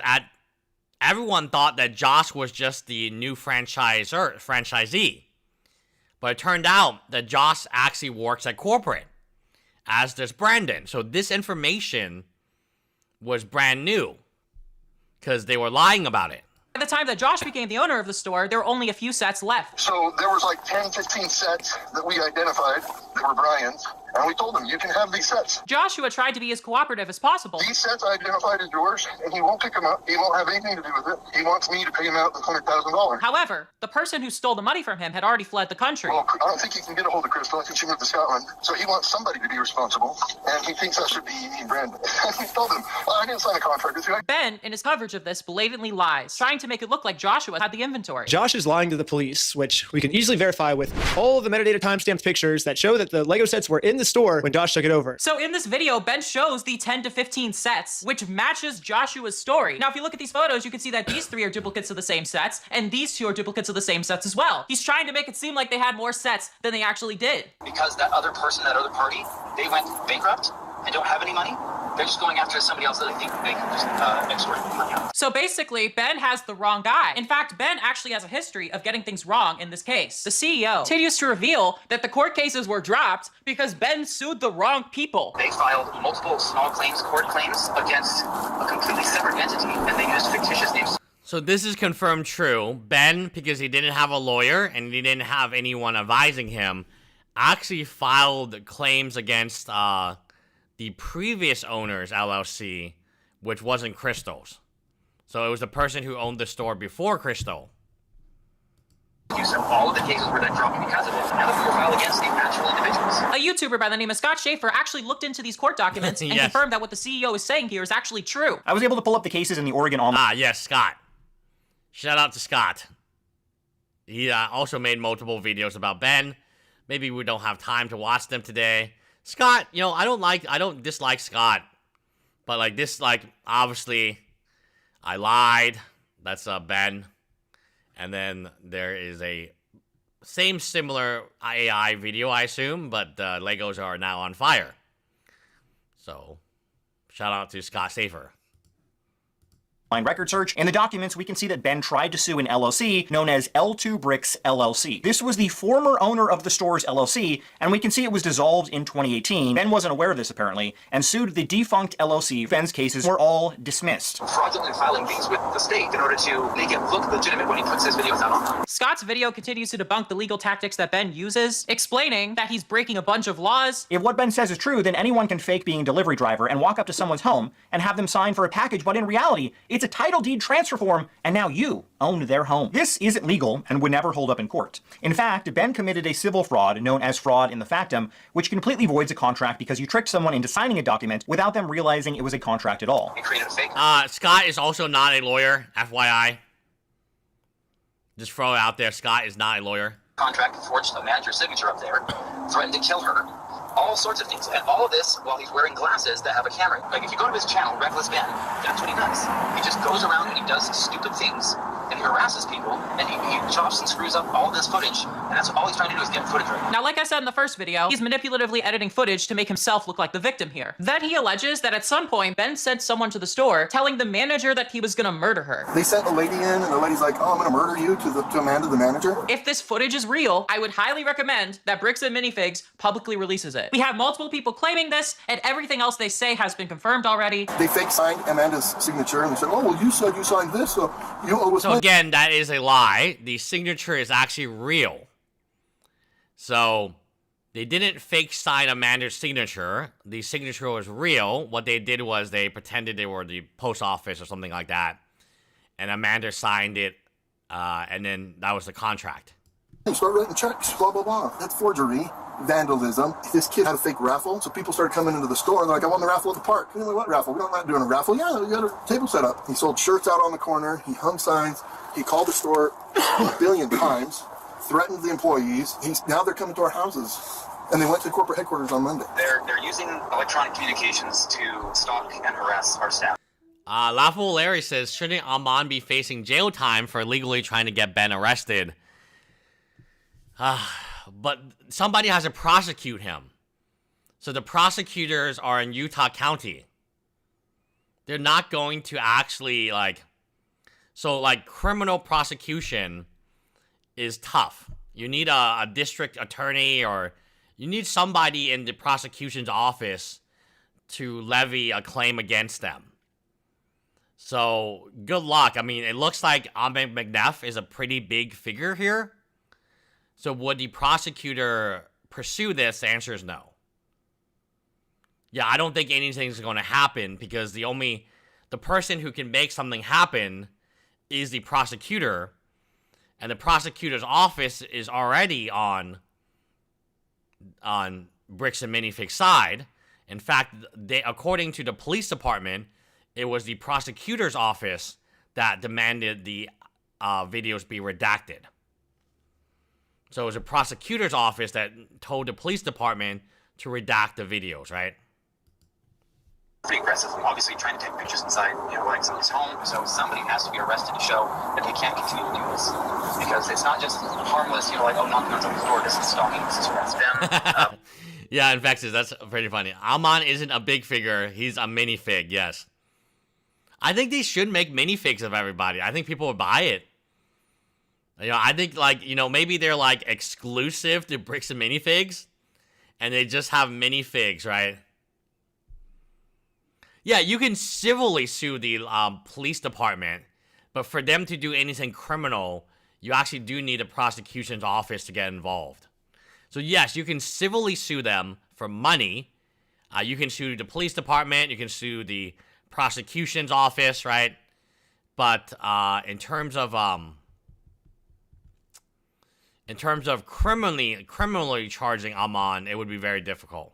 everyone thought that Josh was just the new franchisee. But it turned out that Josh actually works at corporate, as does Brandon. So this information was brand new, because they were lying about it. By the time that Josh became the owner of the store, there were only a few sets left. So there was like 10, 15 sets that we identified that were Brian's. And we told him, you can have these sets. Joshua tried to be as cooperative as possible. These sets I identified as yours, and he won't pick them up. He won't have anything to do with it. He wants me to pay him out the $100,000. However, the person who stole the money from him had already fled the country. Well, I don't think he can get a hold of Crystal. I think she moved to Scotland. So he wants somebody to be responsible, and he thinks that should be me and Brandon. He told him, I didn't sign a contract with you. Ben, in his coverage of this, blatantly lies, trying to make it look like Joshua had the inventory. Josh is lying to the police, which we can easily verify with all of the metadata timestamps pictures that show that the Lego sets were in the store when Josh took it over. So in this video, Ben shows the 10 to 15 sets, which matches Joshua's story. Now, if you look at these photos, you can see that these 3 are duplicates of the same sets, and these 2 are duplicates of the same sets as well. He's trying to make it seem like they had more sets than they actually did. Because that other person, that other party, they went bankrupt and don't have any money. They're just going after somebody else that they think they can just extort money out. So basically, Ben has the wrong guy. In fact, Ben actually has a history of getting things wrong in this case. The CEO continues to reveal that the court cases were dropped because Ben sued the wrong people. They filed multiple small claims, court claims, against a completely separate entity, and they used fictitious names. So this is confirmed true. Ben, because he didn't have a lawyer and he didn't have anyone advising him, actually filed claims against the previous owner's LLC, which wasn't Crystal's. So it was the person who owned the store before Crystal. You said all of the cases were then dropped because of it. Now that we were filed against the actual individuals. A YouTuber by the name of Scott Schaefer actually looked into these court documents and confirmed that what the CEO is saying here is actually true. I was able to pull up the cases in the Oregon Online. Yes, Scott. Shout out to Scott. He also made multiple videos about Ben. Maybe we don't have time to watch them today. Scott, you know, I don't dislike Scott. But like this, obviously, I lied. That's Ben. And then there is a similar AI video, I assume, but Legos are now on fire. So, shout out to Scott Schaefer. Record search. In the documents, we can see that Ben tried to sue an LLC known as L2 Bricks LLC. This was the former owner of the store's LLC, and we can see it was dissolved in 2018. Ben wasn't aware of this, apparently, and sued the defunct LLC. Ben's cases were all dismissed. Fraudulently filing things with the state in order to make it look legitimate when he puts his videos out online. Scott's video continues to debunk the legal tactics that Ben uses, explaining that he's breaking a bunch of laws. If what Ben says is true, then anyone can fake being a delivery driver and walk up to someone's home and have them sign for a package, but in reality, it's a title deed transfer form, and now you own their home. This isn't legal and would never hold up in court. In fact, Ben committed a civil fraud known as fraud in the factum, which completely voids a contract because you tricked someone into signing a document without them realizing it was a contract at all. Scott is also not a lawyer, FYI. Just throw it out there, Scott is not a lawyer. Contract forged a manager's signature up there, threatened to kill her. All sorts of things. And all of this while he's wearing glasses that have a camera. Like, if you go to his channel, Reckless Ben, that's what he does. He just goes around and he does stupid things. And harasses people, and he chops and screws up all this footage, and that's all he's trying to do is get footage right now. Now, like I said in the first video, he's manipulatively editing footage to make himself look like the victim here. Then he alleges that at some point, Ben sent someone to the store telling the manager that he was gonna murder her. They sent a lady in, and the lady's like, oh, I'm gonna murder you to Amanda, the manager. If this footage is real, I would highly recommend that Bricks and Minifigs publicly releases it. We have multiple people claiming this, and everything else they say has been confirmed already. They fake signed Amanda's signature, and they said, oh, well, you said you signed this, so you owe us So money. again, that is a lie. The signature is actually real. So they didn't fake sign Amanda's signature. The signature was real. What they did was they pretended they were the post office or something like that. And Amanda signed it, and then that was the contract. Start writing checks, blah, blah, blah. That's forgery, vandalism. This kid had a fake raffle, so people started coming into the store, and they're like, I won the raffle at the park. And they're like, what raffle? We're not doing a raffle. Yeah, we got a table set up. He sold shirts out on the corner. He hung signs. He called the store a billion times, threatened the employees. Now they're coming to our houses. And they went to corporate headquarters on Monday. They're using electronic communications to stalk and harass our staff. Laughable Larry says, shouldn't Aman be facing jail time for illegally trying to get Ben arrested? But somebody has to prosecute him. So the prosecutors are in Utah County. They're not going to actually, criminal prosecution is tough. You need a district attorney, or you need somebody in the prosecution's office to levy a claim against them. So, good luck. I mean, it looks like Ahmed McNeff is a pretty big figure here. So, would the prosecutor pursue this? The answer is no. Yeah, I don't think anything's going to happen, because the person who can make something happen is the prosecutor. And the prosecutor's office is already on Bricks and Minifigs' side. In fact, according to the police department, it was the prosecutor's office that demanded the videos be redacted. So it was the prosecutor's office that told the police department to redact the videos, right? Pretty aggressive, obviously trying to take pictures inside, like somebody's home. So somebody has to be arrested to show that they can't continue to do this, because it's not just harmless, knocking on somebody's door. This is stalking. This is harassment. Yeah, in fact, that's pretty funny. Aman isn't a big figure; he's a minifig. Yes, I think they should make minifigs of everybody. I think people would buy it. I think maybe they're exclusive to Bricks and Minifigs, and they just have minifigs, right? Yeah, you can civilly sue the police department, but for them to do anything criminal, you actually do need a prosecution's office to get involved. So yes, you can civilly sue them for money. You can sue the police department. You can sue the prosecution's office, right? But in terms of criminally charging Aman, it would be very difficult.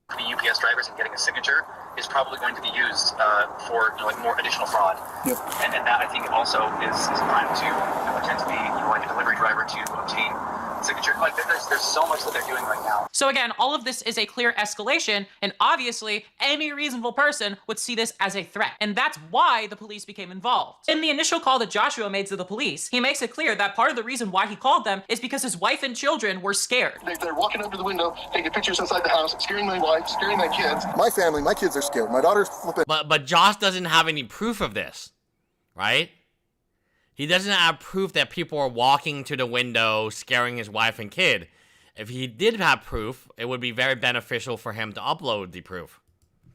The UPS drivers and getting a signature is probably going to be used for more additional fraud. Yep. And that, I think, also is a crime to pretend to be a delivery driver to obtain signature. There's so much that they're doing right now. So again, all of this is a clear escalation, and obviously any reasonable person would see this as a threat. And that's why the police became involved. In the initial call that Joshua made to the police, he makes it clear that part of the reason why he called them is because his wife and children were scared. They're walking over to the window, taking pictures inside the house, scaring my wife, scaring my kids. My family, my kids are scared. My daughter's flipping. But Josh doesn't have any proof of this, right? He doesn't have proof that people are walking to the window, scaring his wife and kid. If he did have proof, it would be very beneficial for him to upload the proof.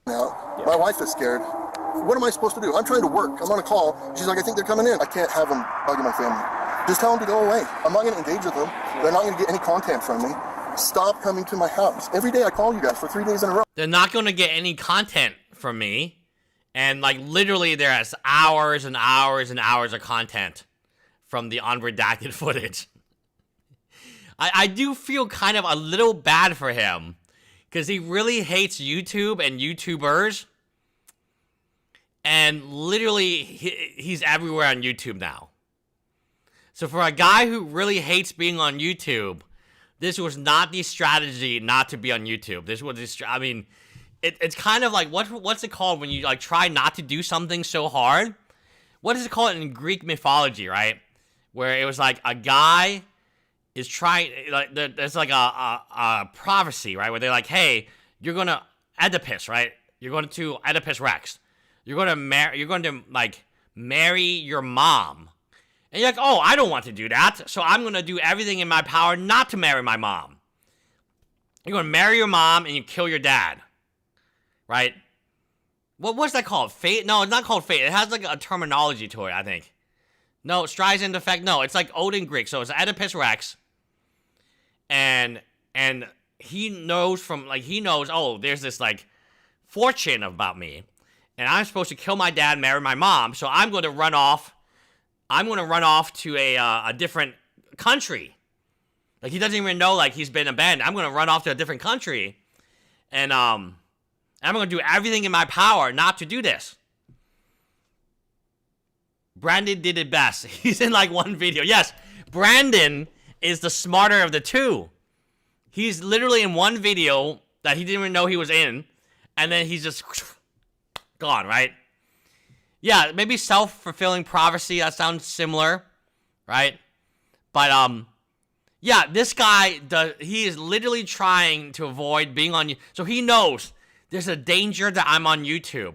Now, my wife is scared. What am I supposed to do? I'm trying to work. I'm on a call. She's like, I think they're coming in. I can't have them bugging my family. Just tell them to go away. I'm not going to engage with them. They're not going to get any content from me. Stop coming to my house. Every day I call you guys for 3 days in a row. They're not going to get any content from me. And literally there's hours and hours and hours of content from the unredacted footage. I do feel kind of a little bad for him, because he really hates YouTube and YouTubers. And literally he's everywhere on YouTube now. So for a guy who really hates being on YouTube, this was not the strategy not to be on YouTube. This was it's kind of like, what's it called when you try not to do something so hard? what is it called in Greek mythology, right? Where it was like a guy is trying, like there's like a prophecy, right? Where they're like, hey, you're gonna Oedipus, right? You're going to Oedipus Rex. You're going to like marry your mom. And you're like, oh, I don't want to do that, so I'm gonna do everything in my power not to marry my mom. You're gonna marry your mom and you kill your dad, right? What's that called? Fate? No, it's not called fate. It has like a terminology to it, I think. No, Streisand effect. No, it's like Odin Greek. So it's Oedipus Rex, and he knows oh, there's this like fortune about me, and I'm supposed to kill my dad, marry my mom. So I'm going to run off. I'm going to run off to a different country. Like he doesn't even know like he's been abandoned. I'm going to run off to a different country, and I'm going to do everything in my power not to do this. Brandon did it best. He's in like one video. Yes, Brandon is the smarter of the two. He's literally in one video that he didn't even know he was in, and then he's just gone, right? Yeah, maybe self-fulfilling prophecy. That sounds similar, right? But yeah, this guy he is literally trying to avoid being on. So he knows there's a danger that I'm on YouTube.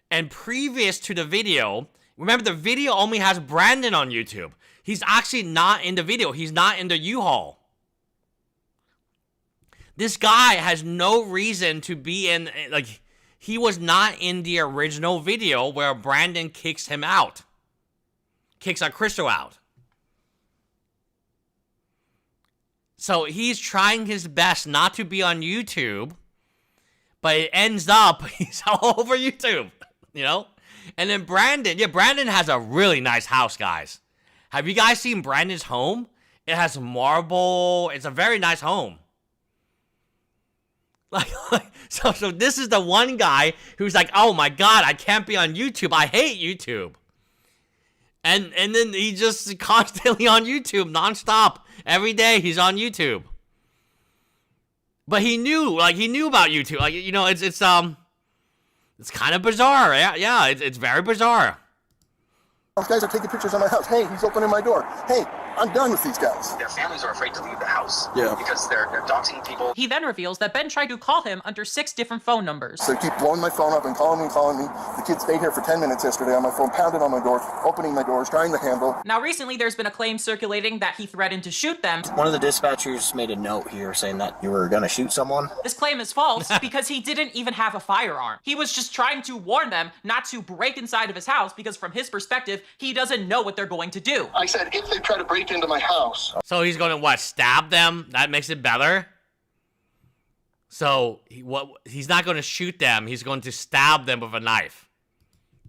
And previous to the video, remember the video only has Brandon on YouTube. He's actually not in the video. He's not in the U-Haul. This guy has no reason to be in, like, he was not in the original video where Brandon kicks him out. Kicks Crystal out. So he's trying his best not to be on YouTube, but it ends up he's all over YouTube, you know? And then Brandon has a really nice house, guys. Have you guys seen Brandon's home? It has marble. It's a very nice home. So this is the one guy who's like, oh my God, I can't be on YouTube. I hate YouTube. And then he just constantly on YouTube, nonstop. Every day he's on YouTube. But he knew about YouTube. Like, you know, it's kind of bizarre. Yeah, it's very bizarre. Those guys are taking pictures of my house. Hey, he's opening my door. Hey, I'm done with these guys. Their families are afraid to leave the house. Yeah. Because they're doxing people. He then reveals that Ben tried to call him under 6 different phone numbers. So they keep blowing my phone up and calling me. The kid stayed here for 10 minutes yesterday on my phone, pounded on my door, opening my doors, trying to handle. Now, recently, there's been a claim circulating that he threatened to shoot them. One of the dispatchers made a note here saying that you were going to shoot someone. This claim is false because he didn't even have a firearm. He was just trying to warn them not to break inside of his house because from his perspective, he doesn't know what they're going to do. I said, if they try to break into my house. So he's going to, what, stab them? That makes it better? So he's not going to shoot them. He's going to stab them with a knife.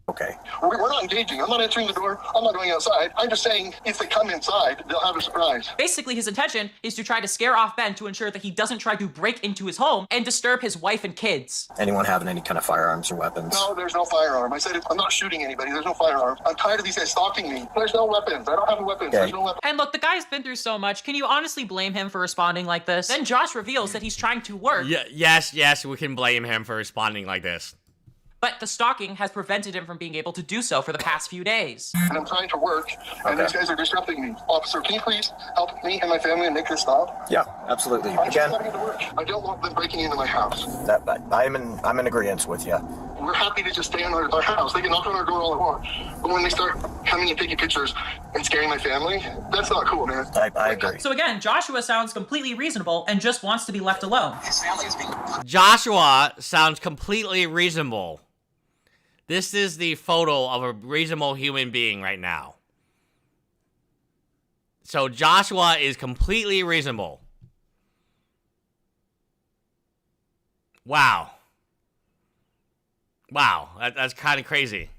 Okay. We're not engaging. I'm not answering the door. I'm not going outside. I'm just saying if they come inside, they'll have a surprise. Basically, his intention is to try to scare off Ben to ensure that he doesn't try to break into his home and disturb his wife and kids. Anyone having any kind of firearms or weapons? No, there's no firearm. I said I'm not shooting anybody. There's no firearm. I'm tired of these guys stalking me. There's no weapons. I don't have a weapon. Okay. There's no weapons. And look, the guy's been through so much. Can you honestly blame him for responding like this? Then Josh reveals that he's trying to work. Yes, we can blame him for responding like this. But the stalking has prevented him from being able to do so for the past few days. And I'm trying to work, and these guys are disrupting me. Officer, can you please help me and my family and make this stop? Yeah, absolutely. I just gotta get to work. I don't want them breaking into my house. I'm in agreement with you. We're happy to just stay in our house. They can knock on our door all they want. But when they start coming and taking pictures and scaring my family, that's not cool, man. I agree. So again, Joshua sounds completely reasonable and just wants to be left alone. His family is being... Joshua sounds completely reasonable. This is the photo of a reasonable human being right now. So Joshua is completely reasonable. Wow. That's kind of crazy.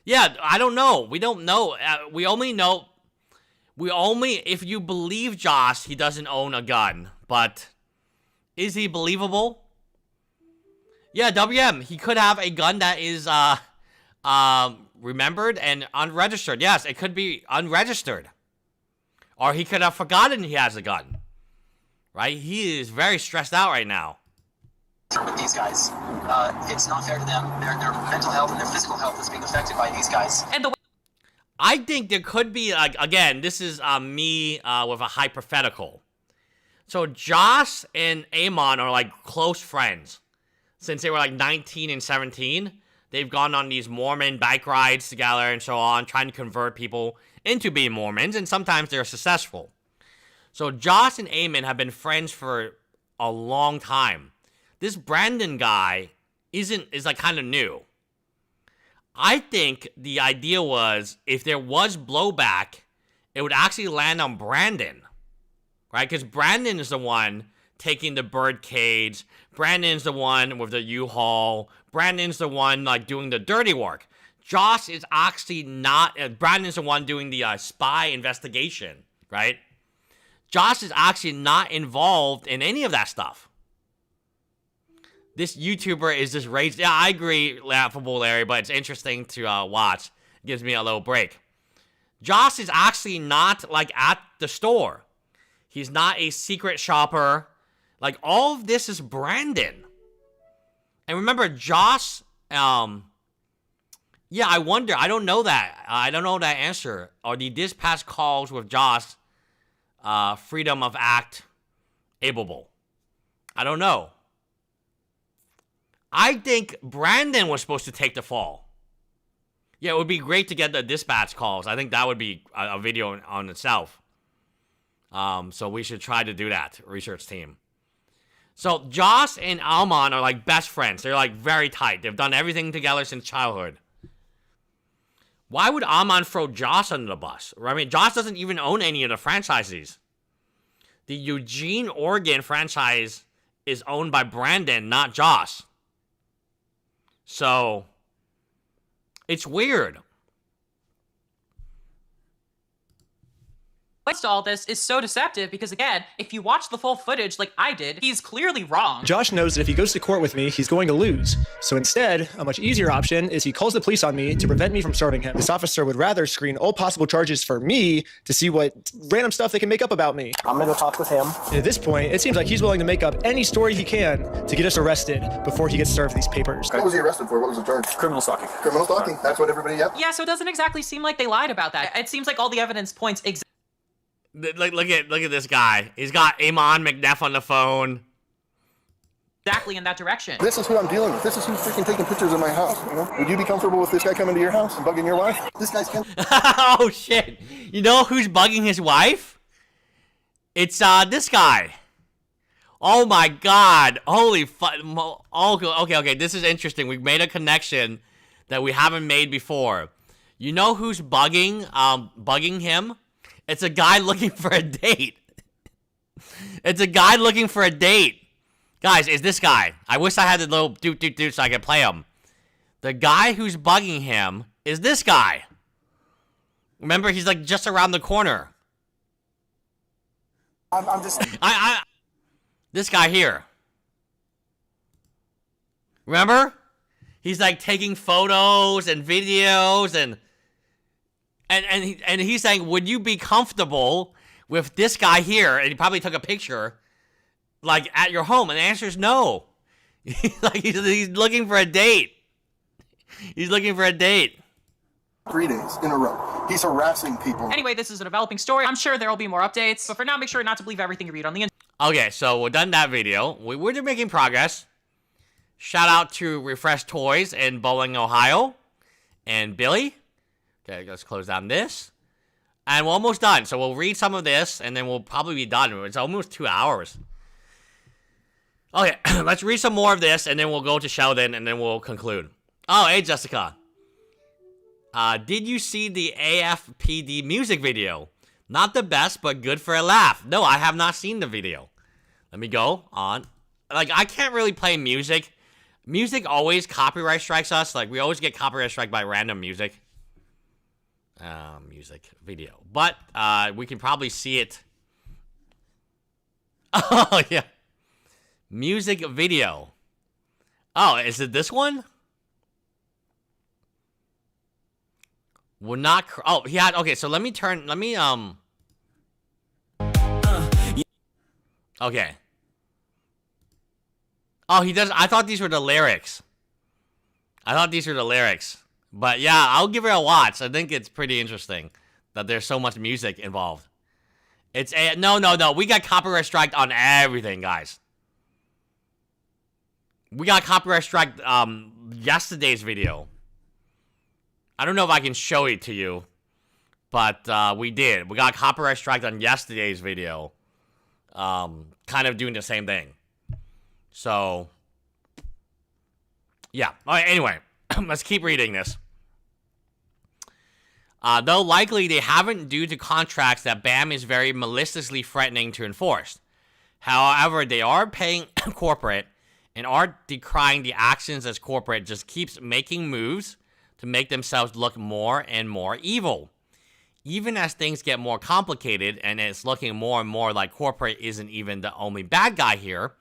Yeah, I don't know. We don't know. We only know... if you believe Josh, he doesn't own a gun. But is he believable? Yeah, WM, he could have a gun that is, remembered and unregistered. Yes, it could be unregistered. Or he could have forgotten he has a gun. Right? He is very stressed out right now. With these guys, it's not fair to them. Their mental health and their physical health is being affected by these guys. And the I think there could be, like, again, this is me with a hypothetical. So Josh and Amon are like close friends since they were like 19 and 17. They've gone on these Mormon bike rides together and so on, trying to convert people into being Mormons, and sometimes they're successful. So Josh and Amon have been friends for a long time. This Brandon guy is like kind of new. I think the idea was if there was blowback, it would actually land on Brandon, right? Because Brandon is the one taking the bird cage. Brandon's the one with the U-Haul. Brandon's the one like doing the dirty work. Josh is actually not. Brandon's the one doing the spy investigation, right? Josh is actually not involved in any of that stuff. This YouTuber is just raised. Yeah, I agree, laughable Larry, but it's interesting to watch. It gives me a little break. Josh is actually not like at the store. He's not a secret shopper. Like, all of this is Brandon. And remember, Josh, yeah, I wonder. I don't know that. I don't know that answer. Are the dispatch calls with Josh freedom of act ableable? I don't know. I think Brandon was supposed to take the fall. Yeah, it would be great to get the dispatch calls. I think that would be a video on itself. So we should try to do that, research team. So Josh and Almon are like best friends. They're like very tight. They've done everything together since childhood. Why would Almon throw Josh under the bus? I mean, Josh doesn't even own any of the franchises. The Eugene, Oregon franchise is owned by Brandon, not Josh. So, it's weird. To all this is so deceptive because, again, if you watch the full footage like I did, he's clearly wrong. Josh knows that if he goes to court with me, he's going to lose. So instead, a much easier option is he calls the police on me to prevent me from serving him. This officer would rather screen all possible charges for me to see what random stuff they can make up about me. I'm gonna go talk with him. And at this point, it seems like he's willing to make up any story he can to get us arrested before he gets served these papers. What was he arrested for? What was the charge? Criminal stalking. Criminal stalking. That's what everybody, yep. Yeah, so it doesn't exactly seem like they lied about that. It seems like all the evidence points Look at this guy. He's got Amon McNeff on the phone. Exactly in that direction. This is who I'm dealing with. This is who's freaking taking pictures of my house. You know? Would you be comfortable with this guy coming to your house and bugging your wife? This guy's Oh shit! You know who's bugging his wife? It's this guy. Oh my god! Holy fuck! Okay. This is interesting. We've made a connection that we haven't made before. You know who's bugging him? It's a guy looking for a date. It's a guy looking for a date. Guys, it's this guy. I wish I had the little doot so I could play him. The guy who's bugging him is this guy. Remember, he's like just around the corner. I'm just... This guy here. Remember? He's like taking photos and videos and he's saying, would you be comfortable with this guy here? And he probably took a picture, like, at your home. And the answer is no. He's looking for a date. He's looking for a date. 3 days in a row. He's harassing people. Anyway, this is a developing story. I'm sure there will be more updates. But for now, make sure not to believe everything you read on the internet. Okay, so we're done that video. We're making progress. Shout out to Refresh Toys in Bowling, Ohio. And Billy. Okay, let's close down this. And we're almost done. So we'll read some of this, and then we'll probably be done. It's almost 2 hours. Okay, let's read some more of this, and then we'll go to Sheldon, and then we'll conclude. Oh, hey, Jessica. Did you see the AFPD music video? Not the best, but good for a laugh. No, I have not seen the video. Let me go on. Like, I can't really play music. Music always copyright strikes us. Like, we always get copyright strike by random music. Music video. But, we can probably see it. Oh, yeah. Music video. Oh, is it this one? Will not. Oh, he had. Okay, so let me. Okay. Oh, he does. I thought these were the lyrics. But yeah, I'll give it a watch. I think it's pretty interesting that there's so much music involved. It's a no. We got copyright strike on everything, guys. We got copyright strike yesterday's video. I don't know if I can show it to you, but we did. We got copyright strike on yesterday's video. Kind of doing the same thing. So yeah. All right, anyway, let's keep reading this. Though likely they haven't due to contracts that BAM is very maliciously threatening to enforce. However, they are paying corporate and are decrying the actions as corporate just keeps making moves to make themselves look more and more evil. Even as things get more complicated and it's looking more and more like corporate isn't even the only bad guy here,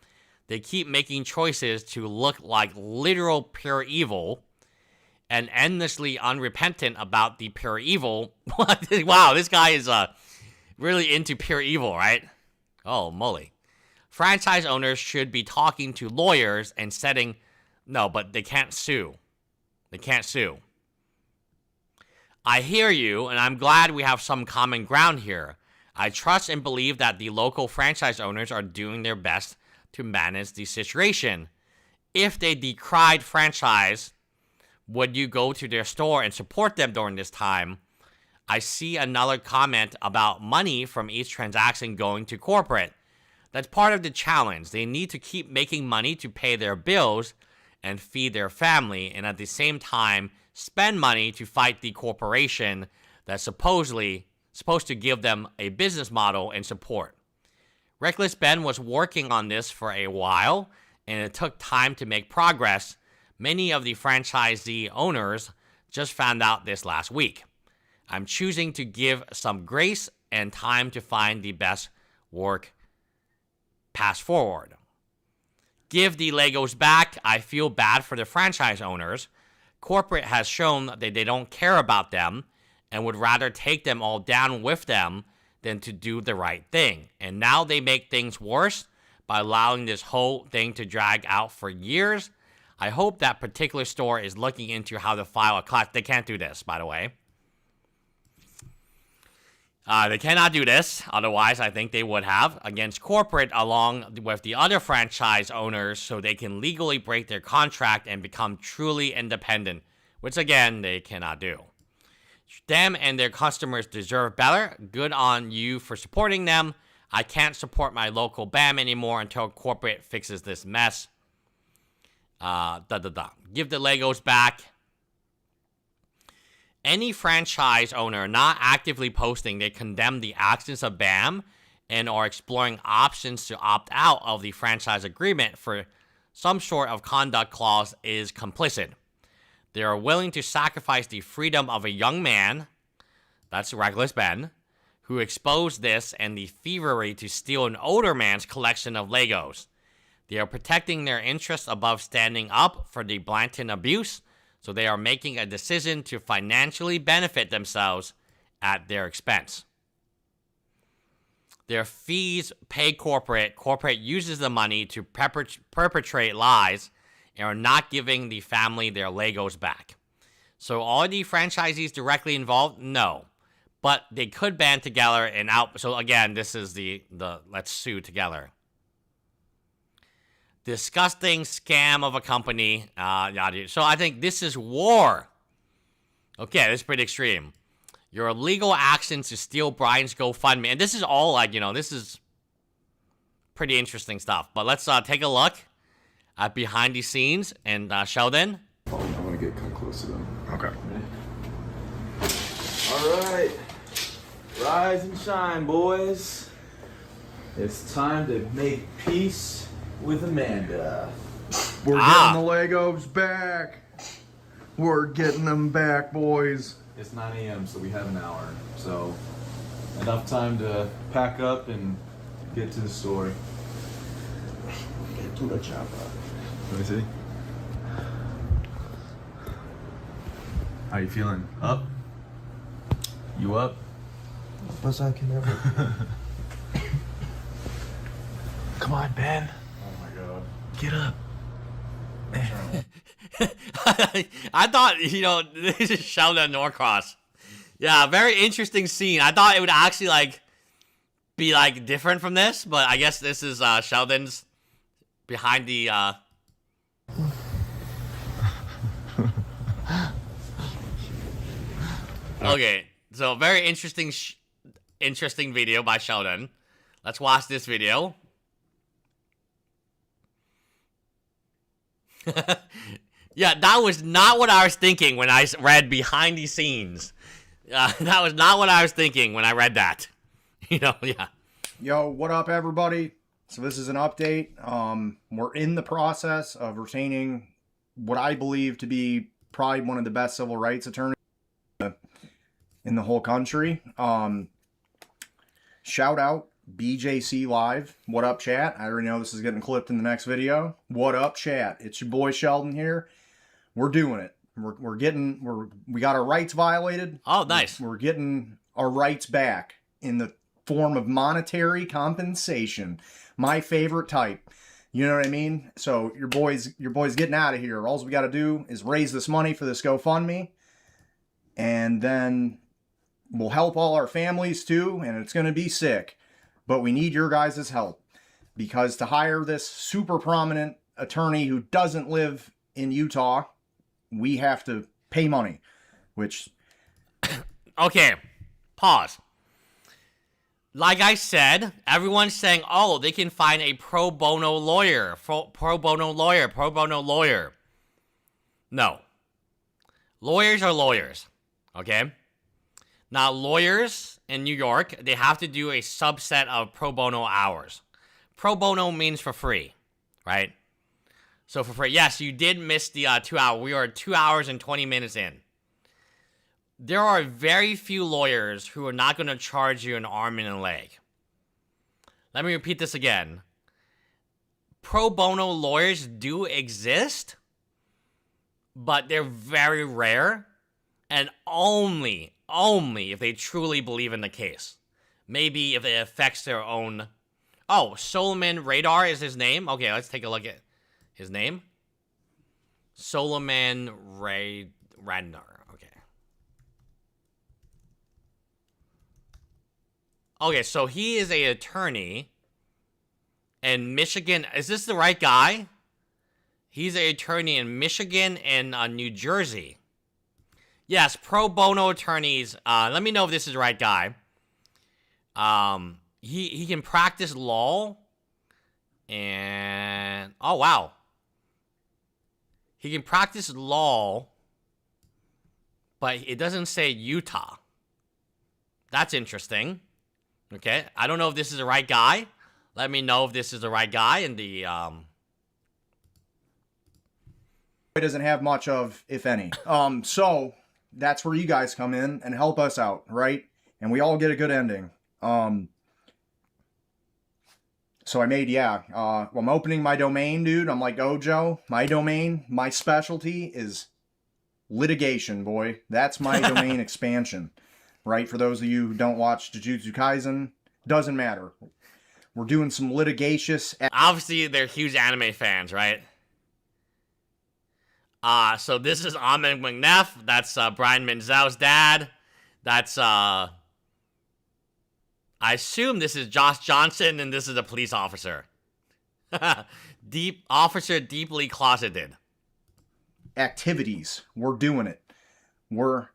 they keep making choices to look like literal pure evil and endlessly unrepentant about the pure evil. Wow, this guy is really into pure evil, right? Oh, moly. Franchise owners should be talking to lawyers and setting... No, but they can't sue. They can't sue. I hear you, and I'm glad we have some common ground here. I trust and believe that the local franchise owners are doing their best to manage the situation. If they decried franchise, would you go to their store and support them during this time? I see another comment about money from each transaction going to corporate. That's part of the challenge. They need to keep making money to pay their bills and feed their family, and at the same time spend money to fight the corporation that's supposed to give them a business model and support. Reckless Ben was working on this for a while, and it took time to make progress. Many of the franchisee owners just found out this last week. I'm choosing to give some grace and time to find the best work path forward. Give the Legos back. I feel bad for the franchise owners. Corporate has shown that they don't care about them and would rather take them all down with them than to do the right thing. And now they make things worse by allowing this whole thing to drag out for years. I hope that particular store is looking into how to file a class. They can't do this, by the way. They cannot do this. Otherwise, I think they would have against corporate along with the other franchise owners so they can legally break their contract and become truly independent, which again, they cannot do. Them and their customers deserve better. Good on you for supporting them. I can't support my local BAM anymore until corporate fixes this mess. Give the Legos back. Any franchise owner not actively posting they condemn the actions of BAM and are exploring options to opt out of the franchise agreement for some sort of conduct clause is complicit. They are willing to sacrifice the freedom of a young man, that's Reckless Ben, who exposed this and the thievery to steal an older man's collection of Legos. They are protecting their interests above standing up for the blatant abuse, so they are making a decision to financially benefit themselves at their expense. Their fees pay corporate. Corporate uses the money to perpetrate lies and are not giving the family their Legos back. So are the franchisees directly involved? No. But they could band together and out. So again, this is the let's sue together. Disgusting scam of a company. So I think this is war. Okay, this is pretty extreme. Your illegal actions to steal Brian's GoFundMe. And this is all like, this is pretty interesting stuff. But let's take a look at behind the scenes. And Sheldon? I'm going to come close to them. Okay. All right. Rise and shine, boys. It's time to make peace with Amanda. We're getting the Legos back. We're getting them back, boys. It's 9 a.m., so we have an hour. So, enough time to pack up and get to the store. Get to the chopper. Let me see. How you feeling? Up? You up? Best I can ever. Come on, Ben. Oh my god. Get up. I thought, this is Sheldon Norcross. Yeah, very interesting scene. I thought it would actually, like, be, like, different from this, but I guess this is Sheldon's behind the, Okay, so very interesting video by Sheldon. Let's watch this video. Yeah, that was not what I was thinking when I read behind the scenes. That was not what I was thinking when I read that. Yeah. Yo, what up, everybody? So this is an update. We're in the process of retaining what I believe to be probably one of the best civil rights attorneys in the whole country. Shout out BJC Live. What up, chat? I already know this is getting clipped in the next video. What up, chat? It's your boy Sheldon here. We're doing it. We got our rights violated. Oh, nice. We're getting our rights back in the form of monetary compensation. My favorite type. You know what I mean? So your boy's getting out of here. All we got to do is raise this money for this GoFundMe, and then we'll help all our families too, and it's going to be sick. But we need your guys' help, because to hire this super prominent attorney who doesn't live in Utah, we have to pay money, which... Okay, pause. Like I said, everyone's saying, oh, they can find a pro bono lawyer. Pro bono lawyer. No. Lawyers are lawyers, okay? Now, lawyers in New York, they have to do a subset of pro bono hours. Pro bono means for free, right? So for free. Yes, you did miss the 2 hour. We are 2 hours and 20 minutes in. There are very few lawyers who are not going to charge you an arm and a leg. Let me repeat this again. Pro bono lawyers do exist, but they're very rare, and only if they truly believe in the case. Maybe if it affects their own... Oh, Solomon Radar is his name? Okay, let's take a look at his name. Solomon Radnar. Okay, so he is an attorney in Michigan. Is this the right guy? He's an attorney in Michigan and New Jersey. Yes, pro bono attorneys. Let me know if this is the right guy. He can practice law. And... oh, wow. He can practice law, but it doesn't say Utah. That's interesting. Okay, I don't know if this is the right guy. Let me know if this is the right guy in the, It doesn't have much of, if any. So, that's where you guys come in and help us out, right? And we all get a good ending. So I made, I'm opening my domain, dude. I'm like, oh, Joe, my domain, my specialty is litigation, boy. That's my domain expansion. Right, for those of you who don't watch Jujutsu Kaisen, doesn't matter. We're doing some litigious... Obviously, they're huge anime fans, right? So this is Ahmed McNeff. That's Brian Menzel's dad. That's, I assume this is Josh Johnson, and this is a police officer. Officer deeply closeted. Activities. We're doing it. We're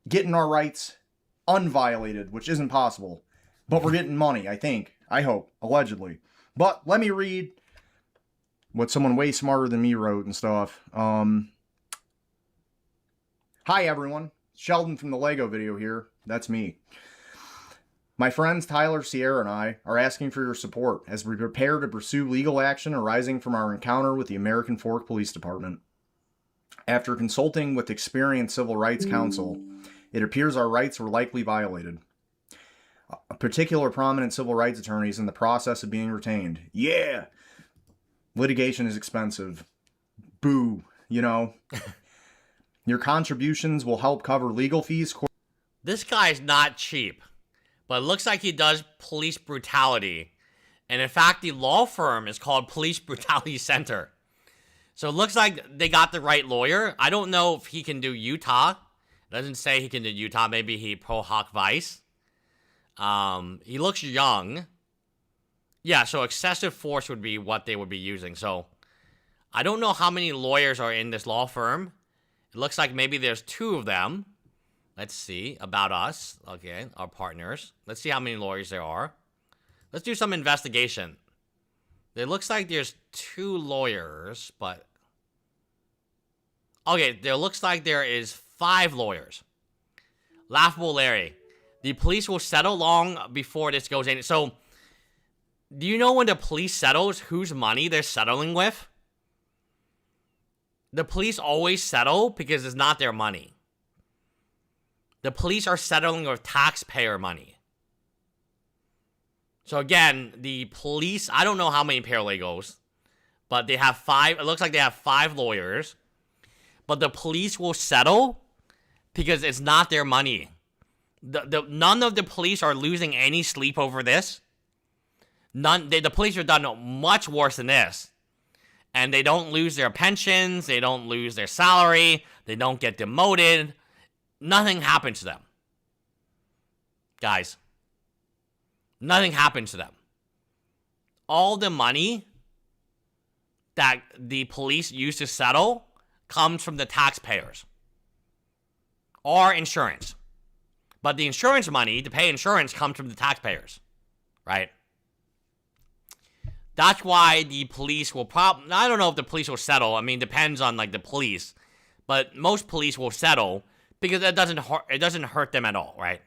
getting our rights unviolated, which isn't possible, but we're getting money, I think, I hope, allegedly. But let me read what someone way smarter than me wrote and stuff. Hi everyone, Sheldon from the Lego video here. That's me. My friends Tyler, Sierra, and I are asking for your support as we prepare to pursue legal action arising from our encounter with the American Fork Police Department. After consulting with experienced civil rights counsel, it appears our rights were likely violated. A particular prominent civil rights attorney is in the process of being retained. Yeah! Litigation is expensive. Boo, you know. Your contributions will help cover legal fees. This guy's not cheap, but it looks like he does police brutality. And in fact, the law firm is called Police Brutality Center. So it looks like they got the right lawyer. I don't know if he can do Utah. It doesn't say he can do Utah. Maybe he pro hoc vice. He looks young. Yeah, so excessive force would be what they would be using. So I don't know how many lawyers are in this law firm. It looks like maybe there's 2 of them. Let's see. About us. Okay, our partners. Let's see how many lawyers there are. Let's do some investigation. It looks like there's 2 lawyers, but... Okay, there looks like there is 5 lawyers. Laughable Larry. The police will settle long before this goes in. So, do you know when the police settles whose money they're settling with? The police always settle because it's not their money. The police are settling with taxpayer money. So again, the police, I don't know how many paralegals, but they have 5, it looks like they have 5 lawyers. But the police will settle because it's not their money. None of the police are losing any sleep over this. The police have done much worse than this. And they don't lose their pensions, they don't lose their salary, they don't get demoted. Nothing happens to them. Guys. Nothing happens to them. All the money that the police use to settle comes from the taxpayers. Or insurance. But the insurance money to pay insurance comes from the taxpayers. Right? That's why the police will I don't know if the police will settle. I mean, depends on like the police. But most police will settle because it doesn't hurt them at all, right?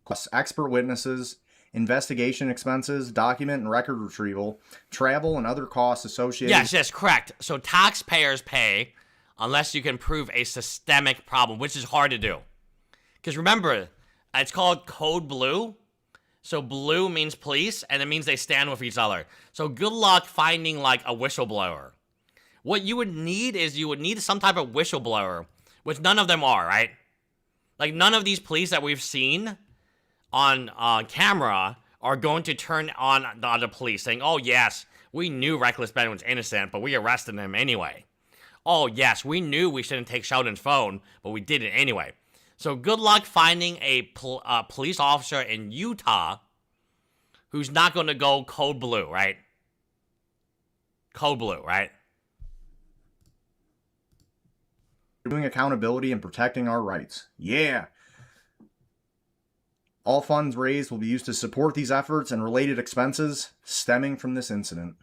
Plus expert witnesses, investigation expenses, document and record retrieval, travel and other costs associated. Yes, correct. So taxpayers pay unless you can prove a systemic problem, which is hard to do. Because remember, it's called Code Blue. So blue means police, and it means they stand with each other. So good luck finding like a whistleblower. What you would need is some type of whistleblower, which none of them are, right? Like none of these police that we've seen on camera are going to turn on the other police saying, oh yes, we knew Reckless Ben was innocent, but we arrested him anyway. Oh yes, we knew we shouldn't take Sheldon's phone, but we did it anyway. So good luck finding a police officer in Utah who's not going to go code blue, right? Code blue, right? Doing accountability and protecting our rights. Yeah. All funds raised will be used to support these efforts and related expenses stemming from this incident.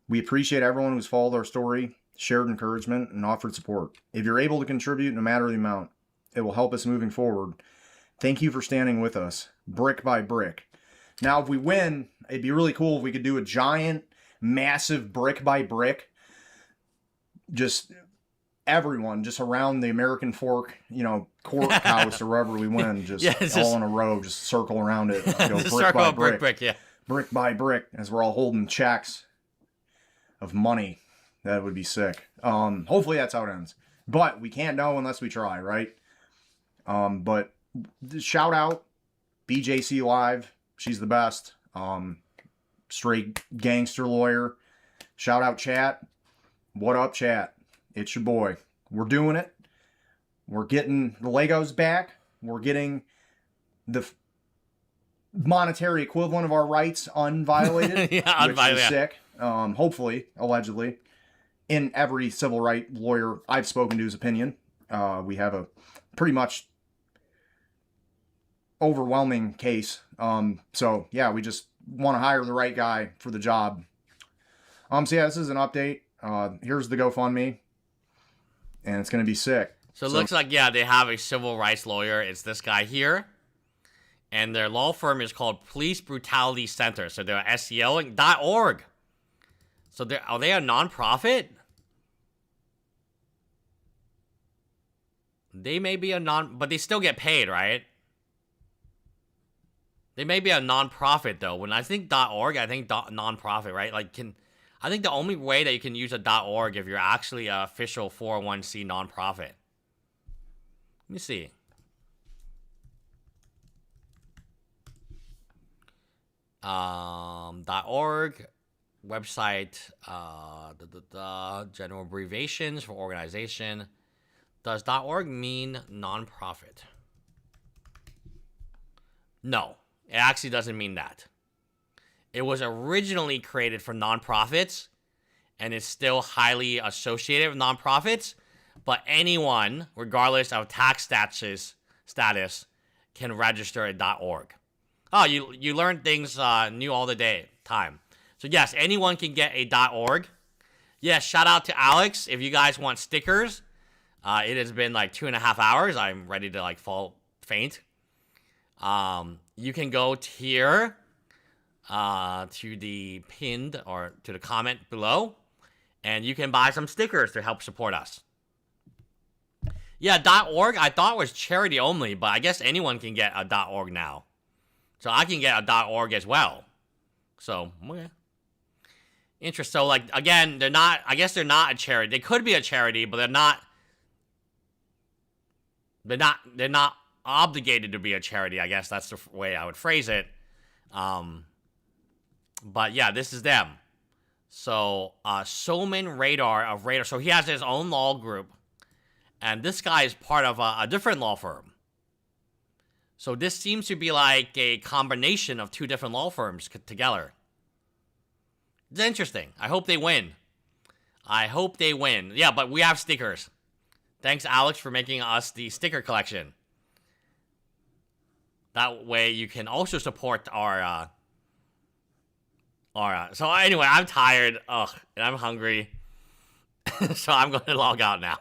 We appreciate everyone who's followed our story, shared encouragement, and offered support. If you're able to contribute no matter the amount, it will help us moving forward. Thank you for standing with us, brick by brick. Now, if we win, it'd be really cool if we could do a giant, massive brick by brick. Just everyone, just around the American Fork, courthouse or wherever we win, just all in a row, just circle around it. Go brick by brick. Yeah. Brick by brick, as we're all holding checks of money. That would be sick. Hopefully that's how it ends. But we can't know unless we try, right? But shout out BJC Live. She's the best. Straight gangster lawyer. Shout out chat. What up, chat? It's your boy. We're doing it. We're getting the Legos back. We're getting the monetary equivalent of our rights unviolated. Yeah, unviolated. Which is sick. Hopefully, allegedly. In every civil right lawyer I've spoken to's opinion, we have a pretty much overwhelming case. So yeah, we just want to hire the right guy for the job. So yeah, this is an update. Here's the GoFundMe, and it's going to be sick. So it looks like, yeah, they have a civil rights lawyer. It's this guy here. And their law firm is called Police Brutality Center. So they're SEO.org. So are they a nonprofit? They may be but they still get paid, right? They may be a nonprofit though. When I think .org, I think nonprofit, right? I think the only way that you can use a .org if you're actually an official 401c nonprofit. Let me see. .org. website, general abbreviations for organization. Does .org mean nonprofit? No, it actually doesn't mean that. It was originally created for nonprofits, and it's still highly associated with nonprofits, but anyone, regardless of tax status, can register at .org. Oh, you learn things new all the time. So yes, anyone can get a .org. Yes, shout out to Alex. If you guys want stickers, it has been like 2.5 hours. I'm ready to like fall faint. You can go here to the pinned or to the comment below, and you can buy some stickers to help support us. Yeah, .org I thought was charity only, but I guess anyone can get a .org now. So I can get a .org as well. So, okay. Interesting. So, like, again, I guess they're not a charity. They could be a charity, but they're not obligated to be a charity. I guess that's the way I would phrase it. But yeah, this is them. So, Soman Radar of Radar. So he has his own law group. And this guy is part of a different law firm. So this seems to be like a combination of two different law firms together. It's interesting. I hope they win. Yeah, but we have stickers. Thanks, Alex, for making us the sticker collection. That way you can also support our so anyway, I'm tired. And I'm hungry. So I'm going to log out now.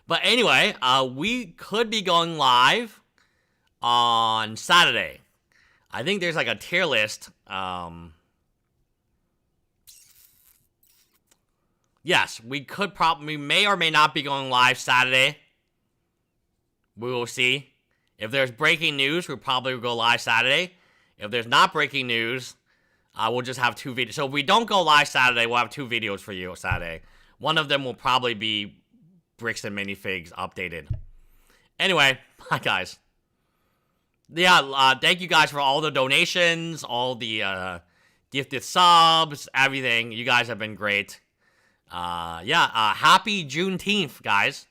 But anyway, we could be going live on Saturday. I think there's like a tier list. Yes, we may or may not be going live Saturday. We will see. If there's breaking news, we'll probably go live Saturday. If there's not breaking news, we'll just have 2 videos. So if we don't go live Saturday, we'll have 2 videos for you Saturday. One of them will probably be Bricks and Minifigs updated. Anyway, bye guys. Yeah, thank you guys for all the donations, all the gifted subs, everything. You guys have been great. Happy Juneteenth, guys.